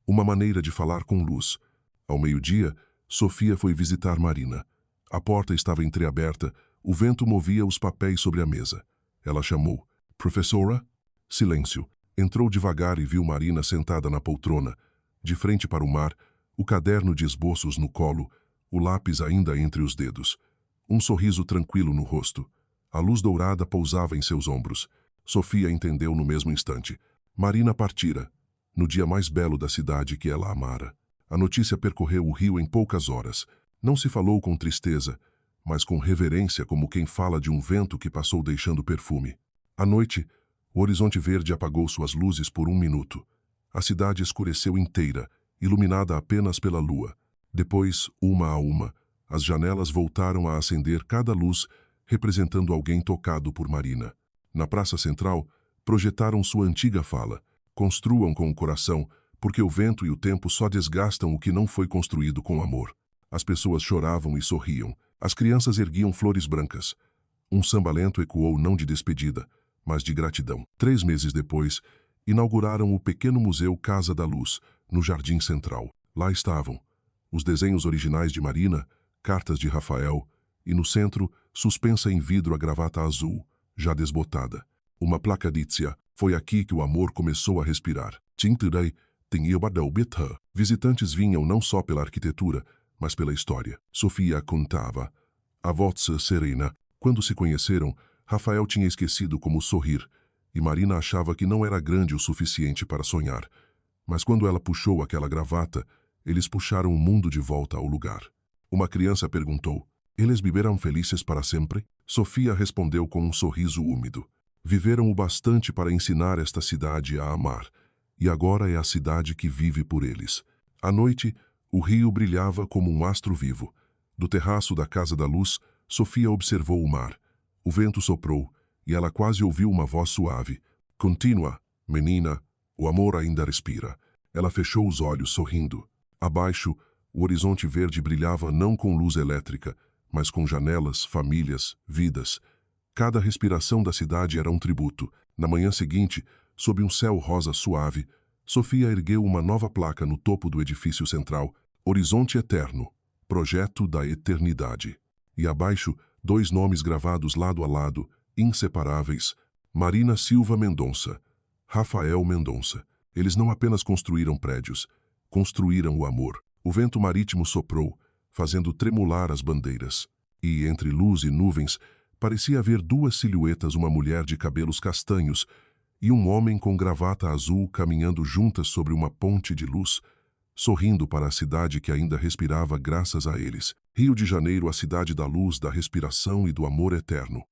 Uma maneira de falar com luz. Ao meio-dia, Sofia foi visitar Marina. A porta estava entreaberta, o vento movia os papéis sobre a mesa. Ela chamou. Professora? Silêncio. Entrou devagar e viu Marina sentada na poltrona, de frente para o mar, o caderno de esboços no colo, o lápis ainda entre os dedos. Um sorriso tranquilo no rosto. A luz dourada pousava em seus ombros. Sofia entendeu no mesmo instante. Marina partira, no dia mais belo da cidade que ela amara. A notícia percorreu o rio em poucas horas. Não se falou com tristeza, mas com reverência, como quem fala de um vento que passou deixando perfume. À noite, o horizonte verde apagou suas luzes por um minuto. A cidade escureceu inteira, iluminada apenas pela lua. Depois, uma a uma, as janelas voltaram a acender cada luz, representando alguém tocado por Marina. Na praça central, projetaram sua antiga fala. Construam com o coração, porque o vento e o tempo só desgastam o que não foi construído com amor. As pessoas choravam e sorriam. As crianças erguiam flores brancas. Um samba lento ecoou não de despedida, mas de gratidão. 3 meses depois, inauguraram o pequeno museu Casa da Luz, no Jardim Central. Lá estavam os desenhos originais de Marina, cartas de Rafael, e no centro, suspensa em vidro a gravata azul, já desbotada. Uma placa dizia, foi aqui que o amor começou a respirar. Visitantes vinham não só pela arquitetura, mas pela história. Sofia contava. A voz serena. Quando se conheceram, Rafael tinha esquecido como sorrir, e Marina achava que não era grande o suficiente para sonhar. Mas quando ela puxou aquela gravata, eles puxaram o mundo de volta ao lugar. Uma criança perguntou, eles viveram felizes para sempre? Sofia respondeu com um sorriso úmido. Viveram o bastante para ensinar esta cidade a amar, e agora é a cidade que vive por eles. À noite, o rio brilhava como um astro vivo. Do terraço da Casa da Luz, Sofia observou o mar. O vento soprou, e ela quase ouviu uma voz suave. Continua, menina, o amor ainda respira. Ela fechou os olhos, sorrindo. Abaixo, o horizonte verde brilhava não com luz elétrica, mas com janelas, famílias, vidas. Cada respiração da cidade era um tributo. Na manhã seguinte, sob um céu rosa suave, Sofia ergueu uma nova placa no topo do edifício central. Horizonte Eterno, Projeto da Eternidade. E abaixo, 2 nomes gravados lado a lado, inseparáveis. Marina Silva Mendonça, Rafael Mendonça. Eles não apenas construíram prédios, construíram o amor. O vento marítimo soprou, fazendo tremular as bandeiras. E, entre luz e nuvens, parecia haver 2 silhuetas, uma mulher de cabelos castanhos e um homem com gravata azul caminhando juntas sobre uma ponte de luz, sorrindo para a cidade que ainda respirava graças a eles. Rio de Janeiro, a cidade da luz, da respiração e do amor eterno.